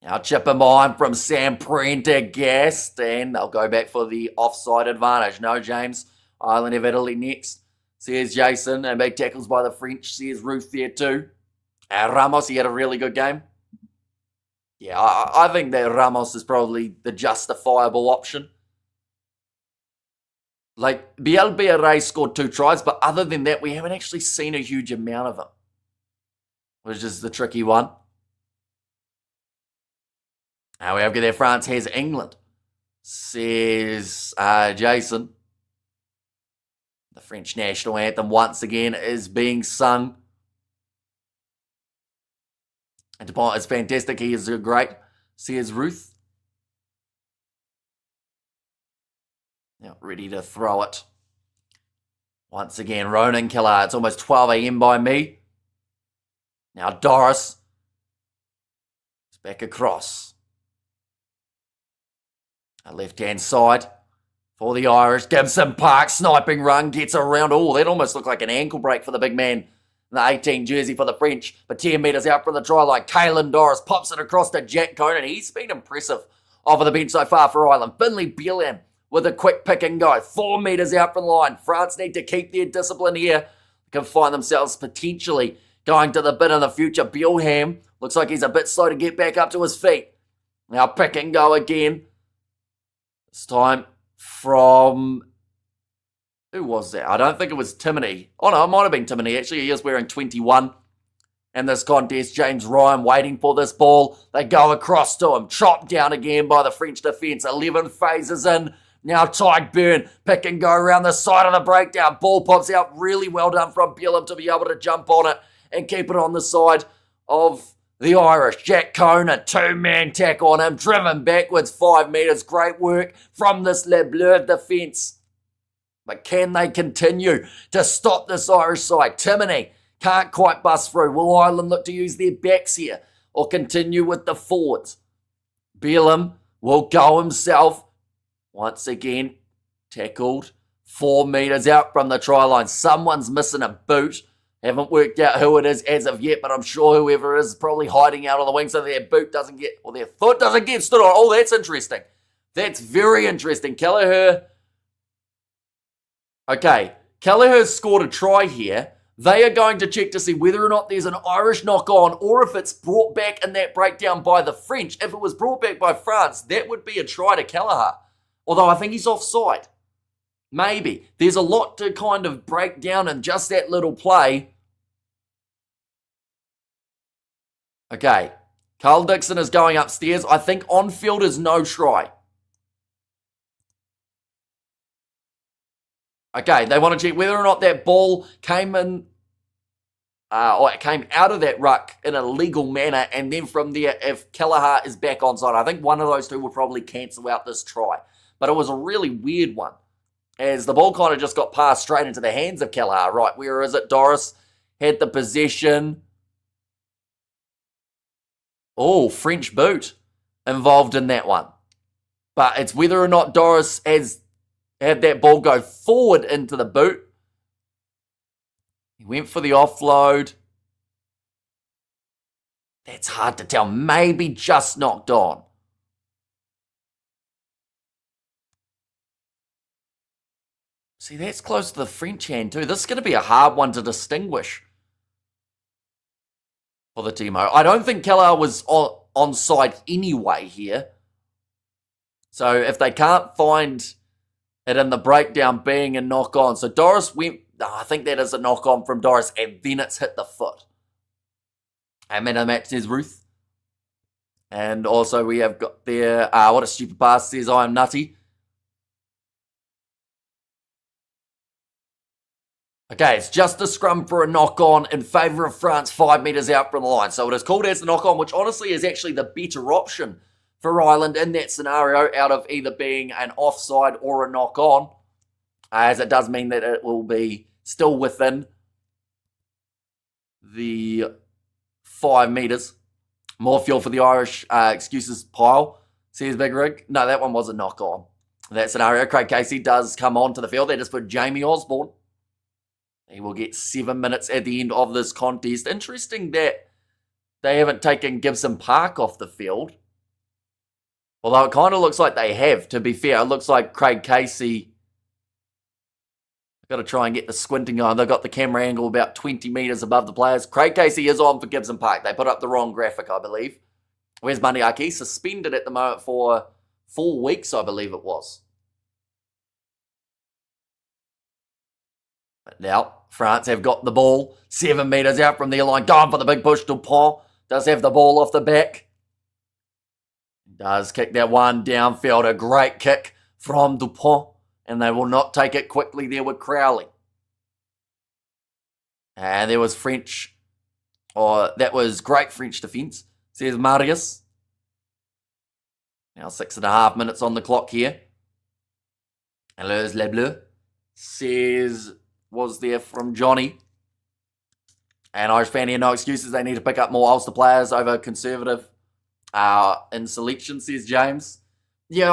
Now chip in behind from Sam Prendergast. And they'll go back for the offside advantage. No, James. Ireland have Italy next, says Jason. And big tackles by the French, says Ruth there too. Ramos, he had a really good game. Yeah, I think that Ramos is probably the justifiable option. Like, Bielbiere scored 2 tries, but other than that, we haven't actually seen a huge amount of them, which is the tricky one. Now we have there, France has England, says Jason. The French national anthem once again is being sung. And DuPont is fantastic. He is great, says Ruth. Now ready to throw it. Once again, Ronan Killer. It's almost 12 a.m. by me. Now Doris is back across. A left-hand side for the Irish. Gibson Park, sniping run, gets around. Oh, that almost looked like an ankle break for the big man. The 18 jersey for the French, but 10 metres out from the try line. Caelan Doris pops it across to Jack Conan. He's been impressive off of the bench so far for Ireland. Finlay Bealham with a quick pick and go. 4 metres out from the line. France need to keep their discipline here. They can find themselves potentially going to the bid in the future. Bealham looks like he's a bit slow to get back up to his feet. Now pick and go again. This time from... Who was that? I don't think it was Timony. Oh no, it might have been Timony. Actually, he is wearing 21. And this contest, James Ryan waiting for this ball. They go across to him. Chopped down again by the French defence. 11 phases in. Now Tyke Byrne, pick and go around the side of the breakdown. Ball pops out. Really well done from Buildup to be able to jump on it and keep it on the side of the Irish. Jack Cohn, a two-man tack on him. Driven backwards 5 metres. Great work from this Le Bleu defence. But can they continue to stop this Irish side? Timony can't quite bust through. Will Ireland look to use their backs here or continue with the forwards? Bellum will go himself. Once again, tackled 4 metres out from the try line. Someone's missing a boot. Haven't worked out who it is as of yet, but I'm sure whoever is probably hiding out on the wing so their boot doesn't get, or their foot doesn't get stood on. Oh, that's interesting. That's very interesting. Kelleher. Okay, Kelleher's scored a try here. They are going to check to see whether or not there's an Irish knock-on or if it's brought back in that breakdown by the French. If it was brought back by France, that would be a try to Kelleher. Although I think he's offside. Maybe. There's a lot to kind of break down in just that little play. Okay, Carl Dixon is going upstairs. I think on-field is no try. Okay, they want to check whether or not that ball came in, or it came out of that ruck in a legal manner, and then from there, if Kelleher is back onside, I think one of those two will probably cancel out this try. But it was a really weird one, as the ball kind of just got passed straight into the hands of Kelleher. Right, where is it? Doris had the possession. Oh, French boot involved in that one. But it's whether or not Doris has had that ball go forward into the boot. He went for the offload. That's hard to tell. Maybe just knocked on. See, that's close to the French hand too. This is going to be a hard one to distinguish for the Timo. I don't think Kelleher was onside anyway here. So if they can't find it in the breakdown being a knock-on. So Doris went, I think that is a knock-on from Doris, and then it's hit the foot. And man of the match says Ruth. And also we have got there, what a stupid pass says, I am nutty. Okay, it's just a scrum for a knock-on in favour of France 5 metres out from the line. So it is called as the knock-on, which honestly is actually the better option for Ireland in that scenario, out of either being an offside or a knock-on, as it does mean that it will be still within the 5 metres. More fuel for the Irish excuses pile, says Big Rig. No, that one was a knock-on. That scenario, Craig Casey does come on to the field. They just put Jamie Osborne. He will get 7 minutes at the end of this contest. Interesting that they haven't taken Gibson Park off the field. Although it kind of looks like they have, to be fair. It looks like Craig Casey... I've got to try and get the squinting on. They've got the camera angle about 20 metres above the players. Craig Casey is on for Gibson Park. They put up the wrong graphic, I believe. Where's Maniaki? Suspended at the moment for 4 weeks, I believe it was. But now, France have got the ball. 7 metres out from their line. Going for the big push. Dupont does have the ball off the back. Does kick that one downfield. A great kick from Dupont. And they will not take it quickly there with Crowley. And there was French. Or that was great French defence. Says Marius. Now 6.5 minutes on the clock here. And there's Le Bleu. Says, was there from Johnny. And Irish fan here, no excuses. They need to pick up more Ulster players over Conservative. In selection, says James. Yeah,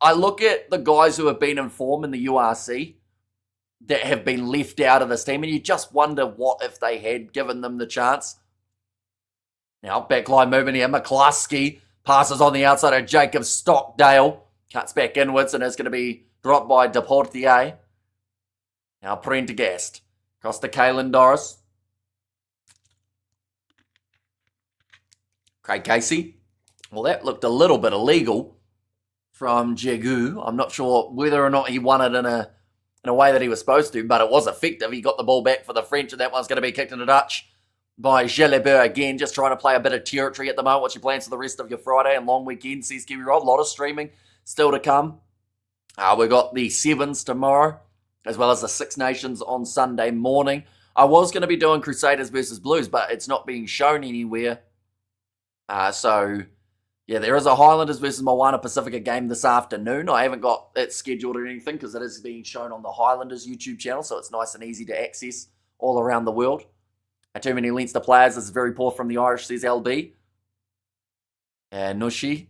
I look at the guys who have been in form in the URC that have been left out of this team, and you just wonder what if they had given them the chance. Now, backline movement here. McCluskey passes on the outside of Jacob Stockdale. Cuts back inwards and is going to be dropped by Deportier. Now, Prendergast. Across to Caelan Doris. Craig Casey. Well, that looked a little bit illegal from Jegu. I'm not sure whether or not he won it in a way that he was supposed to, but it was effective. He got the ball back for the French, and that one's going to be kicked into Dutch by Jalabert again, just trying to play a bit of territory at the moment. What's your plans for the rest of your Friday and long weekend, says Kiwi Rob? A lot of streaming still to come. We've got the Sevens tomorrow, as well as the Six Nations on Sunday morning. I was going to be doing Crusaders versus Blues, but it's not being shown anywhere. Yeah, there is a Highlanders versus Moana Pacifica game this afternoon. I haven't got it scheduled or anything because it is being shown on the Highlanders YouTube channel, so it's nice and easy to access all around the world. Too many Leinster players. This is very poor from the Irish, says LB. And Nushi,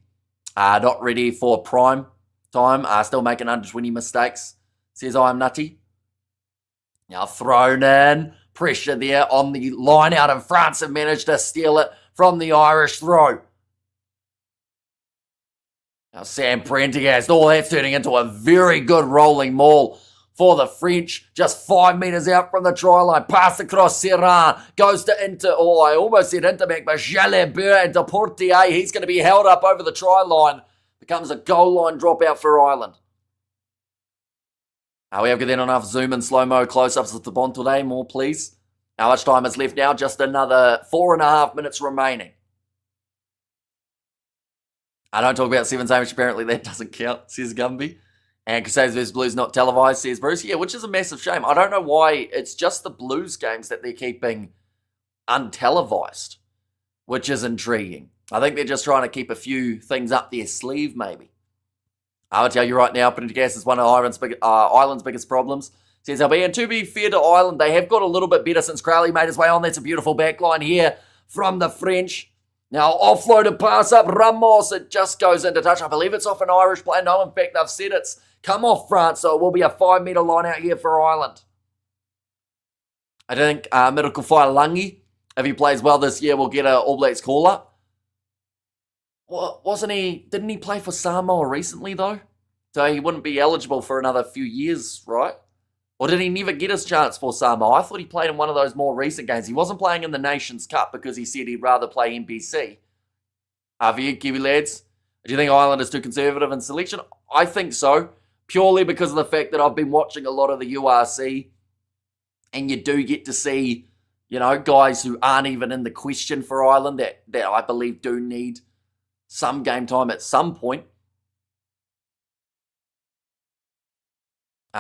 not ready for prime time. Still making under 20 mistakes, says I am nutty. Now thrown in. Pressure there on the line out, and France have managed to steal it from the Irish throw. Now Sam Prendergast, that's turning into a very good rolling maul for the French. Just 5 metres out from the try line. Pass across Serran. Goes to I almost said Intermac, but Jalabert and Deportier. He's going to be held up over the try line. Becomes a goal line dropout for Ireland. We have then enough zoom and slow-mo close-ups of the Bon today. More, please. How much time is left now? Just another 4.5 minutes remaining. I don't talk about Sevens, which apparently that doesn't count, says Gumby. And Crusaders vs Blues not televised, says Bruce. Yeah, which is a massive shame. I don't know why it's just the Blues games that they're keeping untelevised, which is intriguing. I think they're just trying to keep a few things up their sleeve, maybe. I will tell you right now, Prendergast is one of Ireland's biggest problems. Says LB, and to be fair to Ireland, they have got a little bit better since Crowley made his way on. That's a beautiful backline here from the French. Now, offloaded pass up, Ramos, it just goes into touch. I believe it's off an Irish play. No, in fact, they've said it's come off France, so it will be a 5 metre line out here for Ireland. I think Miracle Langi, if he plays well this year, will get an All Blacks call-up. Didn't he play for Samoa recently, though? So he wouldn't be eligible for another few years, right? Or did he never get his chance for Samoa? I thought he played in one of those more recent games. He wasn't playing in the Nations Cup because he said he'd rather play NBC. Kiwi lads, do you think Ireland is too conservative in selection? I think so, purely because of the fact that I've been watching a lot of the URC, and you do get to see, guys who aren't even in the question for Ireland that I believe do need some game time at some point.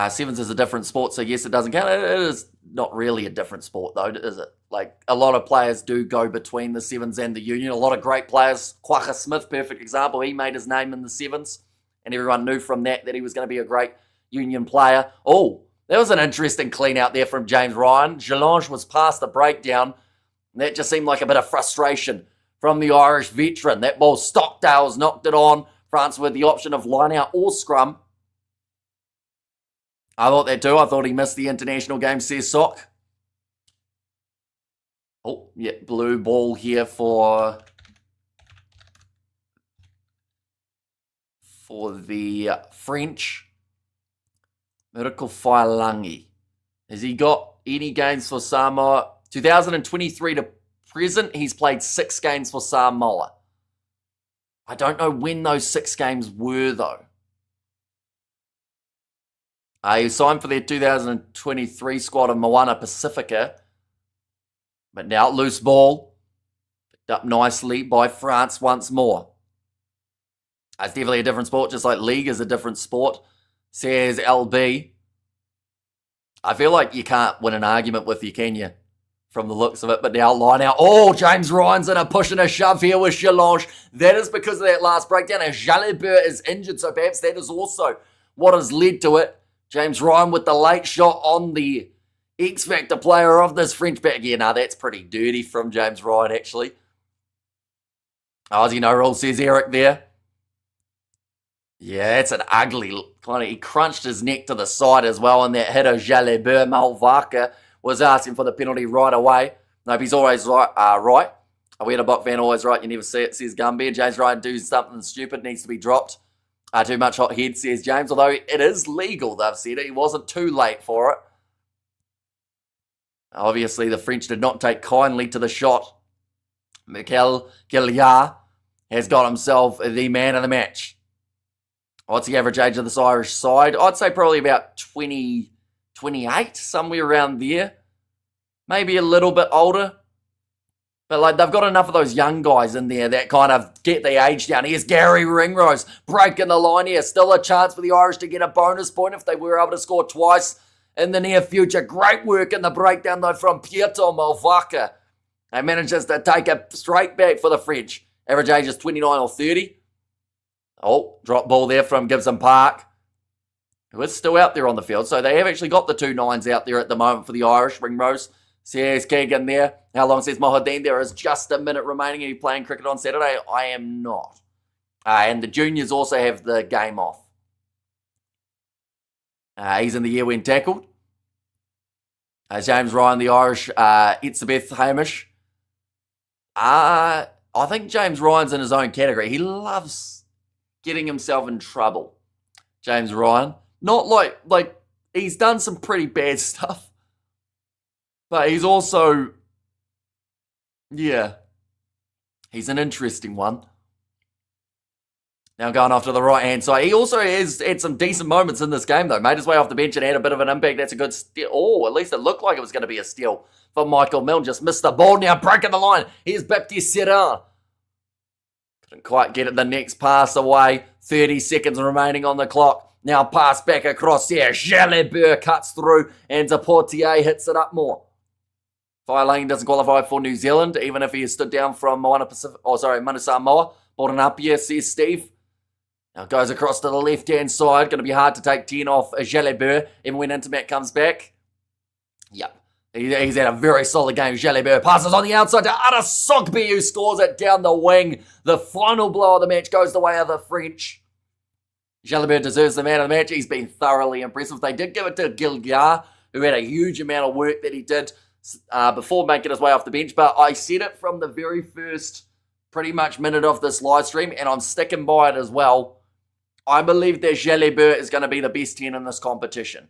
Sevens is a different sport, so yes, it doesn't count. It is not really a different sport, though, is it? Like, a lot of players do go between the Sevens and the Union. A lot of great players. Quagga Smith, perfect example. He made his name in the Sevens, and everyone knew from that he was going to be a great Union player. Oh, that was an interesting clean out there from James Ryan. Gelange was past the breakdown, and that just seemed like a bit of frustration from the Irish veteran. That ball, Stockdale's knocked it on. France with the option of line out or scrum. I thought that too. I thought he missed the international game, says Sock. Oh, yeah, blue ball here for the French. Miracle Langi. Has he got any games for Samoa? 2023 to present, he's played 6 games for Samoa. I don't know when those 6 games were, though. He signed for their 2023 squad of Moana Pacifica. But now loose ball. Picked up nicely by France once more. It's definitely a different sport, just like League is a different sport, says LB. I feel like you can't win an argument with you, can you? From the looks of it, but now line out. Oh, James Ryan's in a push and a shove here with Gelange. That is because of that last breakdown, and Jalabert is injured, so perhaps that is also what has led to it. James Ryan with the late shot on the X-Factor player of this French back. Yeah, that's pretty dirty from James Ryan, actually. Aussie no rule, says Eric there. Yeah, it's an ugly kind of... He crunched his neck to the side as well, and that hit of Jalabert. Malvaka was asking for the penalty right away. Nope, he's always right. We had a Buck fan always right. You never see it, says Gumby. James Ryan do something stupid, needs to be dropped. Too much hot head, says James. Although it is legal, they've said it. He wasn't too late for it. Obviously, the French did not take kindly to the shot. Mikel Gilliard has got himself the man of the match. What's the average age of this Irish side? I'd say probably about 20, 28, somewhere around there. Maybe a little bit older. But like they've got enough of those young guys in there that kind of get the age down. Here's Gary Ringrose breaking the line here. Still a chance for the Irish to get a bonus point if they were able to score twice in the near future. Great work in the breakdown though from Pietro Malvaca. He manages to take a straight back for the French. Average age is 29 or 30. Oh, drop ball there from Gibson Park, who is still out there on the field. So they have actually got the 2 9s out there at the moment for the Irish. Ringrose. Says Keegan there. How long says Mohadeen? There is just a minute remaining. Are you playing cricket on Saturday? I am not. And the juniors also have the game off. He's in the air when tackled. James Ryan, the Irish. Itzabeth Hamish. I think James Ryan's in his own category. He loves getting himself in trouble. James Ryan. Not like he's done some pretty bad stuff. But he's also, yeah, he's an interesting one. Now going off to the right-hand side. He also has had some decent moments in this game, though. Made his way off the bench and had a bit of an impact. That's a good steal. Oh, at least it looked like it was going to be a steal for Michael Milne. Just missed the ball. Now breaking the line. Here's Baptiste Serra. Couldn't quite get it. The next pass away. 30 seconds remaining on the clock. Now pass back across here. Jalibert cuts through and Deportier hits it up more. Lane doesn't qualify for New Zealand, even if he has stood down from Manu Samoa. Brought up here, says Steve. Now goes across to the left-hand side. Going to be hard to take 10 off Jalibert, even when Intermat comes back. Yep. He's had a very solid game. Jalibert passes on the outside to Arasogby, who scores it down the wing. The final blow of the match goes the way of the French. Jalibert deserves the man of the match. He's been thoroughly impressive. They did give it to Gilgar, who had a huge amount of work that he did before making his way off the bench, but I said it from the very first pretty much minute of this live stream, and I'm sticking by it as well. I believe that Jalibert is going to be the best 10 in this competition,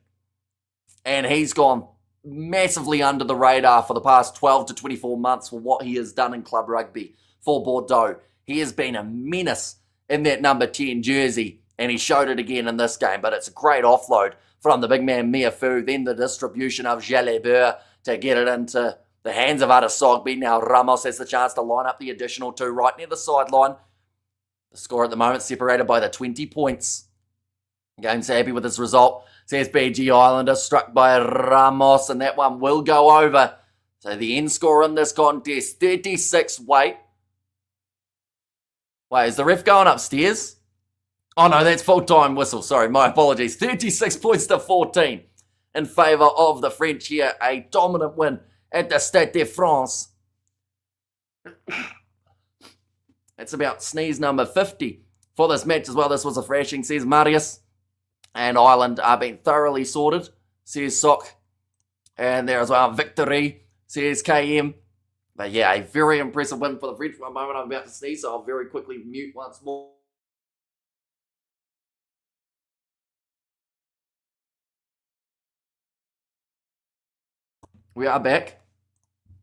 and he's gone massively under the radar for the past 12 to 24 months for what he has done in club rugby for Bordeaux. He has been a menace in that number 10 jersey, and he showed it again in this game, but it's a great offload from the big man Miafu, then the distribution of Jalibert to get it into the hands of Arasogby. Now Ramos has the chance to line up the additional 2 right near the sideline. The score at the moment separated by the 20 points. Game's happy with this result. Says BG Islander, struck by Ramos, and that one will go over. So the end score in this contest, 36. Wait, is the ref going upstairs? Oh no, that's full-time whistle. Sorry, my apologies. 36 points to 14. In favour of the French here. A dominant win at the Stade de France. It's about sneeze number 50 for this match as well. This was a thrashing, says Marius. And Ireland are being thoroughly sorted, says Sock. And there as well, victory, says KM. But yeah, a very impressive win for the French. One moment I'm about to sneeze, so I'll very quickly mute once more. We are back.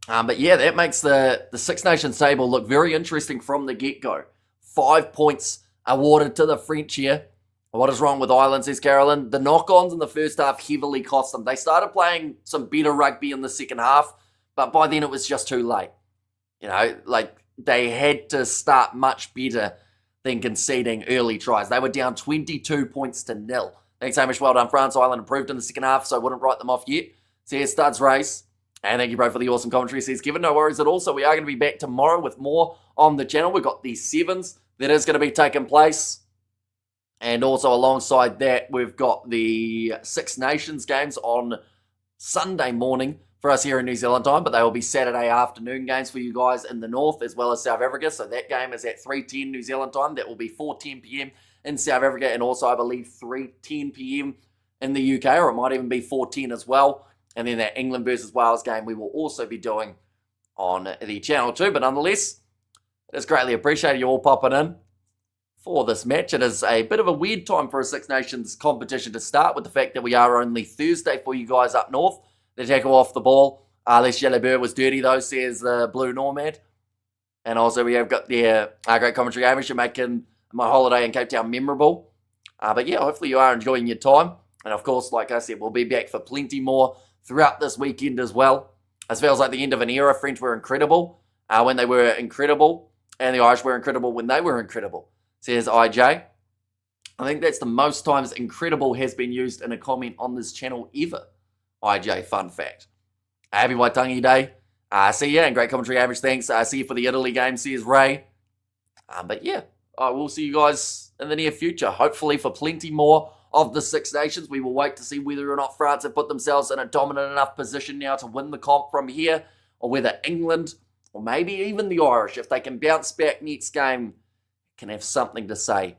But yeah, that makes the Six Nations table look very interesting from the get-go. 5 points awarded to the French here. What is wrong with Ireland, says Carolyn? The knock-ons in the first half heavily cost them. They started playing some better rugby in the second half, but by then it was just too late. You know, like they had to start much better than conceding early tries. They were down 22 points to 0. Thanks so much. Well done, France. Ireland improved in the second half, so I wouldn't write them off yet. Says Studs Race. And thank you, bro, for the awesome commentary. Says Kevin, no worries at all. So we are going to be back tomorrow with more on the channel. We've got the sevens that is going to be taking place. And also alongside that, we've got the Six Nations games on Sunday morning for us here in New Zealand time. But they will be Saturday afternoon games for you guys in the north as well as South Africa. So that game is at 3:10 New Zealand time. That will be 4:10 p.m. in South Africa. And also, I believe, 3:10 p.m. in the UK. Or it might even be 4:10 as well. And then that England versus Wales game we will also be doing on the channel too. But nonetheless, it is greatly appreciated you all popping in for this match. It is a bit of a weird time for a Six Nations competition to start with the fact that we are only Thursday for you guys up north. The tackle off the ball. Les Jalibert was dirty though, says the Blue Nomad. And also we have got the great commentary. Amish, you're making my holiday in Cape Town memorable. But yeah, hopefully you are enjoying your time. And of course, like I said, we'll be back for plenty more throughout this weekend as well. It feels like the end of an era. French were incredible when they were incredible, and the Irish were incredible when they were incredible, says IJ. I think that's the most times incredible has been used in a comment on this channel ever. IJ, fun fact. Happy Waitangi Day. See ya, and great commentary, average. Thanks. See you for the Italy game, says Ray. But yeah, I will see you guys in the near future, hopefully for plenty more of the Six Nations. We will wait to see whether or not France have put themselves in a dominant enough position now to win the comp from here, or whether England, or maybe even the Irish, if they can bounce back next game, can have something to say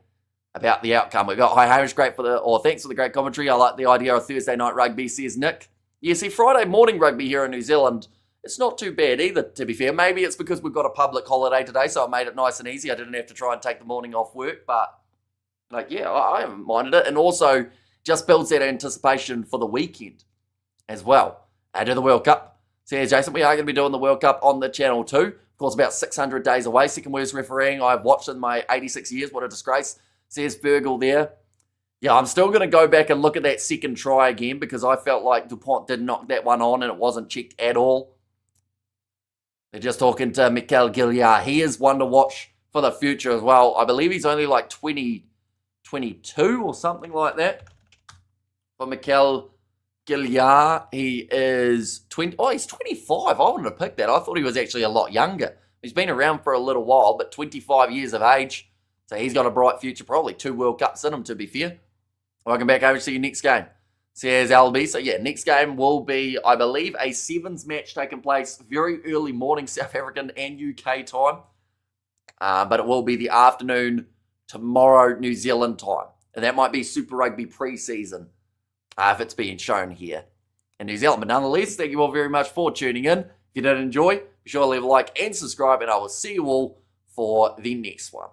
about the outcome. We've got, hi Hamish, thanks for the great commentary. I like the idea of Thursday night rugby, says Nick. Yeah, see, Friday morning rugby here in New Zealand, it's not too bad either, to be fair. Maybe it's because we've got a public holiday today, so it made it nice and easy. I didn't have to try and take the morning off work, but yeah, I haven't minded it. And also just builds that anticipation for the weekend as well. To the World Cup. Says Jason, we are going to be doing the World Cup on the channel too. Of course, about 600 days away. Second worst refereeing I've watched in my 86 years. What a disgrace, says Virgil there. Yeah, I'm still going to go back and look at that second try again because I felt like Dupont did knock that one on and it wasn't checked at all. They're just talking to Mikel Gilliard. He is one to watch for the future as well. I believe he's only like 22 or something like that. For Mikel Gilliard, he is 20. Oh, he's 25. I wouldn't have picked that. I thought he was actually a lot younger. He's been around for a little while, but 25 years of age. So he's got a bright future, probably 2 World Cups in him, to be fair. Welcome back over to your next game, says Albie. So yeah, next game will be, I believe, a sevens match taking place very early morning South African and UK time. But it will be the afternoon tomorrow New Zealand time. And that might be Super Rugby pre-season if it's being shown here in New Zealand. But nonetheless, thank you all very much for tuning in. If you did enjoy, be sure to leave a like and subscribe, and I will see you all for the next one.